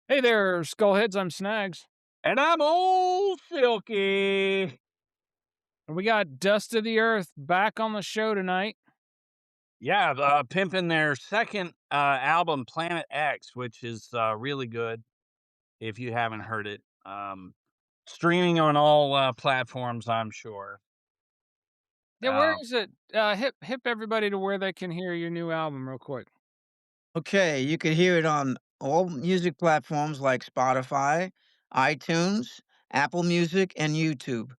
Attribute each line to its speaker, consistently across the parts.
Speaker 1: Hey there, Skullheads. I'm Snags.
Speaker 2: And I'm old Silky.
Speaker 1: And we got Dust of the Earth back on the show tonight.
Speaker 2: Yeah, pimping their second album, Planet X, which is really good. If you haven't heard it, streaming on all platforms, I'm sure.
Speaker 1: Yeah, where
Speaker 2: Uh,
Speaker 1: is it? Hip everybody to where they can hear your new album real quick.
Speaker 3: Okay, you can hear it on all music platforms like Spotify, iTunes, Apple Music, and YouTube.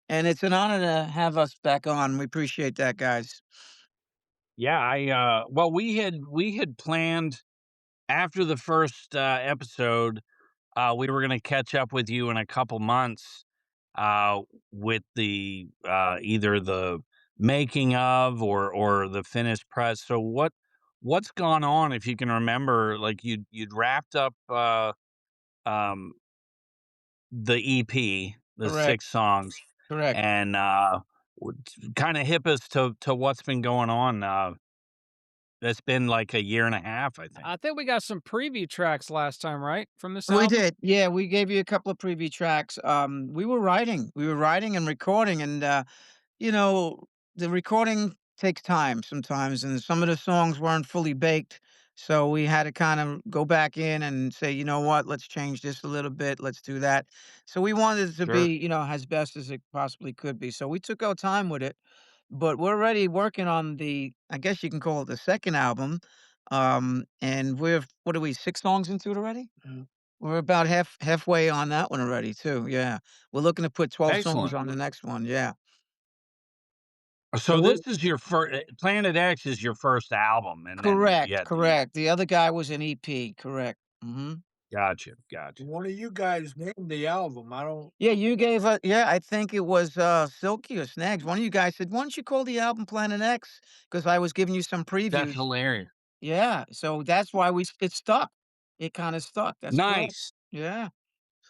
Speaker 3: And it's an honor to have us back on. We appreciate that, guys.
Speaker 2: yeah, well, we had planned after the first episode, we were going to catch up with you in a couple months uh, with the either the making of or the finished press. So what's gone on if you can remember? Like you'd wrapped up um, the EP, the
Speaker 3: Correct.
Speaker 2: 6 songs,
Speaker 3: Correct.
Speaker 2: and kind of hip us to what's been going on. It's been like a year and a half, I think.
Speaker 1: I think we got some preview tracks last time, right? From this
Speaker 3: We
Speaker 1: album?
Speaker 3: did. Yeah, we gave you a couple of preview tracks. We were writing and recording, and you know, the recording takes time sometimes, and some of the songs weren't fully baked. So we had to kind of go back in and say, you know what, let's change this a little bit. Let's do that. So we wanted it to
Speaker 2: Sure.
Speaker 3: be, as best as it possibly could be. So we took our time with it, but we're already working on I guess you can call it the second album. And what are we, 6 songs into it already? We're about halfway on that one already too. Yeah. We're looking to put 12 songs
Speaker 2: Excellent.
Speaker 3: on the next one. Yeah. So
Speaker 2: So
Speaker 3: we're
Speaker 2: this is your first Planet X is your first album, and then you
Speaker 3: correct,
Speaker 2: had the
Speaker 3: correct. The other guy was an EP, correct. Mhm.
Speaker 2: gotcha, gotcha.
Speaker 4: One of you guys named the album. I don't
Speaker 3: Yeah, you gave a yeah, I think it was, Silky or Snags. One of you guys said, "Why don't you call the album Planet X?" Because I was giving you some
Speaker 2: That's
Speaker 3: previews.
Speaker 2: hilarious.
Speaker 3: Yeah, so that's why it stuck. It kinda stuck. That's correct.
Speaker 2: Nice.
Speaker 3: Yeah.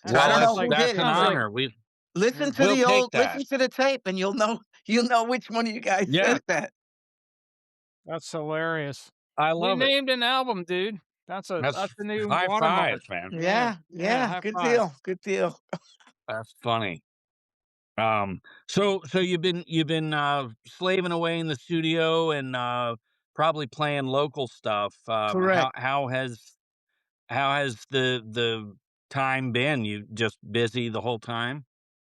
Speaker 3: So I
Speaker 1: That
Speaker 2: Well,
Speaker 3: don't
Speaker 1: sounds
Speaker 3: know
Speaker 2: that's
Speaker 1: like
Speaker 3: who did
Speaker 2: that's
Speaker 3: it.
Speaker 2: an
Speaker 1: sounds like
Speaker 2: honor.
Speaker 3: Listen to
Speaker 2: We'll
Speaker 3: the
Speaker 2: take
Speaker 3: old
Speaker 2: that.
Speaker 3: listen to the tape, and you'll know which one of you guys
Speaker 2: Yeah,
Speaker 3: said that.
Speaker 1: that's hilarious.
Speaker 2: I
Speaker 1: You
Speaker 2: love it.
Speaker 1: named an album, dude.
Speaker 2: That's
Speaker 1: That's a new
Speaker 2: high
Speaker 1: watermark.
Speaker 2: fives, man.
Speaker 1: Yeah,
Speaker 3: Yeah,
Speaker 1: yeah.
Speaker 3: yeah,
Speaker 1: High
Speaker 3: good
Speaker 1: five.
Speaker 3: deal, good deal.
Speaker 2: That's funny. So you've been slaving away in the studio and probably playing local stuff.
Speaker 3: Correct.
Speaker 2: How has the time been? You just busy the whole time?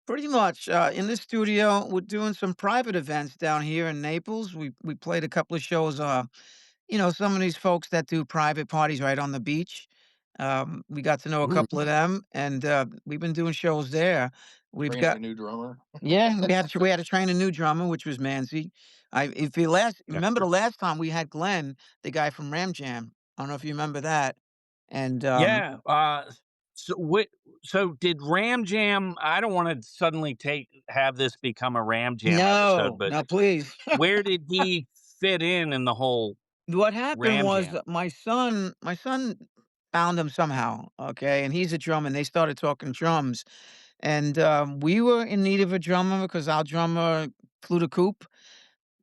Speaker 3: Pretty much, in the studio, we're doing some private events down here in Naples. We played a couple of shows, some of these folks that do private parties right on the beach. We got to know a
Speaker 2: Mm,
Speaker 3: couple of them, and, we've been doing shows there. We've
Speaker 4: training
Speaker 3: got
Speaker 4: a new drummer.
Speaker 3: yeah, we had to train a new drummer, which was Manzi. I if you last remember
Speaker 2: gotcha.
Speaker 3: the last time we had Glenn, the guy from Ram Jam. I don't know if you remember that, and,
Speaker 2: Yeah. So wh- so did Ram Jam? I don't want to suddenly take have this become a Ram Jam episode,
Speaker 3: no,
Speaker 2: but
Speaker 3: no, please.
Speaker 2: where did he fit in the whole
Speaker 3: What happened
Speaker 2: Ram
Speaker 3: was
Speaker 2: Jam?
Speaker 3: that my son found him somehow, okay, and he's a drummer, and they started talking drums, and, we were in need of a drummer because our drummer flew the coop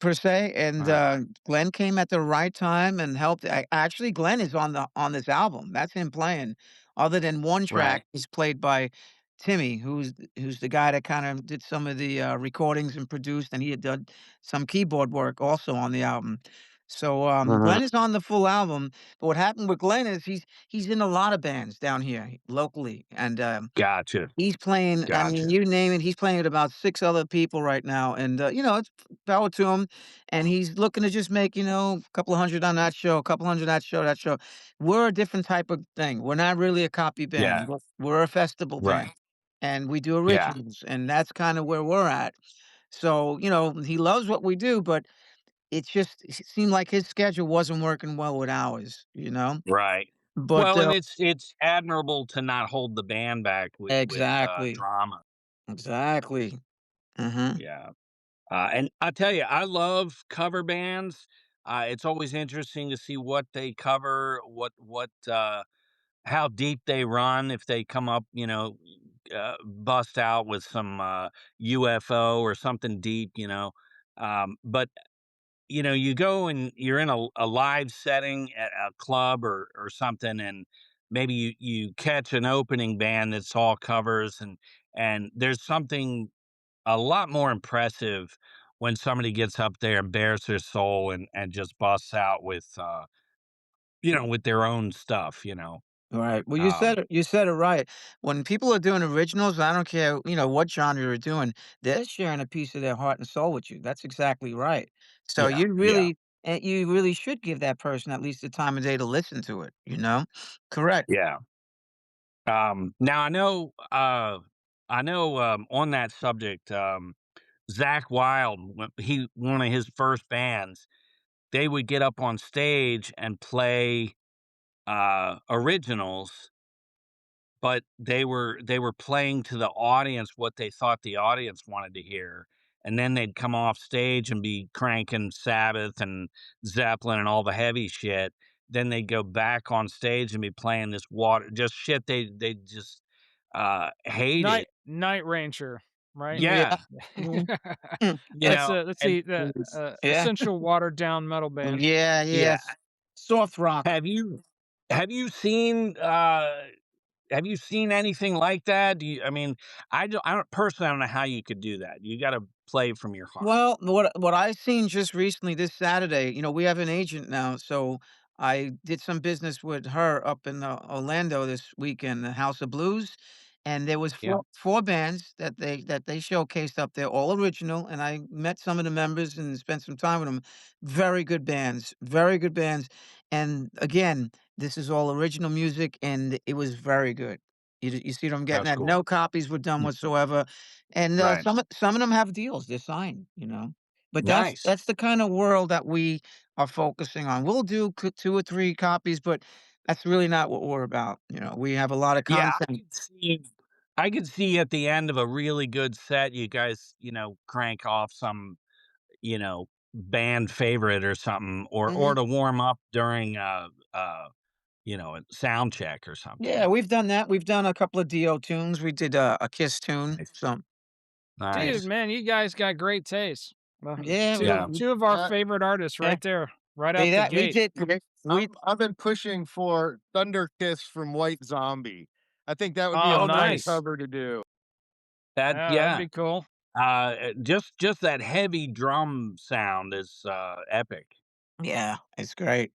Speaker 3: per se, and,
Speaker 2: Uh-huh.
Speaker 3: Glenn came at the right time and helped. Actually, Glenn is on this album. That's him playing. Other than one
Speaker 2: Right.
Speaker 3: track is played by Timmy, who's the guy that kinda did some of the, recordings and produced, and he had done some keyboard work also on the album. So,
Speaker 2: Uh-huh.
Speaker 3: Glenn is on the full album, but what happened with Glenn is he's in a lot of bands down here locally, and,
Speaker 2: Gotcha.
Speaker 3: he's playing. I mean,
Speaker 2: Gotcha.
Speaker 3: you name it, he's playing with about 6 other people right now, and, it's power to him, and he's looking to just make, a couple of 100 on that show, a couple 100 that show, that show. We're a different type of thing. We're not really a copy band.
Speaker 2: Yeah.
Speaker 3: We're a festival band,
Speaker 2: Right.
Speaker 3: and we do
Speaker 2: Yeah.
Speaker 3: originals, and that's kinda where we're at. So, he loves what we do, but it seemed like his schedule wasn't working well with ours, you know?
Speaker 2: Right.
Speaker 3: But,
Speaker 2: Well, and it's admirable to not hold the band back with
Speaker 3: exactly,
Speaker 2: drama.
Speaker 3: exactly. Mhm.
Speaker 2: Yeah. And I tell you, I love cover bands. It's always interesting to see what they cover, how deep they run. If they come up, bust out with some UFO or something deep. But you go and you're in a live setting at a club or something, and maybe you catch an opening band that's all covers, and there's something a lot more impressive when somebody gets up there and bears their soul and just busts out with with their own stuff,
Speaker 3: Right. Well,
Speaker 2: um
Speaker 3: you said it right. When people are doing originals, I don't care, what genre you're doing, they're sharing a piece of their heart and soul with you. That's exactly right. So
Speaker 2: yeah, yeah,
Speaker 3: you really should give that person at least the time of day to listen to it, you know? Correct.
Speaker 2: yeah. Now I know on that subject, Zach Wild, when he one of his first bands, they would get up on stage and play originals, but they were playing to the audience what they thought the audience wanted to hear. And then they'd come off stage and be cranking Sabbath and Zeppelin and all the heavy shit. Then they'd go back on stage and be playing this water just shit they just hated.
Speaker 1: Night Ranger, right?
Speaker 2: Yeah.
Speaker 3: Yeah. Mhm. Mm.
Speaker 2: You
Speaker 1: That's
Speaker 2: know, and
Speaker 1: the
Speaker 3: Yeah.
Speaker 1: essential watered down metal band.
Speaker 3: Yeah,
Speaker 2: yeah.
Speaker 3: yes. Soft rock.
Speaker 2: Have you have you seen have you seen anything like that? I mean, I don't personally, I don't know how you could do that. You gotta play from your heart.
Speaker 3: Well, what I seen just recently this Saturday, we have an agent now, so I did some business with her up in Orlando this weekend, the House of Blues, and there was
Speaker 2: Yeah,
Speaker 3: four bands that they showcased up there, all original, and I met some of the members and spent some time with them. Very good bands, and again, this is all original music, and it was very good. You see what I'm getting
Speaker 2: that's
Speaker 3: at?
Speaker 2: cool.
Speaker 3: No copies were done
Speaker 2: Mm,
Speaker 3: whatsoever. And,
Speaker 2: right.
Speaker 3: some of them have deals, they're signed, But that's
Speaker 2: Nice.
Speaker 3: that's the kind of world that we are focusing on. We'll do 2 or 3 copies, but that's really not what we're about, We have a lot of
Speaker 2: Yeah,
Speaker 3: content.
Speaker 2: I could see at the end of a really good set, you guys, crank off some, band favorite or something, or
Speaker 3: Mhm.
Speaker 2: to warm up during a sound check or
Speaker 3: Yeah,
Speaker 2: something.
Speaker 3: we've done that. We've done a couple of Dio tunes. We did a Kiss tune,
Speaker 2: Nice.
Speaker 3: so
Speaker 1: Dude,
Speaker 2: Nice.
Speaker 1: man, you guys got great taste. Well,
Speaker 3: yeah,
Speaker 2: Yeah.
Speaker 1: two of our
Speaker 4: I
Speaker 1: favorite artists
Speaker 3: yeah,
Speaker 1: right there, right
Speaker 3: see
Speaker 1: out the
Speaker 3: that? We
Speaker 1: gate.
Speaker 3: did we
Speaker 4: I've been pushing for Thunder Kiss from White Zombie. I think that would be a
Speaker 1: Oh,
Speaker 2: Oh,
Speaker 4: fun
Speaker 2: nice.
Speaker 1: nice.
Speaker 4: cover to do.
Speaker 2: That
Speaker 1: Yeah, that'd
Speaker 2: yeah.
Speaker 1: be cool.
Speaker 2: Just that heavy drum sound is epic.
Speaker 3: yeah, it's great.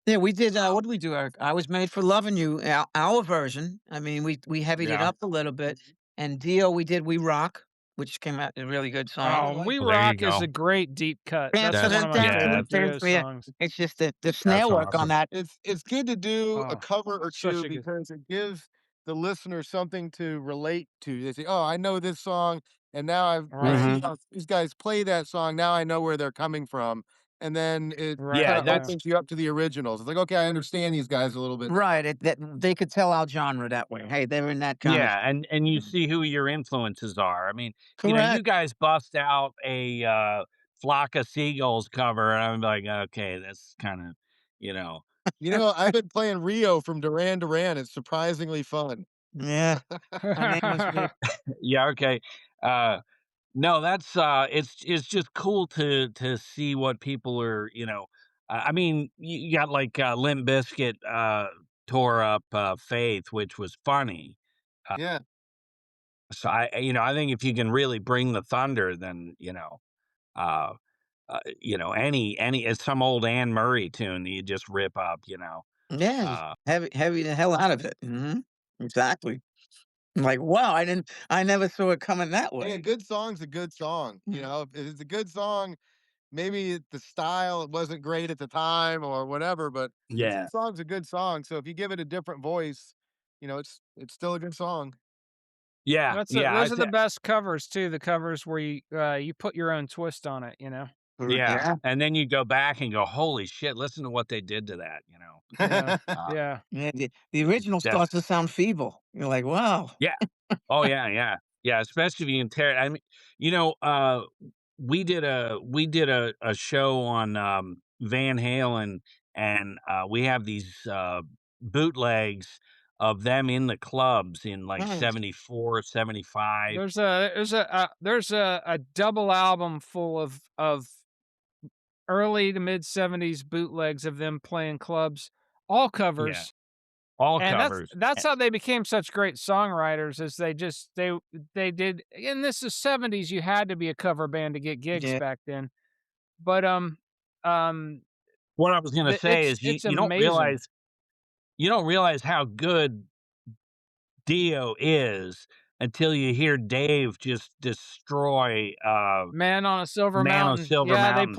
Speaker 3: Yeah, we did, what did we do, Eric? I Was Made for Loving You, our version. I mean, we heavied it
Speaker 2: Yeah.
Speaker 3: up a little bit, and Dio, we did We Rock, which came out a really good song.
Speaker 1: Oh,
Speaker 4: I like
Speaker 1: We
Speaker 2: Well, there you
Speaker 1: Rock is
Speaker 2: go.
Speaker 1: a great deep cut.
Speaker 3: Dance
Speaker 1: That's
Speaker 3: to
Speaker 1: one
Speaker 3: the
Speaker 1: of my
Speaker 3: dance to
Speaker 2: Yeah,
Speaker 3: the
Speaker 1: favorite
Speaker 3: dance,
Speaker 1: Dio
Speaker 3: yeah.
Speaker 1: songs.
Speaker 3: It's just the snare
Speaker 2: that's
Speaker 3: work on
Speaker 2: awesome.
Speaker 3: that.
Speaker 4: It's good to do a
Speaker 1: Oh,
Speaker 4: cover or
Speaker 1: such
Speaker 4: 2
Speaker 1: a good.
Speaker 4: because it gives the listener something to relate to. They say, "Oh, I know this song, and now I
Speaker 1: Right,
Speaker 4: see
Speaker 2: Mhm.
Speaker 4: how these guys play that song, now I know where they're coming from." And then it
Speaker 1: right,
Speaker 2: Yeah,
Speaker 4: kinda
Speaker 1: yeah.
Speaker 2: that's
Speaker 4: opens you up to the originals. It's like, "Okay, I understand these guys a little bit."
Speaker 3: Right, that they could tell our genre that way. Hey, they're in that kind of.
Speaker 2: yeah, and you see who your influences are. I mean, you
Speaker 3: Correct.
Speaker 2: guys bust out a Flock of Seagulls cover, and I'm like, okay, that's kind of, you know,
Speaker 4: I've been playing Rio from Duran Duran, it's surprisingly fun.
Speaker 3: Yeah, her name must be.
Speaker 2: yeah, okay. Uh, no, that's it's just cool to see what people are, I mean, you got like Limp Bizkit tore up Faith, which was funny.
Speaker 4: Yeah.
Speaker 2: So I think if you can really bring the thunder, then uh, any it's some old Anne Murray tune that you just rip up.
Speaker 3: Yeah, just
Speaker 2: Uh,
Speaker 3: heavy the hell out of it. Mhm. Exactly. I'm like, wow, I never saw it coming that
Speaker 4: Hey, a
Speaker 3: way.
Speaker 4: good song's a good song, If it's a good song, maybe the style it wasn't great at the time or whatever, but a good
Speaker 2: yeah,
Speaker 4: song's a good song, so if you give it a different voice, it's still a good song.
Speaker 2: yeah, yeah,
Speaker 1: Those are the best covers too. The covers where you put your own twist on it.
Speaker 2: yeah,
Speaker 3: Yeah,
Speaker 2: and then you go back and go, holy shit, listen to what they did to that.
Speaker 1: Yeah,
Speaker 2: Uh,
Speaker 1: yeah.
Speaker 3: yeah. The original
Speaker 2: def-
Speaker 3: starts to sound feeble. You're like, wow.
Speaker 2: yeah, oh yeah, yeah, yeah. Especially if you can tear it. I mean, you know, uh, we did a show on Van Halen, and we have these bootlegs of them in the clubs in like
Speaker 3: Mm.
Speaker 2: 74, 75.
Speaker 1: There's a double album full of early to mid '70s bootlegs of them playing clubs, all
Speaker 2: Yeah,
Speaker 1: covers.
Speaker 2: all
Speaker 1: And that's
Speaker 2: covers.
Speaker 1: that's how they became such great songwriters is they did, and this is '70s, you had to be a cover band to get gigs
Speaker 3: Yeah.
Speaker 1: back then. But, um,
Speaker 2: What I was gonna
Speaker 1: the
Speaker 2: say is
Speaker 1: it's amazing.
Speaker 2: you don't realize how good Dio is until you hear Dave just destroy,
Speaker 1: Man on a Silver
Speaker 2: Man on
Speaker 1: Mountain.
Speaker 2: Silver
Speaker 1: Yeah,
Speaker 2: Mountain.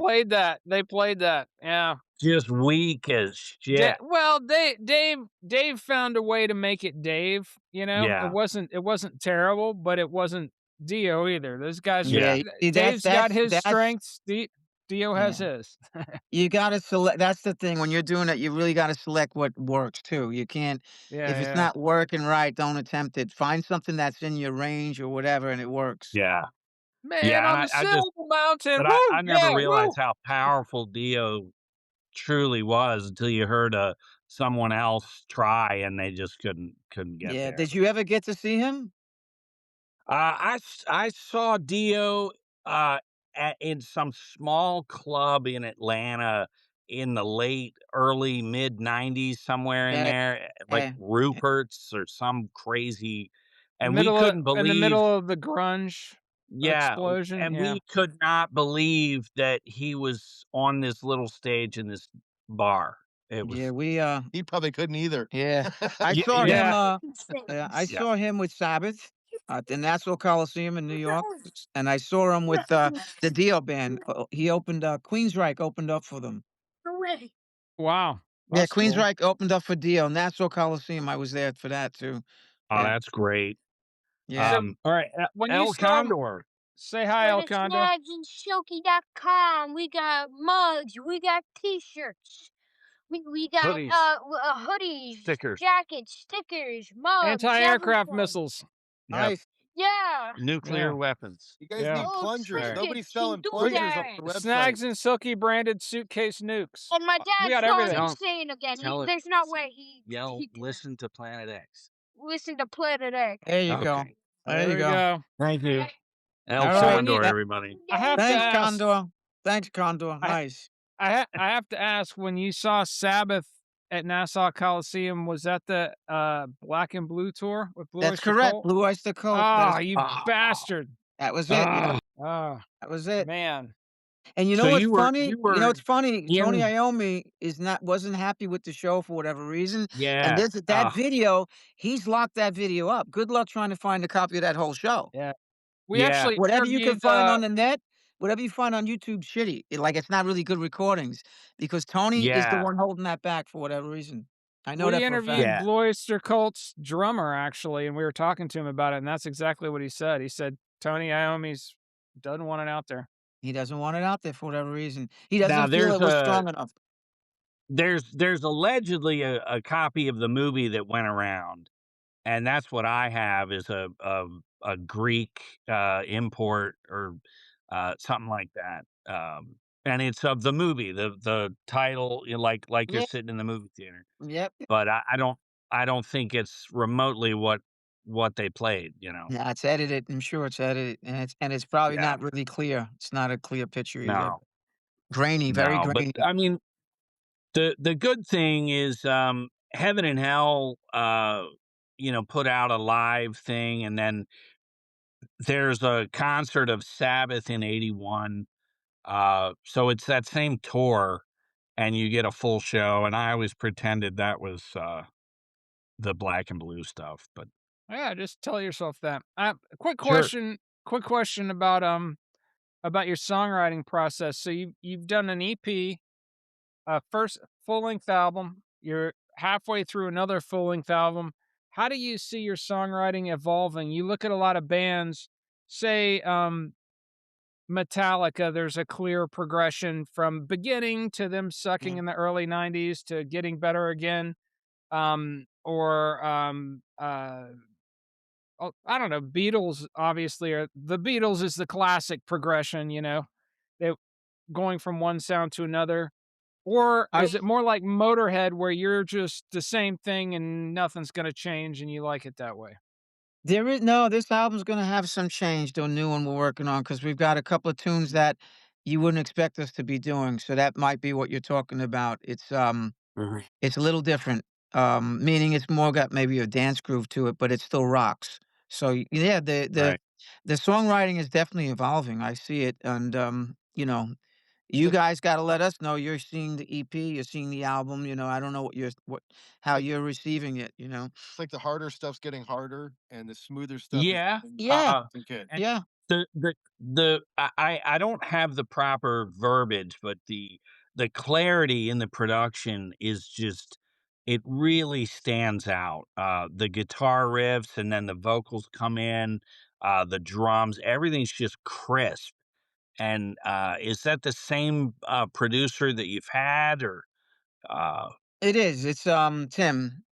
Speaker 1: they played that, yeah.
Speaker 2: Just weak as
Speaker 1: Da
Speaker 2: shit.
Speaker 1: well, Dave found a way to make it Dave, you know?
Speaker 2: Yeah,
Speaker 1: It wasn't terrible, but it wasn't Dio either. Those guys are
Speaker 3: Yeah.
Speaker 2: yeah,
Speaker 3: See,
Speaker 1: Dave's got his
Speaker 3: that's
Speaker 1: strengths, Dio has
Speaker 3: yeah.
Speaker 1: his.
Speaker 3: You gotta select that's the thing, when you're doing it, you really gotta select what works too. You can't
Speaker 1: Yeah,
Speaker 3: if it's
Speaker 1: yeah.
Speaker 3: not working right, don't attempt it. Find something that's in your range or whatever, and it works.
Speaker 2: yeah,
Speaker 1: Man
Speaker 2: yeah, and
Speaker 1: on the
Speaker 2: I just
Speaker 1: Silver Mountain,
Speaker 2: but
Speaker 1: woo,
Speaker 2: I never
Speaker 1: yeah, woo.
Speaker 2: realized how powerful Dio truly was until you heard, someone else try and they just couldn't get
Speaker 3: Yeah,
Speaker 2: there.
Speaker 3: did you ever get to see him?
Speaker 2: I saw Dio, uh, in some small club in Atlanta in the late, early, mid-90s, somewhere in
Speaker 3: Eh,
Speaker 2: there, like
Speaker 3: eh, eh,
Speaker 2: Rupert's or some crazy and we
Speaker 1: Middle of
Speaker 2: couldn't
Speaker 1: in the
Speaker 2: believe
Speaker 1: middle of the grunge
Speaker 2: yeah,
Speaker 1: explosion,
Speaker 2: and
Speaker 1: yeah.
Speaker 2: we could not believe that he was on this little stage in this bar. It
Speaker 3: yeah,
Speaker 2: was
Speaker 4: He probably couldn't either.
Speaker 3: yeah. I saw
Speaker 2: yeah.
Speaker 3: him,
Speaker 1: Yeah.
Speaker 3: yeah, I
Speaker 2: Yeah.
Speaker 3: saw him with Sabbath at the Nassau Coliseum in New York, and I saw him with, the Dio band. He opened, Queensryche opened up for them.
Speaker 1: Wow,
Speaker 3: Yeah,
Speaker 1: that's cool.
Speaker 3: Queensryche opened up for Dio, Nassau Coliseum, I was there for that too.
Speaker 2: Oh,
Speaker 3: Yeah,
Speaker 2: that's great.
Speaker 3: yeah.
Speaker 1: So,
Speaker 2: Alright,
Speaker 1: when you
Speaker 2: El
Speaker 1: saw him
Speaker 2: Condor.
Speaker 1: say hi,
Speaker 5: Go
Speaker 1: El
Speaker 5: to
Speaker 1: Condor.
Speaker 5: snagsandsilky.com. We got mugs, we got t-shirts, we got
Speaker 2: Hoodies,
Speaker 5: hoodies,
Speaker 2: stickers,
Speaker 5: jackets, stickers, mugs,
Speaker 1: Anti-aircraft
Speaker 5: everything.
Speaker 1: missiles.
Speaker 2: yep,
Speaker 3: Nice.
Speaker 5: Yeah.
Speaker 2: nuclear
Speaker 1: Yeah,
Speaker 2: weapons.
Speaker 4: You guys
Speaker 1: yeah.
Speaker 4: need
Speaker 5: Oh,
Speaker 4: plungers.
Speaker 1: Right.
Speaker 4: Nobody's
Speaker 5: trinkets and
Speaker 4: selling
Speaker 1: We got
Speaker 4: plungers on the
Speaker 5: doodads.
Speaker 4: website.
Speaker 1: Snags and Silky branded suitcase nukes.
Speaker 5: And my
Speaker 1: We
Speaker 5: dad's
Speaker 1: got
Speaker 5: gone
Speaker 1: everything.
Speaker 5: insane again.
Speaker 2: Tell it
Speaker 5: There's no way
Speaker 2: yell,
Speaker 5: he
Speaker 2: "Listen to Planet X."
Speaker 5: listen to Planet X.
Speaker 3: There you go.
Speaker 2: Okay.
Speaker 3: There
Speaker 1: There
Speaker 3: you
Speaker 1: we
Speaker 3: go.
Speaker 1: go.
Speaker 2: Thank you. El
Speaker 3: All
Speaker 1: So
Speaker 3: right.
Speaker 1: when you
Speaker 2: Condor,
Speaker 3: That
Speaker 2: everybody.
Speaker 1: I have to
Speaker 3: thanks,
Speaker 1: ask
Speaker 3: Condor. Thanks, Condor.
Speaker 1: I
Speaker 3: Nice.
Speaker 1: I have to ask, when you saw Sabbath at Nassau Coliseum, was that the, Black and Blue tour with Blue
Speaker 3: That's
Speaker 1: Oyster
Speaker 3: correct.
Speaker 1: Cult?
Speaker 3: Blue Oyster Cult.
Speaker 1: Ah,
Speaker 3: That's
Speaker 1: you
Speaker 2: Ah,
Speaker 1: bastard.
Speaker 3: that was it. Yep.
Speaker 2: ah.
Speaker 1: Ah,
Speaker 3: That was it.
Speaker 1: man.
Speaker 3: And you
Speaker 2: So
Speaker 3: know what's funny?
Speaker 2: you
Speaker 3: You know
Speaker 2: were
Speaker 3: what's funny? Tony
Speaker 2: in
Speaker 3: Iommi wasn't happy with the show for whatever reason, and
Speaker 2: yeah.
Speaker 3: this that video, he's locked that video up. Good luck trying to find a copy of that whole show.
Speaker 1: Yeah. We
Speaker 2: Yeah,
Speaker 1: actually
Speaker 3: Whatever you can
Speaker 1: interviewed,
Speaker 3: find on the net, whatever you find on YouTube, shitty. Like, it's not really good recordings because Tony is the
Speaker 2: yeah,
Speaker 3: one holding that back for whatever reason. I know
Speaker 1: we
Speaker 3: that for a fact.
Speaker 1: interviewed
Speaker 2: yeah.
Speaker 1: Blue Oyster Cult's drummer, actually, and we were talking to him about it, and that's exactly what he said. He said, "Tony Iommi's doesn't want it out there."
Speaker 3: He doesn't want it out there for whatever reason. He
Speaker 2: Now
Speaker 3: doesn't feel it was strong enough.
Speaker 2: there's allegedly a copy of the movie that went around, and that's what I have is a Greek, import or, something like that, and it's of the movie, the title, like you're
Speaker 3: Yeah,
Speaker 2: sitting in the movie theater,
Speaker 3: yep.
Speaker 2: but I don't think it's remotely what they played, you know?
Speaker 3: Yeah, it's edited. I'm sure it's edited, and it's probably
Speaker 2: Yeah.
Speaker 3: not really clear. It's not a clear picture either.
Speaker 2: No,
Speaker 3: Grainy, very
Speaker 2: no, but,
Speaker 3: grainy.
Speaker 2: I mean, the good thing is, Heaven and Hell, put out a live thing, and then there's a concert of Sabbath in '81, so it's that same tour, and you get a full show, and I always pretended that was, the Black and Blue stuff, but
Speaker 1: Yeah, just tell yourself that.
Speaker 2: sure.
Speaker 1: Quick question about your songwriting process. So you've done an EP, first full-length album, you're halfway through another full-length album. How do you see your songwriting evolving? You look at a lot of bands, say, Metallica, there's a clear progression from beginning to them sucking
Speaker 3: Mm.
Speaker 1: in the early '90s to getting better again. Or oh, I don't know, Beatles obviously are the Beatles is the classic progression, you know, they going from one sound to another. Or
Speaker 3: I
Speaker 1: is it more like Motorhead where you're just the same thing and nothing's gonna change and you like it that way?
Speaker 3: there is no, this album's gonna have some change to a new one we're working on because 'cause we've got a couple of tunes that you wouldn't expect us to be doing, so that might be what you're talking about.
Speaker 2: Mhm.
Speaker 3: It's a little different, meaning it's more got maybe a dance groove to it, but it still rocks. So, yeah,
Speaker 2: Right.
Speaker 3: the songwriting is definitely evolving, I see it, and,
Speaker 4: It's
Speaker 3: you
Speaker 4: like
Speaker 3: guys gotta let us know you're seeing the EP, you're seeing the album, I don't know what how
Speaker 4: like
Speaker 3: you're receiving it, you know?
Speaker 4: it's like the harder stuff's getting harder and the smoother stuff is
Speaker 2: Yeah.
Speaker 4: getting
Speaker 3: Yeah,
Speaker 4: good.
Speaker 2: And
Speaker 3: yeah.
Speaker 2: I don't have the proper verbiage, but the clarity in the production is just it really stands out. The guitar riffs and then the vocals come in, the drums, everything's just crisp. And is that the same producer that you've had, or uh,
Speaker 3: It is, it's, Tim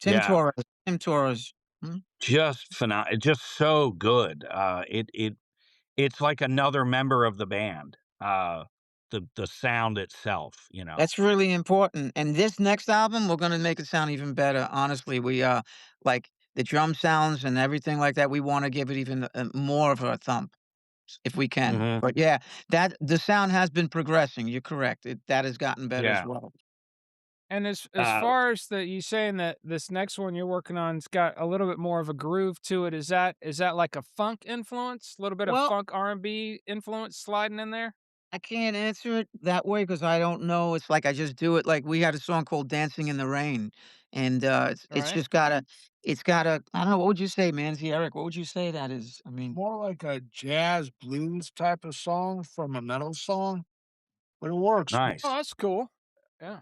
Speaker 2: yeah,
Speaker 3: Torres, Tim Torres. Mhm.
Speaker 2: just so good. It's like another member of the band. The sound itself, you know.
Speaker 3: That's really important, and this next album, we're gonna make it sound even better, honestly, like, the drum sounds and everything like that, we wanna give it even, more of a thump, if we can,
Speaker 2: Hmm.
Speaker 3: but yeah, that the sound has been progressing, you're correct, that has gotten better as
Speaker 2: Yeah.
Speaker 3: well.
Speaker 1: And as
Speaker 2: Uh,
Speaker 1: far as you saying that this next one you're working on's got a little bit more of a groove to it, is that like a funk influence? A little bit of
Speaker 3: Well,
Speaker 1: funk R&B influence sliding in there?
Speaker 3: I can't answer it that way because I don't know, it's like I just do it, like, we had a song called "Dancing in the Rain," and, it's
Speaker 1: Right.
Speaker 3: just gotta I don't know, what would you say, Manzi Eric? What would you say that is? I mean
Speaker 6: More like a jazz blues type of song from a metal song, but it works.
Speaker 1: Oh,
Speaker 2: nice.
Speaker 1: that's cool. Yeah.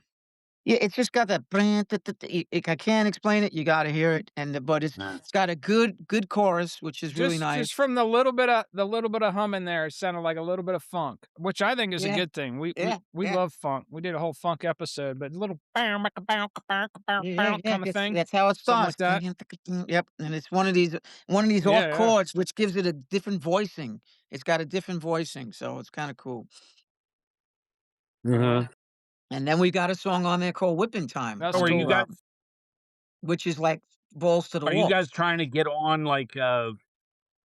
Speaker 3: yeah, it's just got that brand I can't explain it, you gotta hear it, but
Speaker 2: Yeah.
Speaker 3: it's got a good chorus, which is really nice.
Speaker 1: Just from the little bit of humming there, it sounded like a little bit of funk, which I think is a
Speaker 3: Yeah,
Speaker 1: good thing. We we
Speaker 3: yeah,
Speaker 1: we
Speaker 3: yeah.
Speaker 1: love funk. We did a whole funk episode, but a little kind
Speaker 3: Yeah, yeah,
Speaker 1: of thing,
Speaker 3: that's how it
Speaker 1: something like
Speaker 3: starts.
Speaker 1: that.
Speaker 3: Yep, and it's one of these
Speaker 1: Yeah,
Speaker 3: off
Speaker 1: yeah.
Speaker 3: chords, which gives it a different voicing. It's got a different voicing, so it's kinda cool.
Speaker 1: Yeah.
Speaker 2: Hmm.
Speaker 3: And then we got a song on there called "Whipping Time"
Speaker 1: That's
Speaker 2: So
Speaker 3: on this
Speaker 1: cool.
Speaker 3: album, which is like balls to the
Speaker 2: are you
Speaker 3: wall.
Speaker 2: guys trying to get on like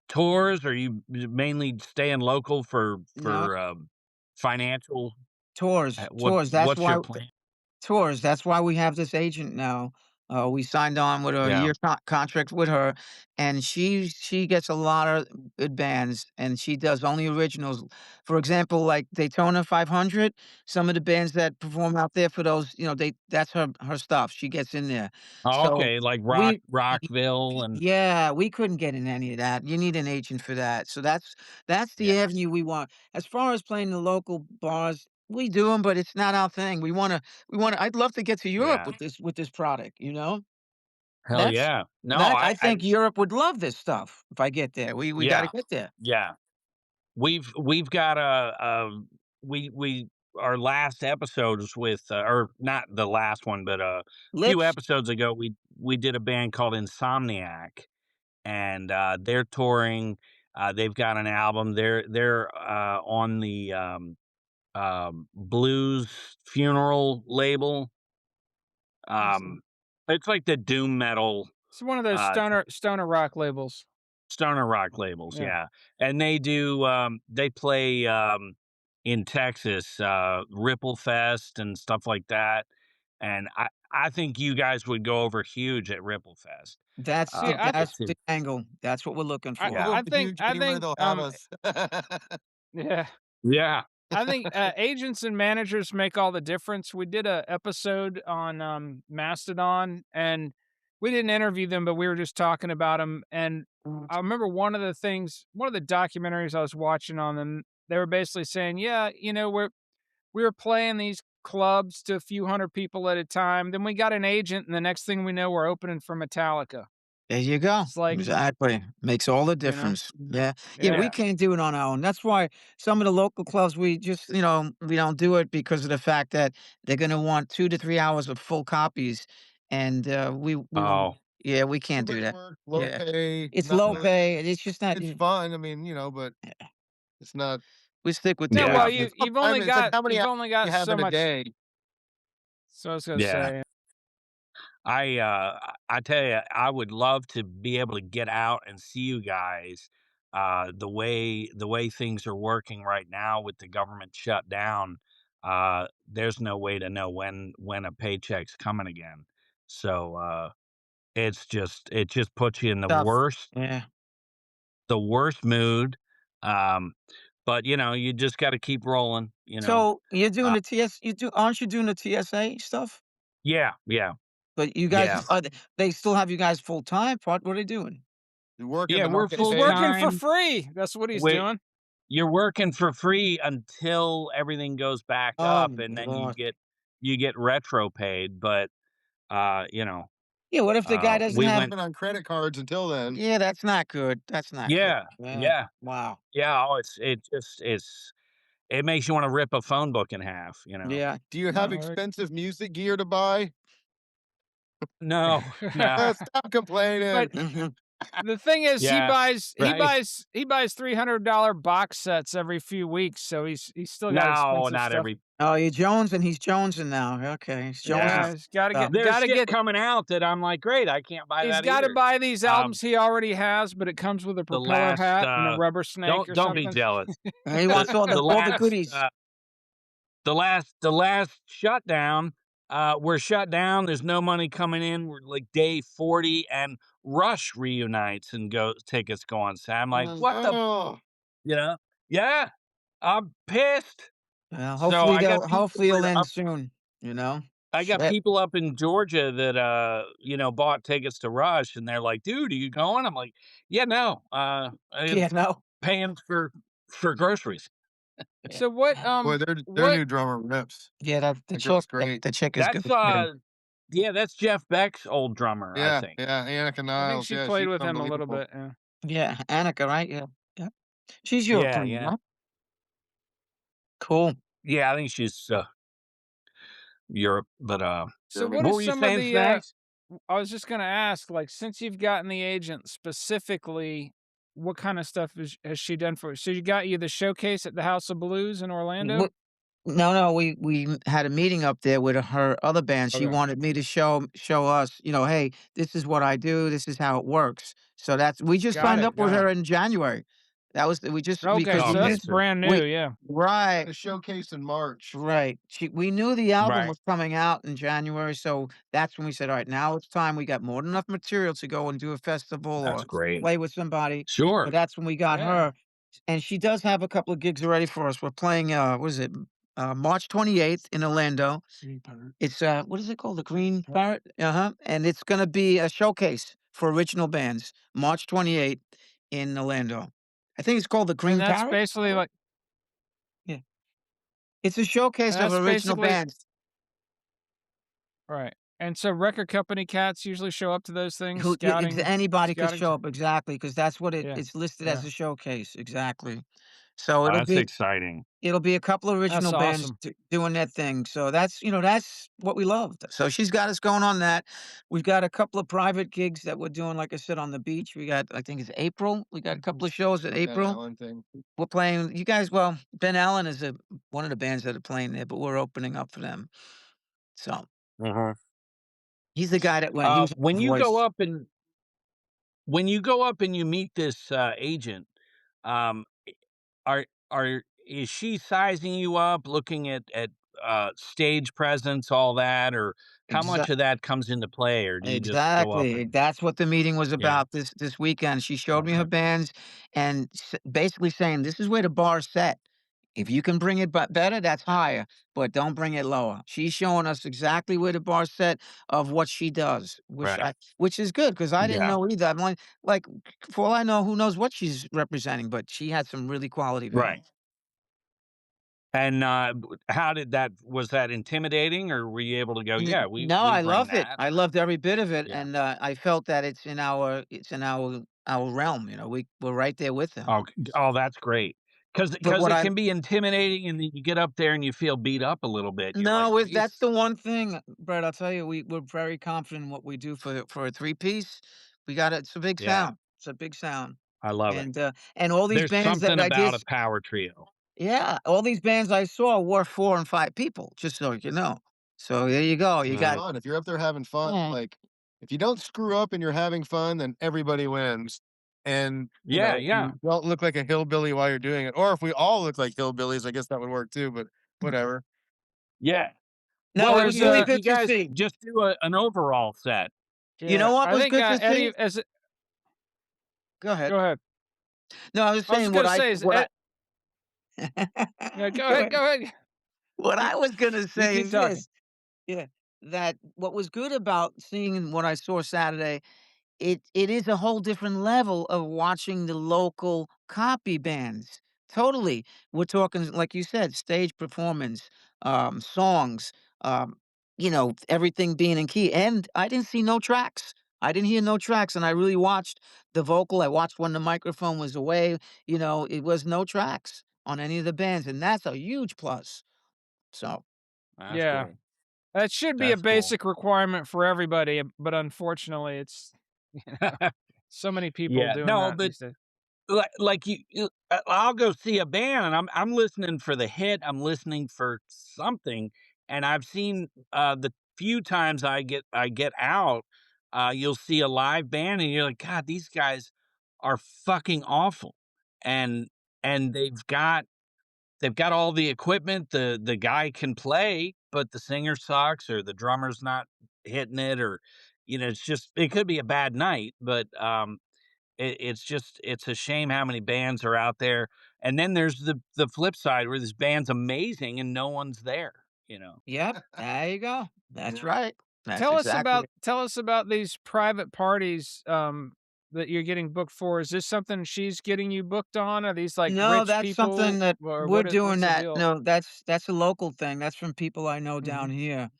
Speaker 2: tours, or you mainly staying local
Speaker 3: No,
Speaker 2: for financial?
Speaker 3: tours,
Speaker 2: What's your plan?
Speaker 3: tours, that's why we have this agent now. We signed on with a
Speaker 2: Yeah.
Speaker 3: year contract with her, and she gets a lot of good bands, and she does only originals. For example, like Daytona 500, some of the bands that perform out there for those, that's her stuff. She gets in there.
Speaker 2: Oh,
Speaker 3: So
Speaker 2: okay, like
Speaker 3: we
Speaker 2: Rockville and
Speaker 3: yeah, we couldn't get in any of that. You need an agent for that. So that's
Speaker 2: yeah,
Speaker 3: the avenue we want. As far as playing the local bars, we do them, but it's not our thing. We wanna I'd love to get to Europe
Speaker 2: yeah.
Speaker 3: with this product, you know?
Speaker 2: Hell
Speaker 3: That's
Speaker 2: yeah. No,
Speaker 3: that I think Europe would love this stuff if I get there. We gotta
Speaker 2: yeah,
Speaker 3: get there.
Speaker 2: yeah. We've got we our last episode was with or not the last one, but a few
Speaker 3: Lips,
Speaker 2: episodes ago we did a band called Insomniac, and they're touring. They've got an album. They're on the blues funeral label.
Speaker 3: awesome.
Speaker 2: Um, it's like the doom metal
Speaker 1: It's one of those
Speaker 2: uh
Speaker 1: stoner rock labels.
Speaker 2: stoner rock labels,
Speaker 1: Yeah.
Speaker 2: yeah, and they play, in Texas, Ripple Fest and stuff like that, and I think you guys would go over huge at Ripple Fest.
Speaker 1: See,
Speaker 3: That's
Speaker 2: It's in
Speaker 3: the angle. That's what we're looking
Speaker 1: I
Speaker 3: for.
Speaker 2: yeah.
Speaker 1: I
Speaker 4: Hope
Speaker 1: think
Speaker 4: huge
Speaker 1: I
Speaker 4: anywhere
Speaker 1: think,
Speaker 4: they'll have us.
Speaker 1: yeah.
Speaker 2: Yeah.
Speaker 1: I think, agents and managers make all the difference. We did a episode on, Mastodon, and we didn't interview them, but we were just talking about them. And I remember one of the documentaries I was watching on them, they were basically saying, "Yeah, we were playing these clubs to a few hundred people at a time, then we got an agent, and the next thing we know, we're opening for Metallica."
Speaker 3: There you go.
Speaker 1: It's like,
Speaker 3: Exactly. Makes all the
Speaker 1: you know?
Speaker 3: difference. Yeah. Yeah,
Speaker 1: Yeah.
Speaker 3: we
Speaker 2: Yeah.
Speaker 3: can't do it on our own. That's why some of the local clubs, we don't do it because of the fact that they're gonna want 2 to 3 hours of full copies, and, we won't
Speaker 2: Oh,
Speaker 3: yeah, we
Speaker 4: Too
Speaker 3: can't do
Speaker 4: much
Speaker 3: that.
Speaker 4: work, low
Speaker 3: Yeah.
Speaker 4: pay,
Speaker 3: It's
Speaker 4: not
Speaker 3: low
Speaker 4: really.
Speaker 3: pay, and it's just not
Speaker 4: It's fun. I mean, but it's not.
Speaker 3: we stick with the
Speaker 1: Yeah,
Speaker 2: yeah,
Speaker 1: well,
Speaker 3: basics.
Speaker 1: you
Speaker 4: It's
Speaker 1: you've
Speaker 4: I
Speaker 1: only
Speaker 4: mean, it's like
Speaker 1: got
Speaker 4: how many
Speaker 1: you've
Speaker 4: hours
Speaker 1: only
Speaker 4: you
Speaker 1: got
Speaker 4: have
Speaker 1: so
Speaker 4: in a
Speaker 1: much.
Speaker 4: day.
Speaker 1: So I was gonna
Speaker 2: yeah.
Speaker 1: say,
Speaker 2: I tell you, I would love to be able to get out and see you guys, the way things are working right now with the government shut down, there's no way to know when a paycheck's coming again. So it just puts you in
Speaker 3: Tough. Yeah.
Speaker 2: the worst mood. Um, but you just got to keep rolling.
Speaker 3: So you're doing
Speaker 2: Uh,
Speaker 3: the TS you do aren't you doing the TSA stuff?
Speaker 2: yeah, yeah,
Speaker 3: But you guys
Speaker 2: yeah,
Speaker 3: they still have you guys full time? What are they doing?
Speaker 4: You working
Speaker 2: yeah.
Speaker 4: but not
Speaker 2: We're
Speaker 4: getting
Speaker 1: He's
Speaker 2: full
Speaker 4: paid.
Speaker 1: working for
Speaker 2: time.
Speaker 1: free. That's what he's
Speaker 2: We
Speaker 1: doing.
Speaker 2: You're working for free until everything goes back
Speaker 3: Oh
Speaker 2: up,
Speaker 3: my
Speaker 2: and then you
Speaker 3: gosh.
Speaker 2: get retro paid. But uh, you know,
Speaker 3: Yeah, what if the guy doesn't
Speaker 2: we
Speaker 4: You're
Speaker 3: have
Speaker 2: went.
Speaker 4: working on credit cards until then.
Speaker 3: Yeah, that's not good. That's not good.
Speaker 2: Yeah,
Speaker 3: Yeah.
Speaker 2: yeah,
Speaker 3: Wow.
Speaker 2: yeah. Oh, it makes you want to rip a phone book in half.
Speaker 3: Yeah.
Speaker 4: Do you have
Speaker 3: Wow.
Speaker 1: Alright.
Speaker 4: expensive music gear to buy?
Speaker 2: No, no.
Speaker 4: Stop complaining.
Speaker 1: But the thing is, he
Speaker 2: Yeah,
Speaker 1: buys he
Speaker 2: right.
Speaker 1: buys he buys $300 box sets every few weeks, so he's still got
Speaker 2: No,
Speaker 1: expensive
Speaker 2: not
Speaker 1: stuff.
Speaker 2: every.
Speaker 3: Oh, you're Jonesing, he's Jonesing now. Okay, he's Jonesing
Speaker 2: Yeah,
Speaker 1: Yeah, he's gotta
Speaker 3: stuff.
Speaker 1: get
Speaker 2: there's
Speaker 1: gotta
Speaker 2: shit
Speaker 1: get
Speaker 2: coming out that I'm like, great. I can't buy
Speaker 1: he's
Speaker 2: that
Speaker 1: gotta
Speaker 2: either.
Speaker 1: buy these
Speaker 2: Um,
Speaker 1: albums he already has, but it comes with a
Speaker 2: the
Speaker 1: propeller
Speaker 2: last.
Speaker 1: hat and a rubber snake or
Speaker 2: Don't be
Speaker 1: something.
Speaker 2: jealous.
Speaker 3: He
Speaker 2: The
Speaker 3: wants all
Speaker 2: the
Speaker 3: the
Speaker 2: last.
Speaker 3: goodies.
Speaker 2: The last shutdown, we're shut down. There's no money coming in. We're like day 40, and Rush reunites and tickets go on sale. I'm like, what the,
Speaker 4: Oh,
Speaker 2: you know? Yeah, I'm pissed.
Speaker 3: Well,
Speaker 2: So
Speaker 3: hopefully he'll end soon, you know?
Speaker 2: I got
Speaker 3: Shit.
Speaker 2: people up in Georgia that bought tickets to Rush, and they're like, dude, are you going? I'm like, yeah, no, I'm
Speaker 3: Yeah, no.
Speaker 2: paying for groceries.
Speaker 3: Yeah.
Speaker 1: So what
Speaker 4: boy, their
Speaker 1: what
Speaker 4: new drummer rips.
Speaker 3: Yeah,
Speaker 4: That girl's great.
Speaker 3: the chick is good
Speaker 2: That's
Speaker 3: too.
Speaker 2: yeah, that's Jeff Beck's old drummer, I
Speaker 4: Yeah,
Speaker 2: think.
Speaker 4: yeah, Annika
Speaker 1: I think
Speaker 4: Niles.
Speaker 1: she
Speaker 4: Yeah,
Speaker 1: played
Speaker 4: she's
Speaker 1: with him a little
Speaker 4: unbelievable.
Speaker 1: bit, yeah.
Speaker 3: Yeah, Annika, right? Yeah. Yeah. She's
Speaker 2: Yeah,
Speaker 3: European,
Speaker 2: yeah.
Speaker 3: right? Cool.
Speaker 2: Yeah, I think she's, Europe, but,
Speaker 1: So what
Speaker 4: German.
Speaker 1: are
Speaker 2: what were you
Speaker 1: some of
Speaker 2: saying,
Speaker 1: the,
Speaker 2: Snacks?
Speaker 1: I was just gonna ask, like, since you've gotten the agent specifically, what kinda stuff has she done for you? So you got you the showcase at the House of Blues in Orlando?
Speaker 3: No, no, we had a meeting up there with her other band. She
Speaker 1: Okay,
Speaker 3: wanted me to show us, hey, this is what I do. This is how it works. So that's we just
Speaker 1: got
Speaker 3: signed
Speaker 1: it,
Speaker 3: up with
Speaker 1: got
Speaker 3: her
Speaker 1: it.
Speaker 3: in January. That was we just
Speaker 1: Okay,
Speaker 3: because
Speaker 2: Oh,
Speaker 1: so
Speaker 3: we
Speaker 1: that's
Speaker 3: knew
Speaker 2: good for
Speaker 1: brand new,
Speaker 3: we
Speaker 1: yeah.
Speaker 3: right.
Speaker 4: The showcase in March.
Speaker 3: Right. We knew the album
Speaker 2: right.
Speaker 3: was coming out in January, so that's when we said, "All right, now it's time. We got more than enough material to go and do a festival
Speaker 2: That's
Speaker 3: or
Speaker 2: great.
Speaker 3: play with somebody." So
Speaker 2: Sure.
Speaker 3: that's when we got
Speaker 1: Yeah.
Speaker 3: her, and she does have a couple of gigs already for us. We're playing, what is it? March 28th in Orlando.
Speaker 6: Green Parrot.
Speaker 3: It's, what is it called? The Green Parrot? Uh-huh. And it's gonna be a showcase for original bands, March 28th in Orlando. I think it's called the
Speaker 1: And
Speaker 3: Green Parrot? Yeah. It's a showcase of
Speaker 1: that's
Speaker 3: original
Speaker 1: basically
Speaker 3: bands.
Speaker 1: right. And so record company cats usually show up to those things,
Speaker 3: Who yeah, anybody could
Speaker 1: scouting.
Speaker 3: show up, exactly, because that's what
Speaker 1: Yeah,
Speaker 3: it's listed as
Speaker 1: yeah.
Speaker 3: a showcase, exactly. So
Speaker 2: Oh, that's exciting.
Speaker 3: it'll be a couple of
Speaker 1: That's
Speaker 3: original bands
Speaker 1: awesome.
Speaker 3: doing their thing, so that's what we loved. So she's got us going on that. We've got a couple of private gigs that we're doing, like I said, on the beach. We got I think it's April. We got a couple of shows in
Speaker 4: Ben
Speaker 3: April.
Speaker 4: Allen thing.
Speaker 3: We're playing you guys Ben Allen is one of the bands that are playing there, but we're opening up for them. So,
Speaker 2: Mhm.
Speaker 3: he's the guy that went he was on The Voice.
Speaker 2: When you go up and you meet this, agent, um, is she sizing you up, looking at, stage presence, all that, or how much of that comes into play, or do you just go up
Speaker 3: Exactly.
Speaker 2: and
Speaker 3: That's what the meeting was
Speaker 2: yeah,
Speaker 3: about this weekend. She showed me her
Speaker 2: okay,
Speaker 3: bands and basically saying, "This is where the bar's set. If you can bring it but better, that's higher, but don't bring it lower." She's showing us exactly where the bar's set of what she does,
Speaker 2: right,
Speaker 3: which is good because I didn't
Speaker 2: yeah,
Speaker 3: know either. I'm like, for all I know, who knows what she's representing, but she had some really quality
Speaker 2: right.
Speaker 3: bands.
Speaker 2: And, how did that was that intimidating, or were you able to go, "Yeah,
Speaker 3: No,
Speaker 2: we
Speaker 3: I
Speaker 2: bring
Speaker 3: loved it.
Speaker 2: that,"
Speaker 3: I
Speaker 2: or
Speaker 3: loved every bit of it,
Speaker 2: yeah.
Speaker 3: and, I felt that it's in our realm, we're right there with them.
Speaker 2: Oh, that's great. Because
Speaker 3: But what
Speaker 2: it
Speaker 3: I
Speaker 2: can be intimidating, and then you get up there and you feel beat up a little bit, and you're like,
Speaker 3: No, that's
Speaker 2: "Jesus."
Speaker 3: the one thing, Brett, I'll tell you, we're very confident in what we do for a three-piece. It's a big
Speaker 2: Yeah,
Speaker 3: sound. It's a big sound,
Speaker 2: I love it.
Speaker 3: and all these
Speaker 2: There's
Speaker 3: bands that
Speaker 2: something
Speaker 3: I did
Speaker 2: about a power trio.
Speaker 3: yeah, all these bands I saw were 4 and 5 people, just so you know. So there you go, you
Speaker 4: It's
Speaker 3: got
Speaker 2: Mhm.
Speaker 4: fun. If you're up there having fun,
Speaker 3: Yeah.
Speaker 4: like if you don't screw up and you're having fun, then everybody wins. and,
Speaker 2: Yeah,
Speaker 4: you
Speaker 2: yeah,
Speaker 4: don't look like a hillbilly while you're doing it. Or if we all look like hillbillies, I guess that would work too, but whatever.
Speaker 2: yeah.
Speaker 3: No,
Speaker 2: Well,
Speaker 3: it
Speaker 2: if
Speaker 3: was
Speaker 1: There's
Speaker 3: really
Speaker 2: if
Speaker 1: a
Speaker 2: you
Speaker 3: good to
Speaker 2: guys
Speaker 3: see.
Speaker 2: just do an overall set.
Speaker 3: You know
Speaker 1: yeah,
Speaker 3: what
Speaker 1: I
Speaker 3: was
Speaker 1: think,
Speaker 3: good to
Speaker 1: Eddie
Speaker 3: see?
Speaker 1: as a
Speaker 3: Go ahead.
Speaker 1: go ahead.
Speaker 3: No, I was
Speaker 1: I was just
Speaker 3: saying
Speaker 1: gonna say is
Speaker 3: what
Speaker 1: Ed yeah,
Speaker 3: I go ahead.
Speaker 1: go ahead.
Speaker 3: What
Speaker 1: You
Speaker 3: I was gonna
Speaker 1: you
Speaker 3: say
Speaker 1: keep
Speaker 3: is
Speaker 1: talking.
Speaker 3: this, yeah, that what was good about seeing what I saw Saturday, it is a whole different level of watching the local copy bands. Totally. We're talking, like you said, stage performance, songs, um, everything being in key. And I didn't see no tracks. I didn't hear no tracks. And I really watched the vocal. I watched when the microphone was away. It was no tracks on any of the bands. And that's a huge plus. So,
Speaker 2: That's
Speaker 1: Yeah.
Speaker 2: cool.
Speaker 1: That should be a
Speaker 2: That's cool.
Speaker 1: basic requirement for everybody, but unfortunately, it's you know, so many people
Speaker 2: Yeah.
Speaker 1: doing
Speaker 2: No,
Speaker 1: that
Speaker 2: but
Speaker 1: these days.
Speaker 2: like I'll go see a band and I'm listening for the hit, I'm listening for something, and I've seen, the few times I get out, you'll see a live band and you're like, "God, these guys are fucking awful." And they've got all the equipment, the guy can play, but the singer sucks or the drummer's not hitting it or, it's just it could be a bad night, but, it's a shame how many bands are out there, and then there's the flip side where this band's amazing and no one's there, you know?
Speaker 3: yep, there you go. That's
Speaker 4: Yeah.
Speaker 3: right. That's exactly it.
Speaker 1: Tell us about these private parties, that you're getting booked for. Is this something she's getting you booked on? Are these, like,
Speaker 3: No,
Speaker 1: rich
Speaker 3: that's something
Speaker 1: people,
Speaker 3: that
Speaker 1: or
Speaker 3: we're
Speaker 1: what's
Speaker 3: doing
Speaker 1: the
Speaker 3: that.
Speaker 1: deal?
Speaker 3: No, that's a local thing. That's from people I know
Speaker 1: Mhm.
Speaker 3: down here.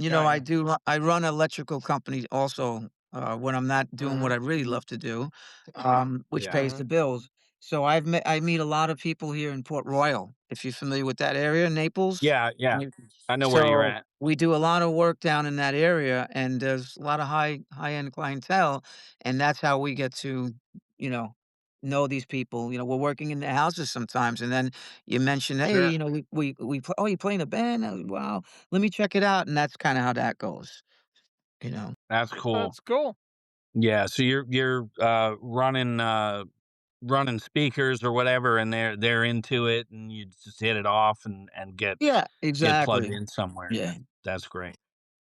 Speaker 4: Got
Speaker 3: I
Speaker 4: you.
Speaker 3: I run electrical company also, when I'm not doing what
Speaker 4: Mhm.
Speaker 3: I really love to do, which
Speaker 2: Yeah.
Speaker 3: pays
Speaker 4: Mhm.
Speaker 3: the bills. So I meet a lot of people here in Port Royal, if you're familiar with that area, Naples.
Speaker 2: Yeah, yeah.
Speaker 3: Right.
Speaker 2: I know where you're
Speaker 3: So
Speaker 2: at.
Speaker 3: we do a lot of work down in that area, and there's a lot of high-end clientele, and that's how we get to, you know, know these people. We're working in their houses sometimes, and then you mention, "Hey,
Speaker 2: Sure.
Speaker 3: oh, you play in a band? Oh, wow, let me check it out," and that's kinda how that goes, you know?
Speaker 2: That's cool.
Speaker 1: That's cool.
Speaker 2: Yeah, so you're, running speakers or whatever, and they're into it, and you just hit it off and
Speaker 3: Yeah,
Speaker 2: get plugged
Speaker 3: exactly.
Speaker 2: in somewhere.
Speaker 3: Yeah.
Speaker 2: That's great.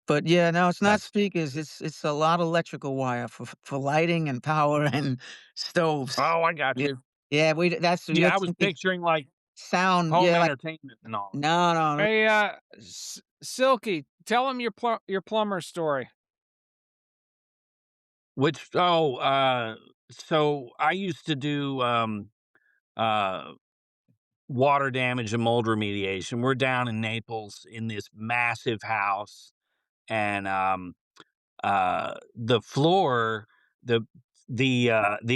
Speaker 3: But, yeah, no, it's not
Speaker 2: That's
Speaker 3: speakers, it's a lot of electrical wire for lighting and power and stoves.
Speaker 2: Oh, I got
Speaker 3: Yeah.
Speaker 2: you.
Speaker 3: Yeah, you're
Speaker 2: Yeah, I was
Speaker 3: thinking
Speaker 2: picturing, like,
Speaker 3: sound,
Speaker 2: home
Speaker 3: yeah, like
Speaker 2: entertainment and all.
Speaker 3: no, no, no.
Speaker 1: Hey, Silky, tell him your plumber story.
Speaker 2: Which so I used to do, uh, water damage and mold remediation. We're down in Naples in this massive house, and, the floor, the the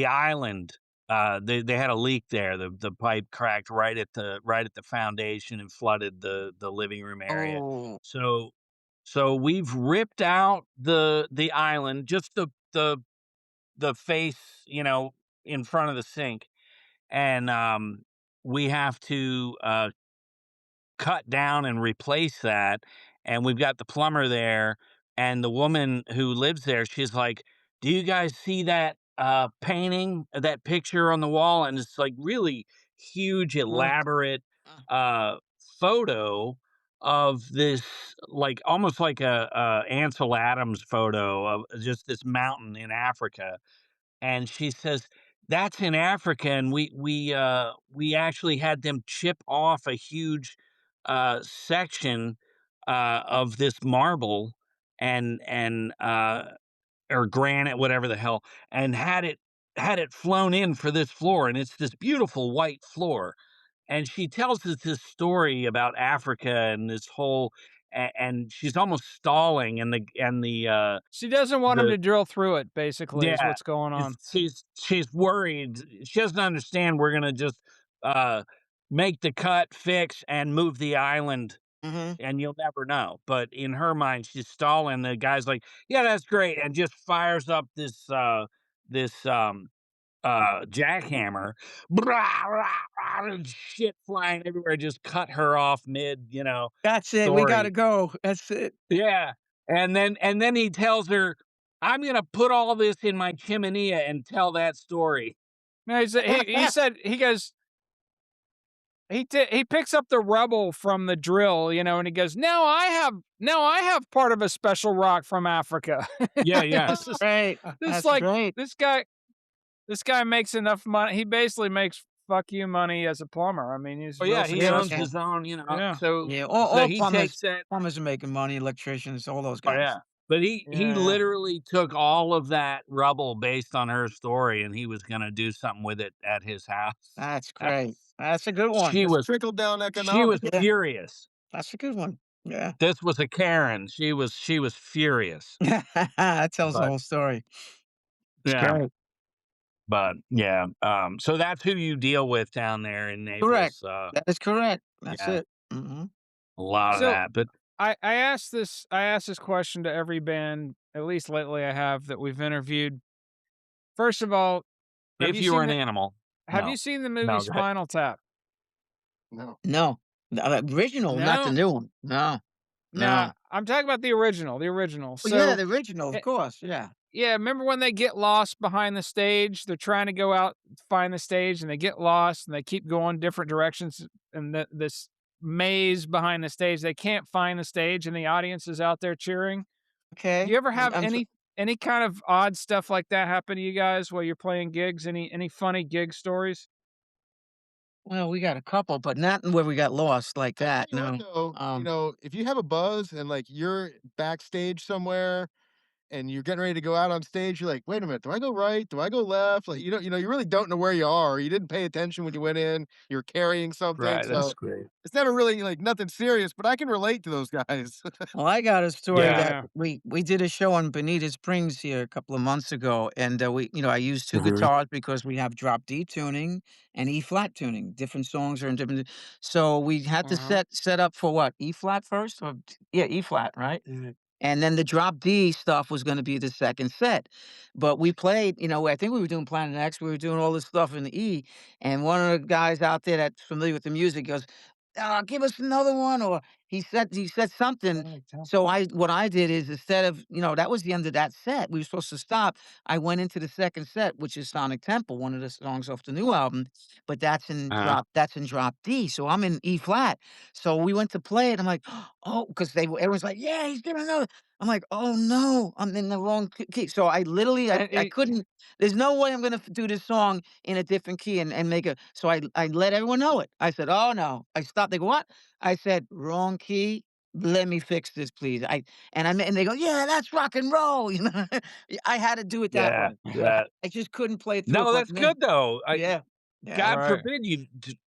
Speaker 2: island, they had a leak there. The pipe cracked right at the foundation and flooded the living room area.
Speaker 3: Oh,
Speaker 2: So so we've ripped out the island, just the face, in front of the sink, and we have to cut down and replace that. And we've got the plumber there, and the woman who lives there, she's like, "Do you guys see that painting, that picture on the wall?" And it's like really huge,
Speaker 3: uh,
Speaker 2: elaborate
Speaker 3: uh,
Speaker 2: uh, photo of this, like almost like a Ansel Adams photo of just this mountain in Africa. And she says, "That's in Africa, and we actually had them chip off a huge, section, of this marble and or granite, whatever the hell, and had it flown in for this floor, and it's this beautiful white floor." And she tells us this story about Africa and this whole and she's almost stalling, and
Speaker 1: She doesn't want him
Speaker 2: the
Speaker 1: to drill through it, basically, is
Speaker 2: yeah,
Speaker 1: what's going on.
Speaker 2: she's worried. She doesn't understand we're gonna just, uh, make the cut, fix, and move the island,
Speaker 3: mhm.
Speaker 2: and you'll never know. But in her mind, she's stalling. The guy's like, "Yeah, that's great," and just fires up this jackhammer. Brah, rah, rah, and shit flying everywhere, just cut her off mid,
Speaker 3: That's it, we gotta
Speaker 2: story.
Speaker 3: go. That's it.
Speaker 2: Yeah, and then he tells her I'm gonna put all this in my chimenea and tell that story.
Speaker 1: No, he said he goes he picks up the rubble from the drill, you know, and he goes, now I have part of a special rock from Africa."
Speaker 2: Yeah, yeah.
Speaker 1: This is
Speaker 3: Great.
Speaker 1: this
Speaker 3: That's
Speaker 1: like
Speaker 3: great.
Speaker 1: this guy makes enough money. He basically makes fuck you money as a plumber. I mean, he's
Speaker 2: Oh,
Speaker 1: real
Speaker 2: yeah, he
Speaker 3: Yeah,
Speaker 2: owns
Speaker 3: yeah,
Speaker 1: successful.
Speaker 2: his own,
Speaker 1: Yeah.
Speaker 3: yeah.
Speaker 2: so
Speaker 3: All
Speaker 2: he takes that.
Speaker 3: plumbers are making money, electricians, all those
Speaker 2: Oh,
Speaker 3: guys.
Speaker 2: yeah. But he
Speaker 1: Yeah, yeah.
Speaker 2: literally took all of that rubble based on her story, and he was gonna do something with it at his house.
Speaker 3: That's great. That's a good one.
Speaker 2: She
Speaker 4: It's
Speaker 2: was
Speaker 4: trickle down
Speaker 2: she was
Speaker 4: economics.
Speaker 3: Yeah,
Speaker 2: furious.
Speaker 3: that's a good one. Yeah.
Speaker 2: This was a Karen. She was furious.
Speaker 3: That tells the
Speaker 2: But
Speaker 3: whole story. It's
Speaker 2: yeah,
Speaker 3: great.
Speaker 2: yeah, so that's who you deal with down there in
Speaker 3: Correct.
Speaker 2: Naples,
Speaker 3: That is correct. That's
Speaker 2: yeah,
Speaker 3: it. Mhm.
Speaker 2: a lot of
Speaker 1: So
Speaker 2: that, but
Speaker 1: I asked this question to every band, at least lately I have that we've interviewed. First of all, have
Speaker 2: if
Speaker 1: you
Speaker 2: you were
Speaker 1: seen
Speaker 2: an
Speaker 1: the
Speaker 2: animal.
Speaker 1: have you
Speaker 2: No.
Speaker 1: seen the movie
Speaker 2: No, go ahead.
Speaker 1: Spinal Tap?
Speaker 4: No.
Speaker 3: No. The original, not the
Speaker 1: No?
Speaker 3: new one. No.
Speaker 1: Now,
Speaker 3: No.
Speaker 1: I'm talking about the original, the original.
Speaker 3: Well, yeah,
Speaker 1: So,
Speaker 3: the original, of
Speaker 1: eh
Speaker 3: course. Yeah.
Speaker 1: yeah, remember when they get lost behind the stage? They're trying to go out, find the stage, and they get lost, and they keep going different directions in this maze behind the stage. They can't find the stage, and the audience is out there cheering. Do
Speaker 3: Okay.
Speaker 1: you ever
Speaker 3: I'm,
Speaker 1: have
Speaker 3: I'm so,
Speaker 1: any kind of odd stuff like that happen to you guys while you're playing gigs? Any funny gig stories?
Speaker 3: well, we got a couple, but not where we got lost like
Speaker 4: I tell
Speaker 3: that.
Speaker 4: you what
Speaker 3: No.
Speaker 4: though, if you have a buzz and like you're backstage somewhere and you're getting ready to go out on stage, you're like, wait a minute, do I go right? Do I go left? Like you really don't know where you are. Or you didn't pay attention when you went in. You're carrying something,
Speaker 2: Right, that's
Speaker 4: so
Speaker 2: great.
Speaker 4: it's never really like nothing serious. But I can relate to those guys.
Speaker 3: Well, I got a story
Speaker 1: Yeah,
Speaker 2: Yeah.
Speaker 3: that
Speaker 1: yeah.
Speaker 3: we did a show on Bonita Springs here a couple of months ago, and I used two
Speaker 2: Mhm.
Speaker 3: guitars because we have drop D tuning and E flat tuning. Different songs are in different. So we had to
Speaker 1: Uh-huh.
Speaker 3: set up for what, E flat first, or yeah, E flat, right? And then the drop D stuff was going to be the second set, but we played. I think we were doing Planet X. We were doing all this stuff in the E, and one of the guys out there that's familiar with the music goes, "Give us another one," or he said something. So what I did is, instead of, that was the end of that set. We were supposed to stop. I went into the second set, which is Sonic Temple, one of the songs off the new album, but
Speaker 2: Uh-huh.
Speaker 3: that's in drop D. So I'm in E flat. So we went to play it. I'm like, oh, because everyone's like, yeah, he's giving another. I'm like, oh no, I'm in the wrong key. So I literally,
Speaker 1: And
Speaker 3: I
Speaker 1: it
Speaker 3: couldn't. There's no way I'm gonna do this song in a different key and make a. So I let everyone know it. I said, oh no. I stopped. They go, what? I said, wrong key. Let me fix this, please. And they go, yeah, that's rock and roll. I had to do it that
Speaker 2: Yeah,
Speaker 3: way.
Speaker 2: yeah.
Speaker 3: I just couldn't play it through
Speaker 2: No,
Speaker 3: it like
Speaker 2: that's
Speaker 3: me.
Speaker 2: good though.
Speaker 3: Yeah, yeah,
Speaker 2: God
Speaker 1: right.
Speaker 2: forbid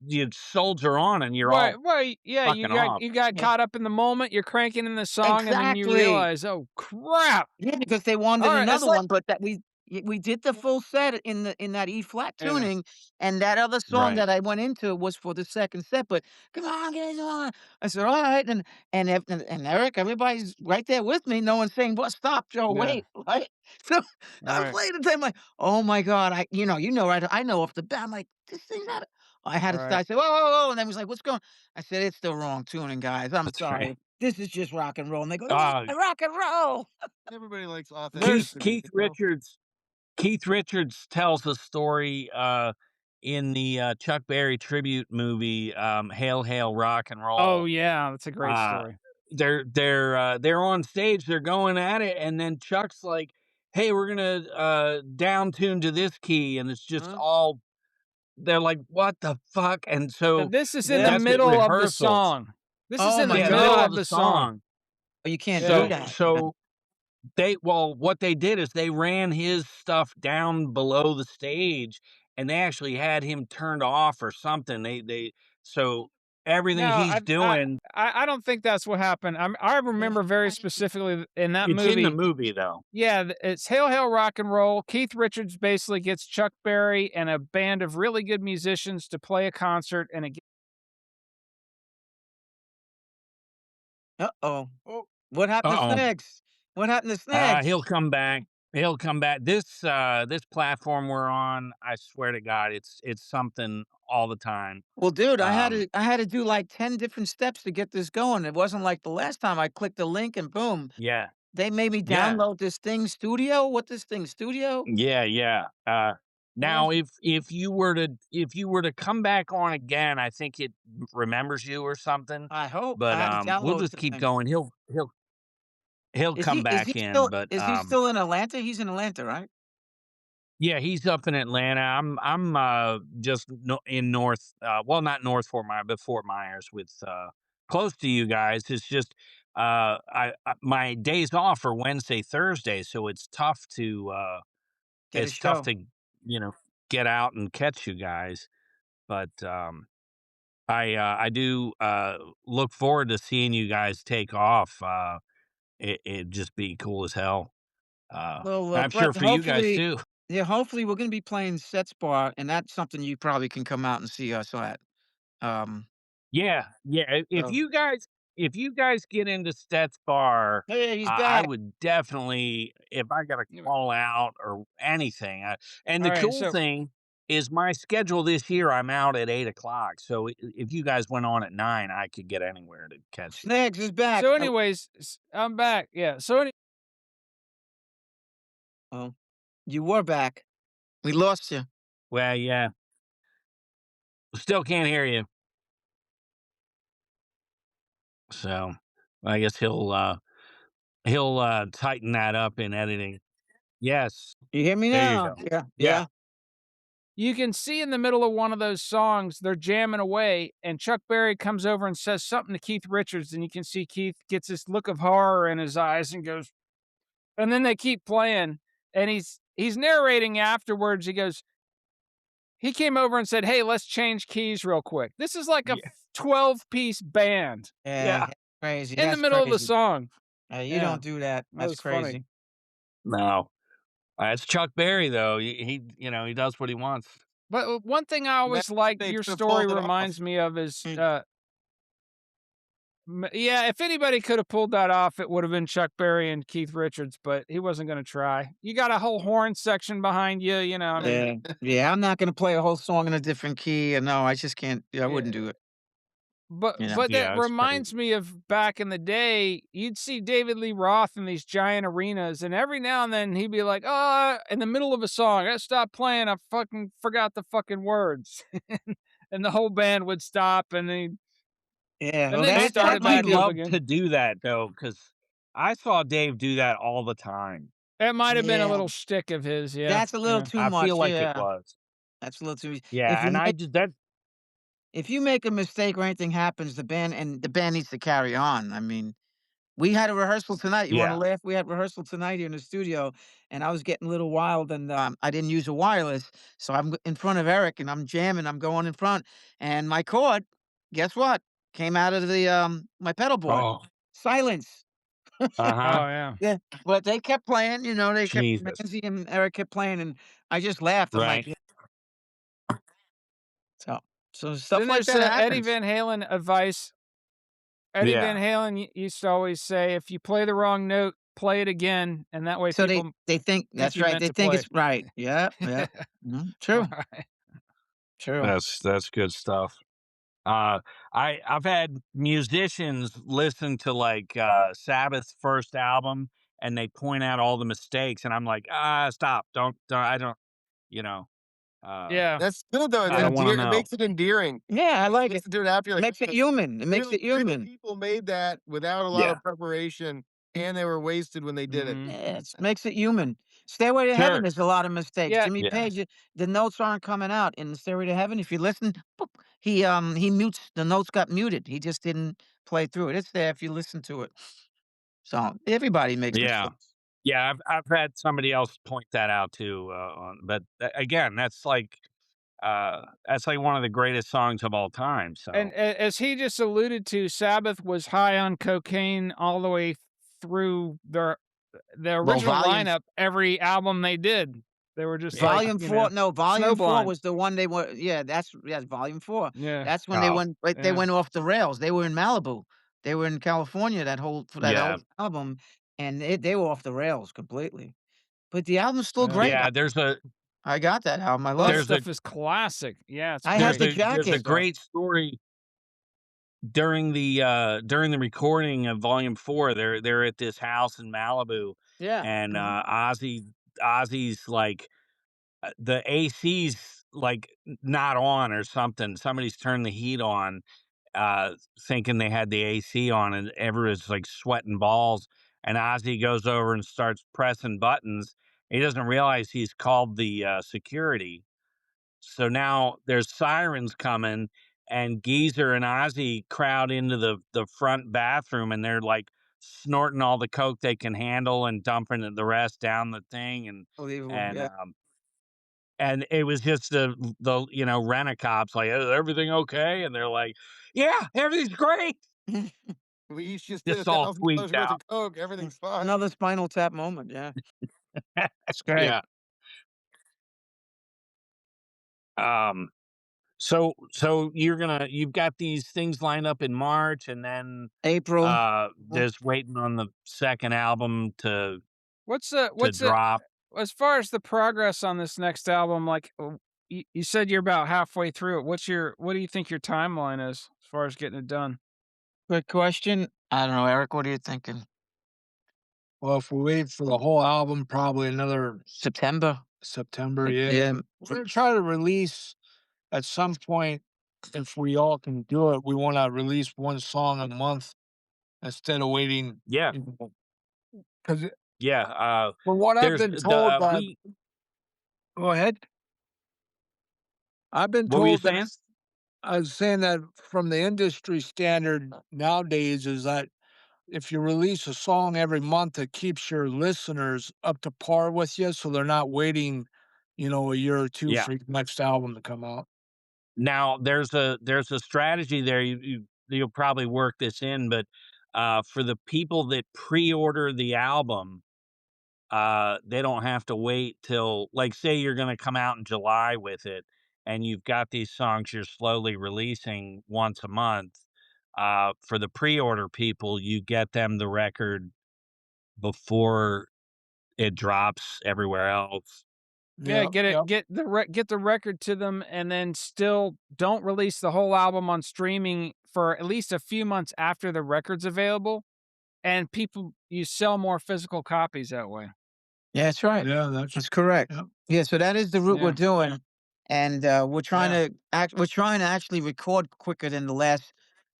Speaker 2: you'd soldier on and you're
Speaker 1: Right,
Speaker 2: all
Speaker 1: right, yeah,
Speaker 2: fucking off.
Speaker 1: you got
Speaker 3: yeah.
Speaker 1: caught up in the moment, you're cranking in the song, and then you
Speaker 3: Exactly.
Speaker 1: realize, "Oh, crap."
Speaker 3: Yeah, because they wanted
Speaker 1: Alright, it's
Speaker 3: another
Speaker 1: like
Speaker 3: one, but that we did the full set in that E flat
Speaker 1: yeah,
Speaker 3: tuning, and that other song
Speaker 2: Right.
Speaker 3: that I went into was for the second set, but, "Come on, guys, on." I said, "Alright," and Eric, everybody's right there with me, no one's saying, "What? Stop, Joe,
Speaker 1: yeah,
Speaker 3: wait," right? So, I'm
Speaker 1: right,
Speaker 3: playing the thing, I'm like, "Oh my god," right, I know off the bat, I'm like, "This thing not." I had to start,
Speaker 1: right,
Speaker 3: I said, "Whoa, whoa, whoa," and then he was like, "What's going?" I said, "It's the wrong tuning, guys, I'm
Speaker 2: That's great.
Speaker 3: sorry. This is just rock and roll," and they go, "Yeah,
Speaker 2: Uh,
Speaker 3: rock and roll."
Speaker 4: Everybody likes
Speaker 2: Keith
Speaker 1: there's
Speaker 4: authenticity,
Speaker 2: Keith Richards Keith Richards tells a story in the Chuck Berry tribute movie Hail Hail Rock and
Speaker 1: oh,
Speaker 2: Roll.
Speaker 1: yeah, that's a great
Speaker 2: Uh
Speaker 1: story.
Speaker 2: they're on stage, they're going at it, and then Chuck's like, "Hey, we're gonna down tune to this key," and it's just
Speaker 4: huh?
Speaker 2: all they're like, "What the fuck?" And
Speaker 1: And
Speaker 2: so
Speaker 1: this is in the
Speaker 3: Yeah.
Speaker 2: that's at
Speaker 1: middle of the
Speaker 2: rehearsals.
Speaker 1: song. This is
Speaker 3: Oh
Speaker 1: in the
Speaker 3: my
Speaker 2: Yeah,
Speaker 1: middle
Speaker 2: middle
Speaker 3: god.
Speaker 2: of
Speaker 1: of
Speaker 2: the
Speaker 1: the song.
Speaker 2: song.
Speaker 3: Oh, you can't do
Speaker 1: Yeah,
Speaker 2: So
Speaker 3: that.
Speaker 2: so what they did is they ran his stuff down below the stage, and they actually had him turned off or something. So
Speaker 1: no,
Speaker 2: everything he's doing,
Speaker 1: I don't think that's what happened. I remember very specifically in that
Speaker 2: it's in the
Speaker 1: movie.
Speaker 2: movie though.
Speaker 1: Yeah, it's Hail Hail Rock and Roll. Keith Richards basically gets Chuck Berry and a band of really good musicians to play a concert, and it
Speaker 3: Uh-oh.
Speaker 4: Oh,
Speaker 3: What happened to
Speaker 2: Uh-oh.
Speaker 3: Snags? What happened to Snags?
Speaker 2: He'll come back. He'll come back. This platform we're on, I swear to God, it's something all the time.
Speaker 3: Well, dude,
Speaker 2: Um,
Speaker 3: I had to do like 10 different steps to get this going. It wasn't like the last time I clicked the link and boom.
Speaker 2: yeah.
Speaker 3: They made me
Speaker 2: Yeah.
Speaker 3: download this thing, Studio? What this thing, Studio?
Speaker 2: Yeah, yeah.
Speaker 3: Yeah.
Speaker 2: Now if you were to come back on again, I think it remembers you or something.
Speaker 3: I hope.
Speaker 2: But
Speaker 3: I had to
Speaker 2: we'll
Speaker 3: download
Speaker 2: just
Speaker 3: the
Speaker 2: keep
Speaker 3: thing.
Speaker 2: going. He'll come
Speaker 3: Is he
Speaker 2: back in,
Speaker 3: still
Speaker 2: but
Speaker 3: is he still in Atlanta? He's in Atlanta, right?
Speaker 2: yeah, he's up in Atlanta. I'm just in North well, not North Fort Myers, but Fort Myers with close to you guys. It's just I my days off are Wednesday, Thursday, so
Speaker 3: Get a
Speaker 2: it's tough
Speaker 3: show.
Speaker 2: to, you know, get out and catch you guys. But I do look forward to seeing you guys take off. It'd just be cool as hell.
Speaker 3: Well,
Speaker 2: I'm sure
Speaker 3: Brett,
Speaker 2: for you guys
Speaker 3: hopefully
Speaker 2: too.
Speaker 3: yeah, hopefully we're gonna be playing Sets Bar, and that's something you probably can come out and see us at. Um,
Speaker 2: Yeah, yeah.
Speaker 3: so
Speaker 2: If you guys get into Stet's Bar,
Speaker 3: hey, he's
Speaker 2: I
Speaker 3: back.
Speaker 2: would definitely, if I got to
Speaker 1: Yeah.
Speaker 2: call out or anything. And
Speaker 1: All
Speaker 2: the
Speaker 1: right,
Speaker 2: cool
Speaker 1: so
Speaker 2: thing is my schedule this year. I'm out at 8 o'clock, so if you guys went on at 9, I could get anywhere to catch you.
Speaker 3: Snags is back.
Speaker 1: so anyways, I'm back. Yeah.
Speaker 3: Oh, you were back. We lost you.
Speaker 2: Well, yeah, still can't hear you. So I guess he'll tighten that up in editing. Yes,
Speaker 3: You hear me
Speaker 2: there you
Speaker 3: now?
Speaker 2: go.
Speaker 3: Yeah,
Speaker 2: Yeah.
Speaker 3: yeah.
Speaker 1: you can see in the middle of one of those songs, they're jamming away, and Chuck Berry comes over and says something to Keith Richards, and you can see Keith gets this look of horror in his eyes and goes, and then they keep playing, and he's narrating afterwards. He goes, he came over and said, "Hey, let's change keys real quick." This is like a
Speaker 2: Yeah.
Speaker 1: 12-piece band
Speaker 3: Yeah,
Speaker 2: Yeah.
Speaker 3: crazy.
Speaker 1: in the
Speaker 3: That's
Speaker 1: middle of the
Speaker 3: crazy.
Speaker 1: song.
Speaker 3: You
Speaker 1: Yeah,
Speaker 3: don't do that.
Speaker 1: that
Speaker 3: That's
Speaker 1: was funny.
Speaker 3: crazy.
Speaker 2: No. It's Chuck Berry though. He does what he wants.
Speaker 1: But one thing I
Speaker 4: Man,
Speaker 1: always like
Speaker 4: they
Speaker 1: your
Speaker 4: could have
Speaker 1: story
Speaker 4: pulled it off.
Speaker 1: reminds me of is,
Speaker 3: Mm.
Speaker 1: yeah, if anybody could have pulled that off, it would have been Chuck Berry and Keith Richards, but he wasn't gonna try. You got a whole horn section behind you, I mean,
Speaker 3: Yeah, yeah. I'm not gonna play a whole song in a different key. And no, I just can't. Yeah, I wouldn't
Speaker 1: yeah.
Speaker 3: do it.
Speaker 1: But
Speaker 3: You know.
Speaker 1: but that
Speaker 2: Yeah, it's
Speaker 1: reminds
Speaker 2: crazy.
Speaker 1: me of back in the day, you'd see David Lee Roth in these giant arenas, and every now and then he'd be like, "Oh," in the middle of a song, stop playing, I fucking forgot the fucking words." And the whole band would stop, and
Speaker 3: Yeah. Well,
Speaker 1: then
Speaker 2: It
Speaker 1: start
Speaker 3: that
Speaker 1: it
Speaker 2: He
Speaker 3: might
Speaker 1: back
Speaker 3: be.
Speaker 1: up
Speaker 2: loved to
Speaker 1: again.
Speaker 2: do that though, because I saw Dave do that all the time.
Speaker 1: It might have been a
Speaker 3: Yeah,
Speaker 1: little shtick of his, yeah,
Speaker 3: that's a little
Speaker 1: yeah.
Speaker 3: too
Speaker 2: I feel
Speaker 3: much.
Speaker 2: like it
Speaker 3: Yeah,
Speaker 2: was.
Speaker 3: that's a little too. If
Speaker 2: Yeah, and
Speaker 3: you
Speaker 2: I
Speaker 3: make
Speaker 2: just that
Speaker 3: if you make a mistake or anything happens, the band needs to carry on. I mean, we had a rehearsal tonight. You want to
Speaker 2: yeah.
Speaker 3: laugh? We had rehearsal tonight here in the studio, and I was getting a little wild, and I didn't use a wireless, so I'm in front of Eric, and I'm jamming. I'm going in front, and my cord, guess what? Came out of the my pedal board.
Speaker 2: Oh,
Speaker 3: Silence.
Speaker 2: uh-huh.
Speaker 1: Oh, yeah.
Speaker 3: Yeah, but they kept playing. They kept
Speaker 2: Jesus.
Speaker 3: Nancy and Eric kept playing, and I just laughed. I'm like,
Speaker 2: Right.
Speaker 3: yeah. So stuff
Speaker 1: Then
Speaker 3: like
Speaker 1: there's,
Speaker 3: that
Speaker 1: Eddie
Speaker 3: happens.
Speaker 1: Van Halen advice. Eddie Van
Speaker 2: Yeah.
Speaker 1: Halen used to always say, "If you play the wrong note, play it again, and that way
Speaker 3: So they
Speaker 1: people
Speaker 3: they think
Speaker 1: think
Speaker 3: that's
Speaker 1: you
Speaker 3: right.
Speaker 1: meant
Speaker 3: They
Speaker 1: to
Speaker 3: think
Speaker 1: play."
Speaker 3: it's right. Yeah, yeah. True,
Speaker 1: Right.
Speaker 3: true.
Speaker 2: That's good stuff. Uh, I've had musicians listen to like Sabbath's first album, and they point out all the mistakes, and I'm like, stop, I don't, you know, uh,
Speaker 1: Yeah,
Speaker 4: That's good though. It's
Speaker 2: I
Speaker 1: yeah.
Speaker 2: don't want to
Speaker 4: It
Speaker 2: know.
Speaker 4: makes it endearing.
Speaker 3: Yeah, I like it.
Speaker 4: Listen to it after you're like,
Speaker 3: Makes it
Speaker 4: "Oh,
Speaker 3: human. It makes it
Speaker 4: real
Speaker 3: human.
Speaker 4: people made that without a lot
Speaker 2: Yeah.
Speaker 4: of preparation, and they were wasted when they did it."
Speaker 1: Mhm.
Speaker 3: Yeah, it makes it human. Stairway to Heaven
Speaker 2: Sure.
Speaker 3: is a lot of mistakes.
Speaker 1: Yeah,
Speaker 3: Jimmy
Speaker 2: Yeah.
Speaker 3: Page, the notes aren't coming out in the Stairway to Heaven. If you listen, boop, he mutes the notes got muted. He just didn't play through it. It's there if you listen to it. So everybody makes
Speaker 2: Yeah.
Speaker 3: mistakes.
Speaker 2: Yeah. I've had somebody else point that out too. But again, that's like one of the greatest songs of all time.
Speaker 1: and
Speaker 2: So
Speaker 1: as he just alluded to, Sabbath was high on cocaine all the way through the
Speaker 3: Well,
Speaker 1: original lineup, every album they did. They were just like,
Speaker 2: yeah.
Speaker 3: Volume 4 no, Volume 4
Speaker 1: snowblind.
Speaker 3: was the one they were yeah, that's Volume 4.
Speaker 1: Yeah,
Speaker 3: That's when
Speaker 2: Oh,
Speaker 3: they
Speaker 1: yeah.
Speaker 3: went off the rails. They were in Malibu. They were in California that whole for that
Speaker 2: yeah.
Speaker 3: whole album, and they were off the rails completely. But the album's still
Speaker 1: Yeah.
Speaker 3: great.
Speaker 2: Yeah.
Speaker 3: I got that album. I
Speaker 1: Well,
Speaker 3: love
Speaker 1: that
Speaker 3: it.
Speaker 2: There's a
Speaker 1: stuff is classic. Yeah, it's
Speaker 3: I had
Speaker 2: there's
Speaker 1: great.
Speaker 3: the
Speaker 2: a there's
Speaker 1: Good
Speaker 2: a
Speaker 3: jacket.
Speaker 1: stuff.
Speaker 2: great story. during the recording of volume 4, they're at this house in Malibu,
Speaker 3: Yeah.
Speaker 2: and
Speaker 3: Mhm.
Speaker 2: Ozzy's like, the AC's like not on or something. Somebody's turned the heat on, thinking they had the AC on, and everyone's like sweating balls. And Ozzy goes over and starts pressing buttons. He doesn't realize he's called the security. So now there's sirens coming, and Geezer and Ozzy crowd into the front bathroom, and they're like snorting all the coke they can handle and dumping the rest down the thing,
Speaker 3: Unbelievable.
Speaker 2: and
Speaker 3: Yeah.
Speaker 2: um, and it was just the rent a cops like, "Is everything okay?" And they're like, "Yeah, everything's great."
Speaker 4: We each just did
Speaker 2: Just all
Speaker 4: $1,000
Speaker 2: tweaked
Speaker 4: worth
Speaker 2: out.
Speaker 4: of coke. Everything's fine.
Speaker 3: Another Spinal Tap moment. Yeah. It's great.
Speaker 2: Yeah. Um. So you've got these things lined up in March, and then
Speaker 3: April. Mhm.
Speaker 2: just waiting on the second album to
Speaker 1: What's the
Speaker 2: drop.
Speaker 1: as far as the progress on this next album, like, you said you're about halfway through it. What do you think your timeline is as far as getting it done?
Speaker 3: Good question. I don't know, Eric. What are you thinking?
Speaker 6: Well, if we wait for the whole album, probably another
Speaker 3: September.
Speaker 6: September, yeah.
Speaker 3: Yeah.
Speaker 6: We're gonna try to release at some point, if we all can do it, we wanna release 1 song a month instead of waiting,
Speaker 2: Yeah,
Speaker 6: you know, 'cause
Speaker 2: yeah.
Speaker 6: from what I've
Speaker 2: There's
Speaker 6: been told by
Speaker 2: we.
Speaker 6: Go ahead. I've been
Speaker 2: What were you
Speaker 6: told that
Speaker 2: saying?
Speaker 6: I was saying that from the industry standard nowadays is that if you release a song every month, it keeps your listeners up to par with you, so they're not waiting, a year or 2
Speaker 2: Yeah.
Speaker 6: for your next album to come out.
Speaker 2: Now there's a strategy there. You'll probably work this in, but for the people that pre-order the album, they don't have to wait till, like, say you're gonna come out in July with it, and you've got these songs you're slowly releasing once a month. For the pre-order people, you get them the record before it drops everywhere else.
Speaker 1: Yeah,
Speaker 6: Yeah, yep.
Speaker 1: get the record to them, and then still don't release the whole album on streaming for at least a few months after the record's available, and people you sell more physical copies that way.
Speaker 3: Yeah, that's right.
Speaker 6: Yeah,
Speaker 3: That's correct.
Speaker 6: yep,
Speaker 3: Yeah, so that is the route we're
Speaker 1: Yeah.
Speaker 3: doing, and,
Speaker 6: yeah,
Speaker 3: we're trying to actually record quicker than the last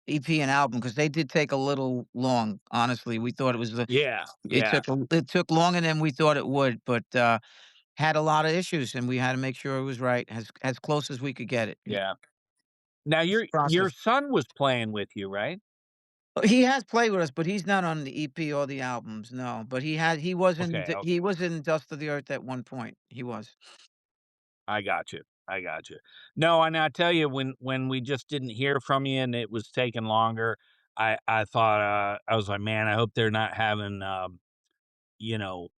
Speaker 3: EP and album because they did take a little long, honestly. We thought
Speaker 2: Yeah, yeah,
Speaker 3: it took longer than we thought it would, but, had a lot of issues, and we had to make sure it was right as close as we could get it. Yeah,
Speaker 2: yeah. Now your
Speaker 3: process.
Speaker 2: son was playing with you, right?
Speaker 3: He has played with us, but he's not on the EP or the albums, no, but
Speaker 2: Okay,
Speaker 3: he
Speaker 2: okay.
Speaker 3: was in Dust of the Earth at one point. He was.
Speaker 2: I got you. I got you. No, and I tell you, when we just didn't hear from you and it was taking longer, I thought, I was like, man, I hope they're not having you know,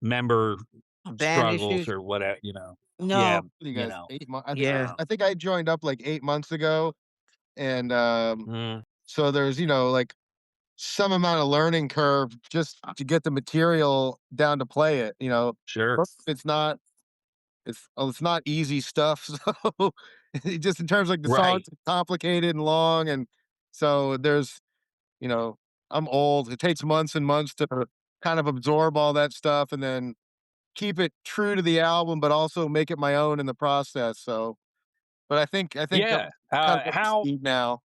Speaker 2: member
Speaker 3: Band
Speaker 2: struggles
Speaker 3: issues?
Speaker 2: or whatever. Yeah,
Speaker 3: No.
Speaker 4: You
Speaker 2: you
Speaker 4: guys,
Speaker 2: know.
Speaker 4: 8 months.
Speaker 3: Yeah.
Speaker 4: I think I joined up like 8 months ago, and
Speaker 2: Mm,
Speaker 4: so there's like some amount of learning curve just to get the material down to play it.
Speaker 2: sure.
Speaker 4: It's not it's not easy stuff. So just in terms like the songs
Speaker 2: Right.
Speaker 4: are complicated and long, and so there's you know I'm old. It takes months and months to kind of absorb all that stuff and then keep it true to the album, but also make it my own in the process. So, but I think I'm
Speaker 2: Yeah.
Speaker 4: kind of up to
Speaker 2: How
Speaker 4: speed now.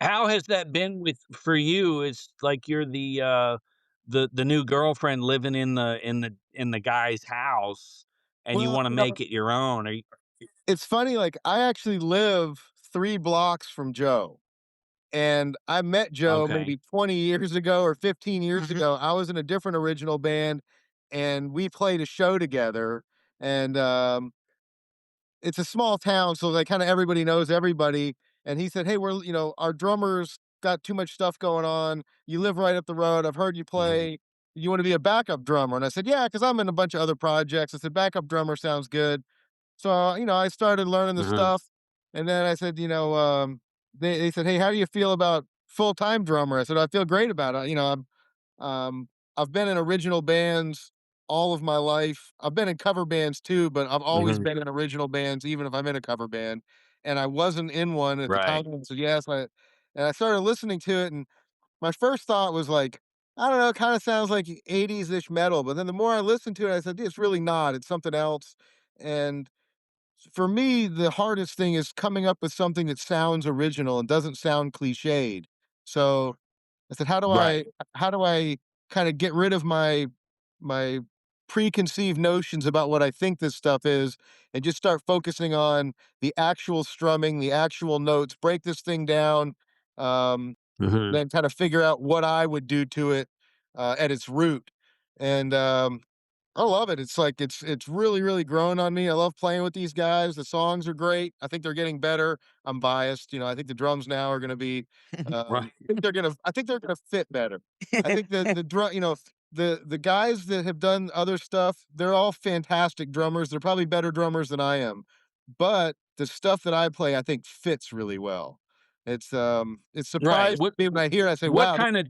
Speaker 2: how has that been with for you? It's like you're the new girlfriend living in the guy's house, and you
Speaker 4: Well,
Speaker 2: want to make it your own. Are you,
Speaker 4: it's funny. Like I actually live 3 blocks from Joe. And I met Joe
Speaker 2: okay.
Speaker 4: maybe 20 years ago or 15 years
Speaker 3: Mhm.
Speaker 4: ago. I was in a different original band and we played a show together. And it's a small town, so like kind of everybody knows everybody. And he said, "Hey, our drummers got too much stuff going on. You live right up the road. I've heard you
Speaker 2: Mhm,
Speaker 4: play. You want to be a backup drummer?" And I said, "Yeah, because I'm in a bunch of other projects." I said, "Backup drummer sounds good." So, I started learning the
Speaker 2: mhm,
Speaker 4: stuff, and then I said, they said, "Hey, how do you feel about full-time drummer?" I said, "I feel great about it." Um, I've been in original bands all of my life. I've been in cover bands too, but I've always
Speaker 2: mhm.
Speaker 4: been in original bands, even if I'm in a cover band. and I wasn't in one at the time.
Speaker 2: Right.
Speaker 4: And said yes, and I started listening to it, and my first thought was like, I don't know, it kind of sounds like 80s ish metal. But then the more I listened to it, I said, it's really not. It's something else. And for me, the hardest thing is coming up with something that sounds original and doesn't sound cliched. So I said,
Speaker 2: Right.
Speaker 4: how do I kind of get rid of my preconceived notions about what I think this stuff is and just start focusing on the actual strumming, the actual notes, break this thing down, um,
Speaker 2: Mhm.
Speaker 4: then kind of figure out what I would do to it at its root. And I love it. It's like it's really, really grown on me. I love playing with these guys. The songs are great. I think they're getting better. I'm biased, I think the drums now are gonna be,
Speaker 2: Right.
Speaker 4: I think they're gonna fit better. I think that the drum the guys that have done other stuff, they're all fantastic drummers. They're probably better drummers than I am. But the stuff that I play, I think fits really well. It's
Speaker 2: Right.
Speaker 4: surprised me when I hear it, I say,
Speaker 2: What
Speaker 4: "Wow."
Speaker 2: kind of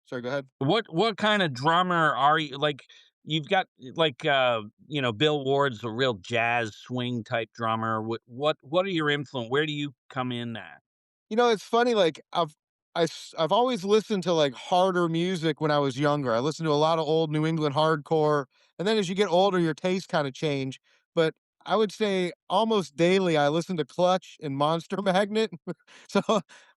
Speaker 4: Sorry, go ahead.
Speaker 2: what kind of drummer are you? Like, you've got like Bill Ward's a real jazz swing type drummer. What are your influence? Where do you come in at?
Speaker 4: It's funny, like, I've always listened to, like, harder music when I was younger. I listened to a lot of old New England hardcore, and then as you get older, your tastes kinda change, but I would say almost daily, I listen to Clutch and Monster Magnet. So,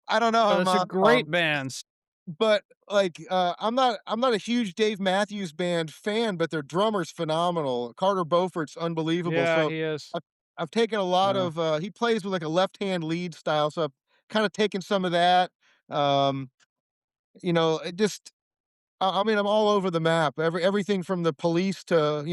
Speaker 4: I don't know,
Speaker 1: Oh, those are great
Speaker 4: um
Speaker 1: bands.
Speaker 4: but, like, I'm not a huge Dave Matthews Band fan, but their drummer's phenomenal. Carter Beaufort's unbelievable,
Speaker 1: Yeah,
Speaker 4: so
Speaker 1: he is.
Speaker 4: I've taken a lot
Speaker 1: Uh,
Speaker 4: of, he plays with, like, a left-hand lead style, so I've kinda taken some of that. Um, it just I mean, I'm all over the map. Everything from The Police to,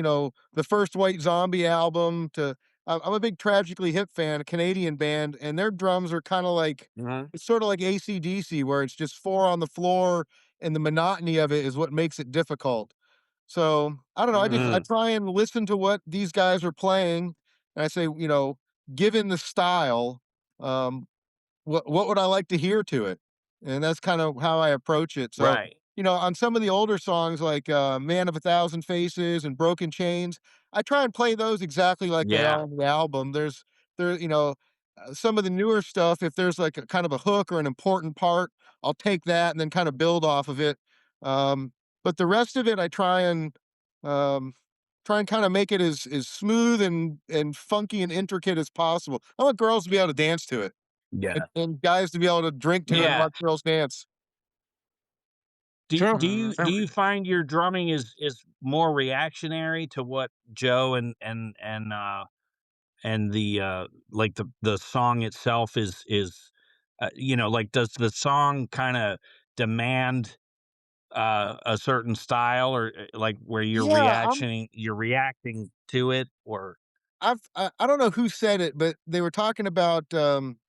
Speaker 4: the first White Zombie album to I'm a big Tragically Hip fan, a Canadian band, and their drums are kinda like
Speaker 2: Mhm.
Speaker 4: it's sorta like AC/DC where it's just 4 on the floor, and the monotony of it is what makes it difficult. So, I don't know, I
Speaker 1: mhm.
Speaker 2: Mm.
Speaker 4: try and listen to what these guys are playing, and I say, given the style, um, what would I like to hear to it? And that's kind of how I approach it. So,
Speaker 2: Right.
Speaker 4: on some of the older songs like Man of a Thousand Faces and Broken Chains, I try and play those exactly like they are
Speaker 2: Yeah.
Speaker 4: on the album. Some of the newer stuff, if there's like a kind of a hook or an important part, I'll take that and then kind of build off of it. Um, but the rest of it, I um, try and kind of make it as smooth and funky and intricate as possible. I want girls to be able to dance to it. And
Speaker 2: Yeah.
Speaker 4: and guys to be able to drink to it and
Speaker 2: Yeah.
Speaker 4: watch girls dance.
Speaker 3: True.
Speaker 2: Do
Speaker 3: True.
Speaker 2: you find your drumming is more reactionary to what Joe and the like the song itself is like, does the song kind of demand a certain style, or like where
Speaker 4: Yeah,
Speaker 2: you're reacting to it, or
Speaker 4: I don't know who said it, but they were talking about,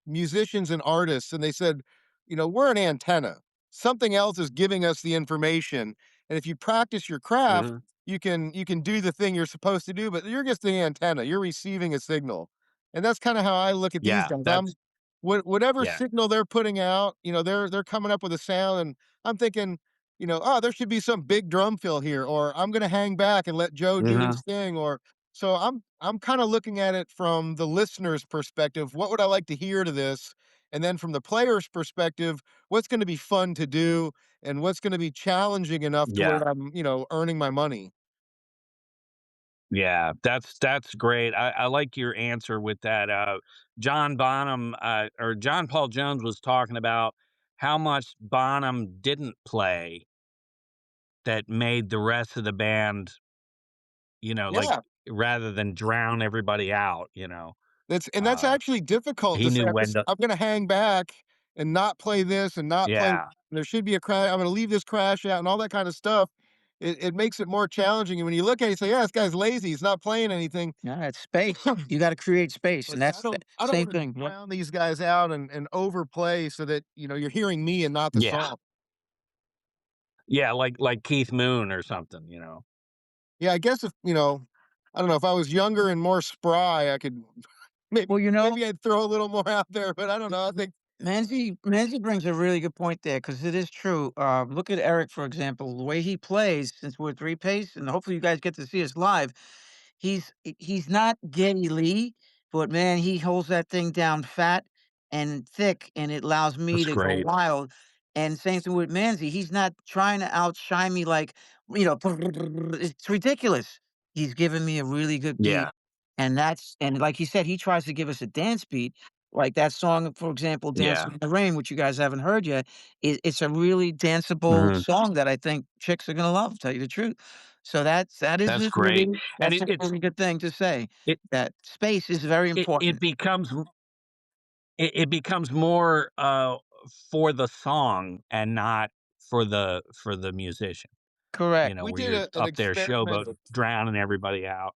Speaker 4: musicians and artists, and they said, "We're an antenna. Something else is giving us the information, and if you practice your craft,
Speaker 2: Mhm.
Speaker 4: you can do the thing you're supposed to do, but you're just the antenna. You're receiving a signal." And that's kinda how I look at these
Speaker 2: Yeah,
Speaker 4: guys.
Speaker 2: that's
Speaker 4: Whatever
Speaker 2: yeah.
Speaker 4: signal they're putting out, they're coming up with a sound, and I'm thinking, "Oh, there should be some big drum fill here," or, "I'm gonna hang back and let Joe do his
Speaker 2: Mhm.
Speaker 4: thing," or so I'm kinda looking at it from the listener's perspective, what would I like to hear to this? And then from the player's perspective, what's gonna be fun to do and what's gonna be challenging enough to
Speaker 2: Yeah.
Speaker 4: where I'm, earning my money.
Speaker 2: Yeah, that's great. I like your answer with that. John Bonham or John Paul Jones was talking about how much Bonham didn't play that made the rest of the band, like,
Speaker 4: Yeah,
Speaker 2: rather than drown everybody out.
Speaker 4: that's
Speaker 2: Uh,
Speaker 4: actually difficult
Speaker 2: he
Speaker 4: to say,
Speaker 2: knew when to.
Speaker 4: I'm gonna hang back and not play this and not play
Speaker 2: Yeah,
Speaker 4: there should be a crash. I'm gonna leave this crash out and all that kinda stuff. It makes it more challenging, and when you look at it, you say, "Yeah, this guy's lazy, he's not playing anything."
Speaker 3: Yeah, it's space. You got to create space, and
Speaker 4: Like, I
Speaker 3: that's the
Speaker 4: don't I don't
Speaker 3: same
Speaker 4: wanna
Speaker 3: thing. Yep.
Speaker 4: drown these guys out and overplay so that, you're hearing me and not the
Speaker 2: yeah,
Speaker 4: song.
Speaker 2: yeah. Like Keith Moon or something.
Speaker 4: Yeah, I guess if, I don't know, if I was younger and more spry, I could maybe
Speaker 3: Well,
Speaker 4: maybe I'd throw a little more out there, but I don't know, I think
Speaker 3: Manzi brings a really good point there because it is true. Look at Eric, for example, the way he plays, since we're three pace, and hopefully you guys get to see us live. He's not Geddy Lee, but man, he holds that thing down fat and thick, and it allows me
Speaker 2: That's
Speaker 3: to go
Speaker 2: great.
Speaker 3: wild. And same thing with Manzi. He's not trying to outshine me like, you know, it's ridiculous. He's giving me a really good beat.
Speaker 2: Yeah,
Speaker 3: And like he said, he tries to give us a dance beat. Like that song, for example,
Speaker 2: yeah.
Speaker 3: Dancing in the Rain, which you guys haven't heard yet. It's a really danceable
Speaker 2: Mhm.
Speaker 3: song that I think chicks are gonna love, tell you the truth. So that is
Speaker 2: That's
Speaker 3: just
Speaker 2: great,
Speaker 3: really
Speaker 2: and
Speaker 3: that's a really good thing to say,
Speaker 2: it
Speaker 3: that space is very
Speaker 2: it it
Speaker 3: important.
Speaker 2: becomes it becomes more, for the song and not for the musician,
Speaker 3: Correct.
Speaker 4: We
Speaker 2: where
Speaker 4: did
Speaker 2: you're
Speaker 4: an
Speaker 2: up there
Speaker 4: experiment
Speaker 2: showboating, drowning everybody out.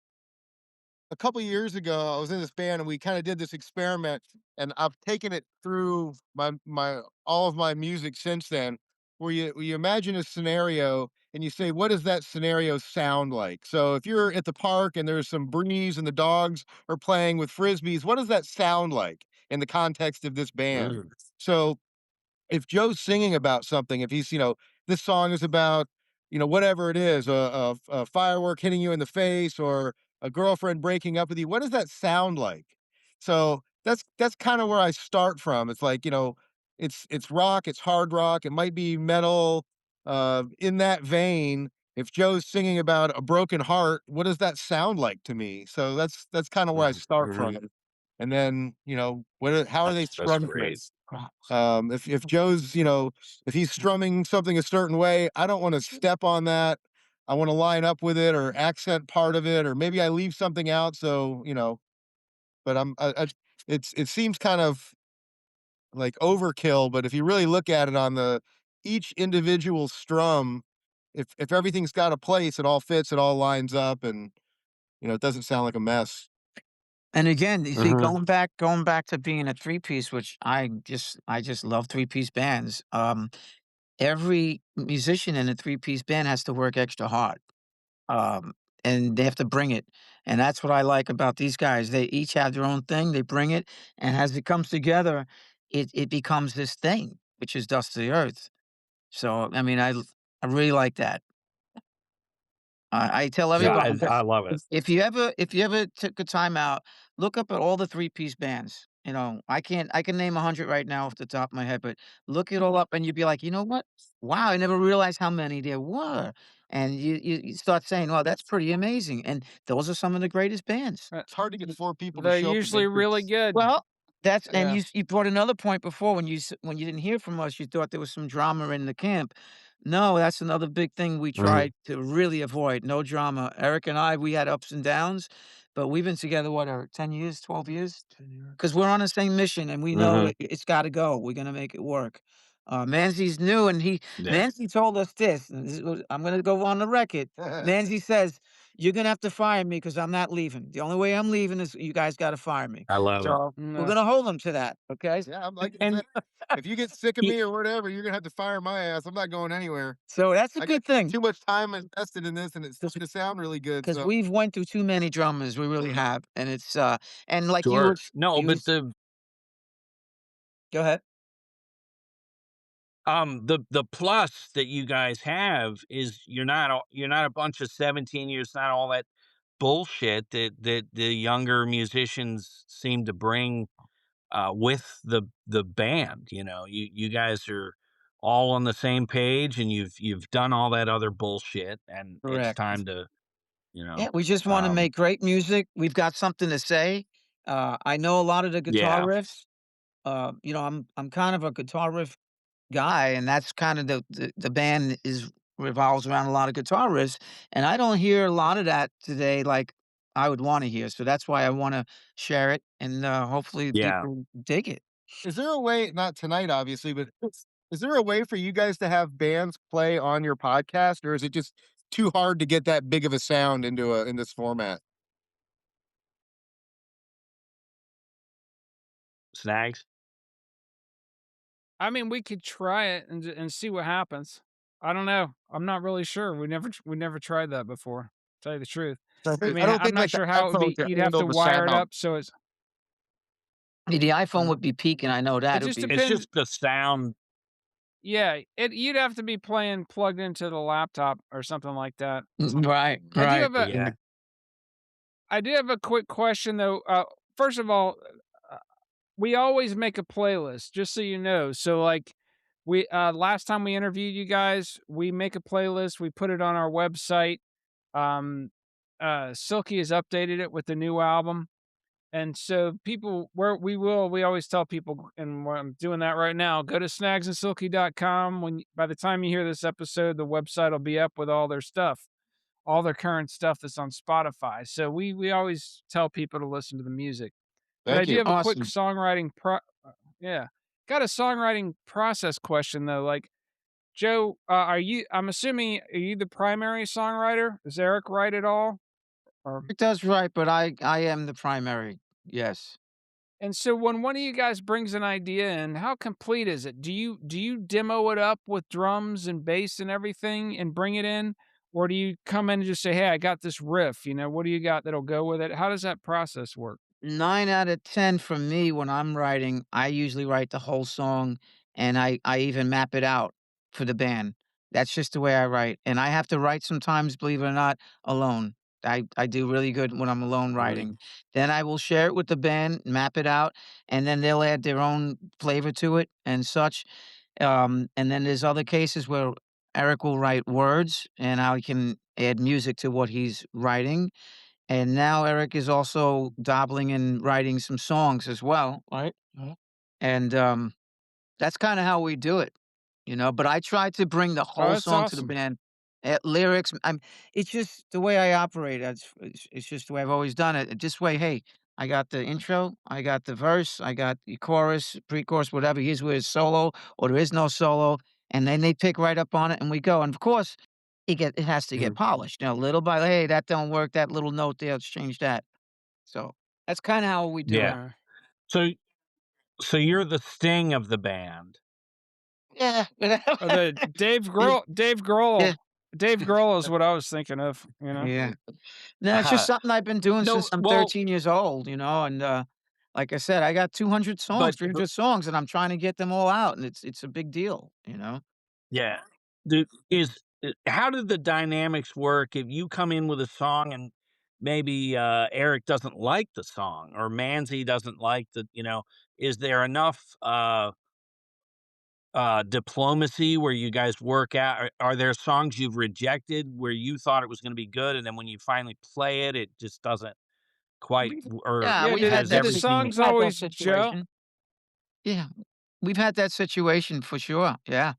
Speaker 4: a couple years ago. I was in this band and we kind of did this experiment, and I've taken it through my all of my music since then, where you imagine a scenario and you say, what does that scenario sound like? So if you're at the park and there's some breeze and the dogs are playing with frisbees, what does that sound like in the context of this band?
Speaker 2: Mm,
Speaker 4: So if Joe's singing about something, if he's, this song is about, whatever it is, a firework hitting you in the face or a girlfriend breaking up with you, what does that sound like? So that's kind of where I start from. It's like, it's rock, it's hard rock, it might be metal. In that vein, if Joe's singing about a broken heart, what does that sound like to me? So that's kind of where I
Speaker 2: mhm,
Speaker 4: start from.
Speaker 2: mhm.
Speaker 4: And then, how are they
Speaker 2: That's
Speaker 4: strumming it?
Speaker 2: great.
Speaker 4: If Joe's, if he's strumming something a certain way, I don't want to step on that. I want to line up with it or accent part of it, or maybe I leave something out. So, but it seems kind of like overkill. But if you really look at it on each individual strum, if everything's got a place, it all fits, it all lines up, and it doesn't sound like a mess.
Speaker 3: And again, you see,
Speaker 2: Mhm.
Speaker 3: going back to being a three-piece, which I just love three-piece bands. Every musician in a three-piece band has to work extra hard. Um, and they have to bring it. And that's what I like about these guys. They each have their own thing, they bring it, and as it comes together, it becomes this thing, which is Dust to the Earth. So, I mean, I really like that. I tell
Speaker 2: Yeah,
Speaker 1: So
Speaker 3: everybody that
Speaker 2: I love it.
Speaker 3: if you ever took a time out, look up at all the three-piece bands. I can name 100 right now off the top of my head, but look it all up and you'd be like, "You know what? Wow, I never realized how many there were." And you start saying, "Well, that's pretty amazing." And those are some of the greatest bands.
Speaker 1: uh,
Speaker 4: It's hard to get four people to
Speaker 1: they're
Speaker 4: show up and
Speaker 1: usually
Speaker 4: make
Speaker 1: really
Speaker 4: this.
Speaker 1: good.
Speaker 3: Well, that's and
Speaker 1: Yeah.
Speaker 3: you brought another point before when you didn't hear from us, you thought there was some drama in the camp. No, that's another big thing we
Speaker 2: Mhm,
Speaker 3: tried to really avoid, no drama. Eric and I, we had ups and downs, but we've been together, what, Eric, 10 years, 12 years? 10 years. 'Cause we're on the same mission and we know
Speaker 2: mhm.
Speaker 3: it's gotta go. We're gonna make it work. Manzi's new and
Speaker 2: Yeah,
Speaker 3: Manzi told us this, and I'm gonna go on the record. Manzi says, "You're gonna have to fire me because 'cause I'm not leaving. The only way I'm leaving is you guys gotta fire me."
Speaker 2: I love it.
Speaker 3: So, we're
Speaker 1: No.
Speaker 3: gonna hold them to that, okay?
Speaker 4: Yeah, I'm like I
Speaker 3: And
Speaker 4: said, if you get sick of
Speaker 3: y
Speaker 4: me or whatever, you're gonna have to fire my ass. I'm not going anywhere.
Speaker 3: so that's a
Speaker 4: I got
Speaker 3: good thing
Speaker 4: too much time invested in this, and it's
Speaker 3: because
Speaker 4: starting to sound really good.
Speaker 3: because
Speaker 4: So
Speaker 3: we've went through too many drummers, we really have, and it's, and like
Speaker 2: Sure. No,
Speaker 3: you
Speaker 2: but
Speaker 3: was go ahead.
Speaker 2: the plus that you guys have is you're not a bunch of 17 years, not all that bullshit that the younger musicians seem to bring, with the band, you guys are all on the same page, and you've done all that other bullshit, and it's
Speaker 3: Correct.
Speaker 2: time to, you
Speaker 3: Yeah,
Speaker 2: know,
Speaker 3: we just wanna
Speaker 2: um
Speaker 3: make great music, we've got something to say. I know a lot of the guitar
Speaker 2: yeah,
Speaker 3: riffs. I'm kind of a guitar riff guy, and that's kind of the band is revolves around a lot of guitar riffs, and I don't hear a lot of that today like I would wanna hear, so that's why I wanna share it, and, hopefully
Speaker 2: yeah.
Speaker 3: people dig it.
Speaker 4: is there a way, not tonight, obviously, but is there a way for you guys to have bands play on your podcast, or is it just too hard to get that big of a sound in this format?
Speaker 2: Snags?
Speaker 1: I mean, we could try it and see what happens. I don't know. I'm not really sure. We never tried that before, tell you the truth.
Speaker 4: So
Speaker 1: I mean,
Speaker 4: I don't
Speaker 1: I'm
Speaker 4: think
Speaker 1: not
Speaker 4: like the
Speaker 1: sure how it would
Speaker 4: iPhone
Speaker 1: be.
Speaker 4: can
Speaker 1: You'd have
Speaker 4: handle
Speaker 1: to
Speaker 4: the
Speaker 1: wire it
Speaker 4: sound.
Speaker 1: up so it's
Speaker 3: The iPhone
Speaker 1: uh,
Speaker 3: would be peaking, I know
Speaker 1: it
Speaker 3: that, it would
Speaker 1: just
Speaker 3: be
Speaker 2: It's
Speaker 1: depends.
Speaker 2: just the sound.
Speaker 1: Yeah, you'd have to be playing plugged into the laptop or something like that.
Speaker 3: right,
Speaker 1: I do
Speaker 3: right.
Speaker 1: have a
Speaker 2: Yeah.
Speaker 1: I do have a quick question though, first of all, uh, we always make a playlist, just so you know. So, like, last time we interviewed you guys, we make a playlist, we put it on our website. Um, Silky has updated it with the new album. And so people where we always tell people, and I'm doing that right now, go to snagsandsilky.com. By the time you hear this episode, the website will be up with all their stuff, all their current stuff that's on Spotify. So we always tell people to listen to the music. But I
Speaker 4: Thank
Speaker 1: do
Speaker 4: you.
Speaker 1: have a quick
Speaker 3: Awesome.
Speaker 1: songwriting yeah. Got a songwriting process question though. Like, Joe, I'm assuming, are you the primary songwriter? Does Eric write it all? Or
Speaker 3: It does right, but I am the primary. Yes.
Speaker 1: And so when one of you guys brings an idea in, how complete is it? Do you demo it up with drums and bass and everything and bring it in? Or do you come in and just say, "Hey, I got this riff, what do you got that'll go with it?" How does that process work?
Speaker 3: 9 out of 10 for me when I'm writing, I usually write the whole song and I even map it out for the band. That's just the way I write. And I have to write sometimes, believe it or not, alone. I do really good when I'm alone
Speaker 2: Mhm.
Speaker 3: writing. Then I will share it with the band, map it out, and then they'll add their own flavor to it and such. And then there's other cases where Eric will write words and I can add music to what he's writing, and now Eric is also dabbling in writing some songs as well, right? And, that's kinda how we do it, but I try to bring the
Speaker 1: Oh,
Speaker 3: whole
Speaker 1: that's
Speaker 3: song to the
Speaker 1: awesome.
Speaker 3: band, lyrics, it's just the way I operate, it's just the way I've always done it. This way, hey, I got the intro, I got the verse, I got the chorus, pre-chorus, whatever, here's where it's solo or there is no solo, and then they pick right up on it and we go, and of course, it has to get
Speaker 2: Mhm.
Speaker 3: polished, little by, "Hey, that don't work, that little note there, let's change that." So, that's kinda how we do it.
Speaker 2: Yeah.
Speaker 1: Right.
Speaker 2: So so you're the Sting of the band.
Speaker 3: Yeah.
Speaker 1: Or the
Speaker 3: Yeah, yeah,
Speaker 1: Dave Grohl is what I was thinking of.
Speaker 3: yeah. No, it's just something I've been doing
Speaker 2: No,
Speaker 3: since I'm
Speaker 2: well,
Speaker 3: 13 years old, and, like I said, I got 200 songs,
Speaker 2: but
Speaker 3: 300 songs, and I'm trying to get them all out, and it's a big deal.
Speaker 2: yeah. How did the dynamics work if you come in with a song and maybe, Eric doesn't like the song or Manzi doesn't like is there enough, diplomacy where you guys work out are there songs you've rejected where you thought it was gonna be good, and then when you finally play it, it just doesn't quite
Speaker 3: We've
Speaker 2: or
Speaker 3: Yeah,
Speaker 1: Yeah,
Speaker 3: we've
Speaker 1: do
Speaker 3: had
Speaker 1: do
Speaker 3: that
Speaker 1: the
Speaker 2: everything.
Speaker 3: we've
Speaker 1: songs
Speaker 3: had that
Speaker 1: always gel?
Speaker 3: situation. Yeah, we've had that situation for sure, yeah.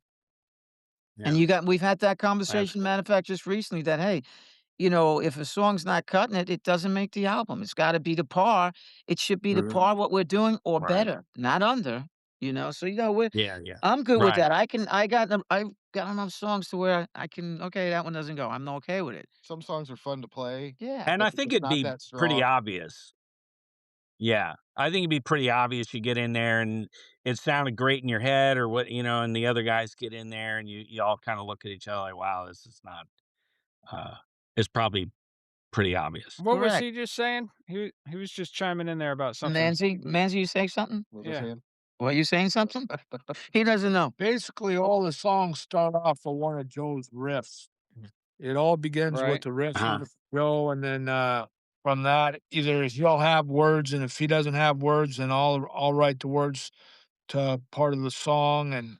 Speaker 2: Yeah,
Speaker 3: And we've had that
Speaker 2: that's
Speaker 3: conversation,
Speaker 2: good.
Speaker 3: matter of fact, just recently that, hey, if a song's not cutting it, it doesn't make the album. It's gotta be the par. It should be the
Speaker 2: Mhm.
Speaker 3: par what we're doing or
Speaker 2: Right.
Speaker 3: better, not under. So,
Speaker 2: Yeah, yeah.
Speaker 3: I'm good with
Speaker 2: Right.
Speaker 3: that. I've got enough songs to where I can, "Okay, that one doesn't go." I'm okay with it.
Speaker 4: Some songs are fun to play,
Speaker 3: Yeah.
Speaker 2: And
Speaker 4: but
Speaker 2: I
Speaker 4: they're
Speaker 2: think
Speaker 4: just
Speaker 2: it'd
Speaker 4: not
Speaker 2: be
Speaker 4: that
Speaker 2: pretty
Speaker 4: strong.
Speaker 2: obvious. Yeah. I think it'd be pretty obvious you get in there and it sounded great in your head or and the other guys get in there and you all kind of look at each other like, wow, this is not uh it's probably pretty obvious.
Speaker 1: What was
Speaker 3: Correct.
Speaker 1: he just saying? He was just chiming in there about something.
Speaker 3: Manzi, you saying something?
Speaker 4: Was I
Speaker 1: Yeah,
Speaker 4: saying?
Speaker 3: Were you saying something? He doesn't know.
Speaker 6: Basically, all the songs start off with one of Joe's riffs. It all begins with
Speaker 1: right.
Speaker 6: the riff
Speaker 2: Uh-huh.
Speaker 6: of Joe, and then, from that, either he'll have words, and if he doesn't have words, then I'll write the words to part of the song,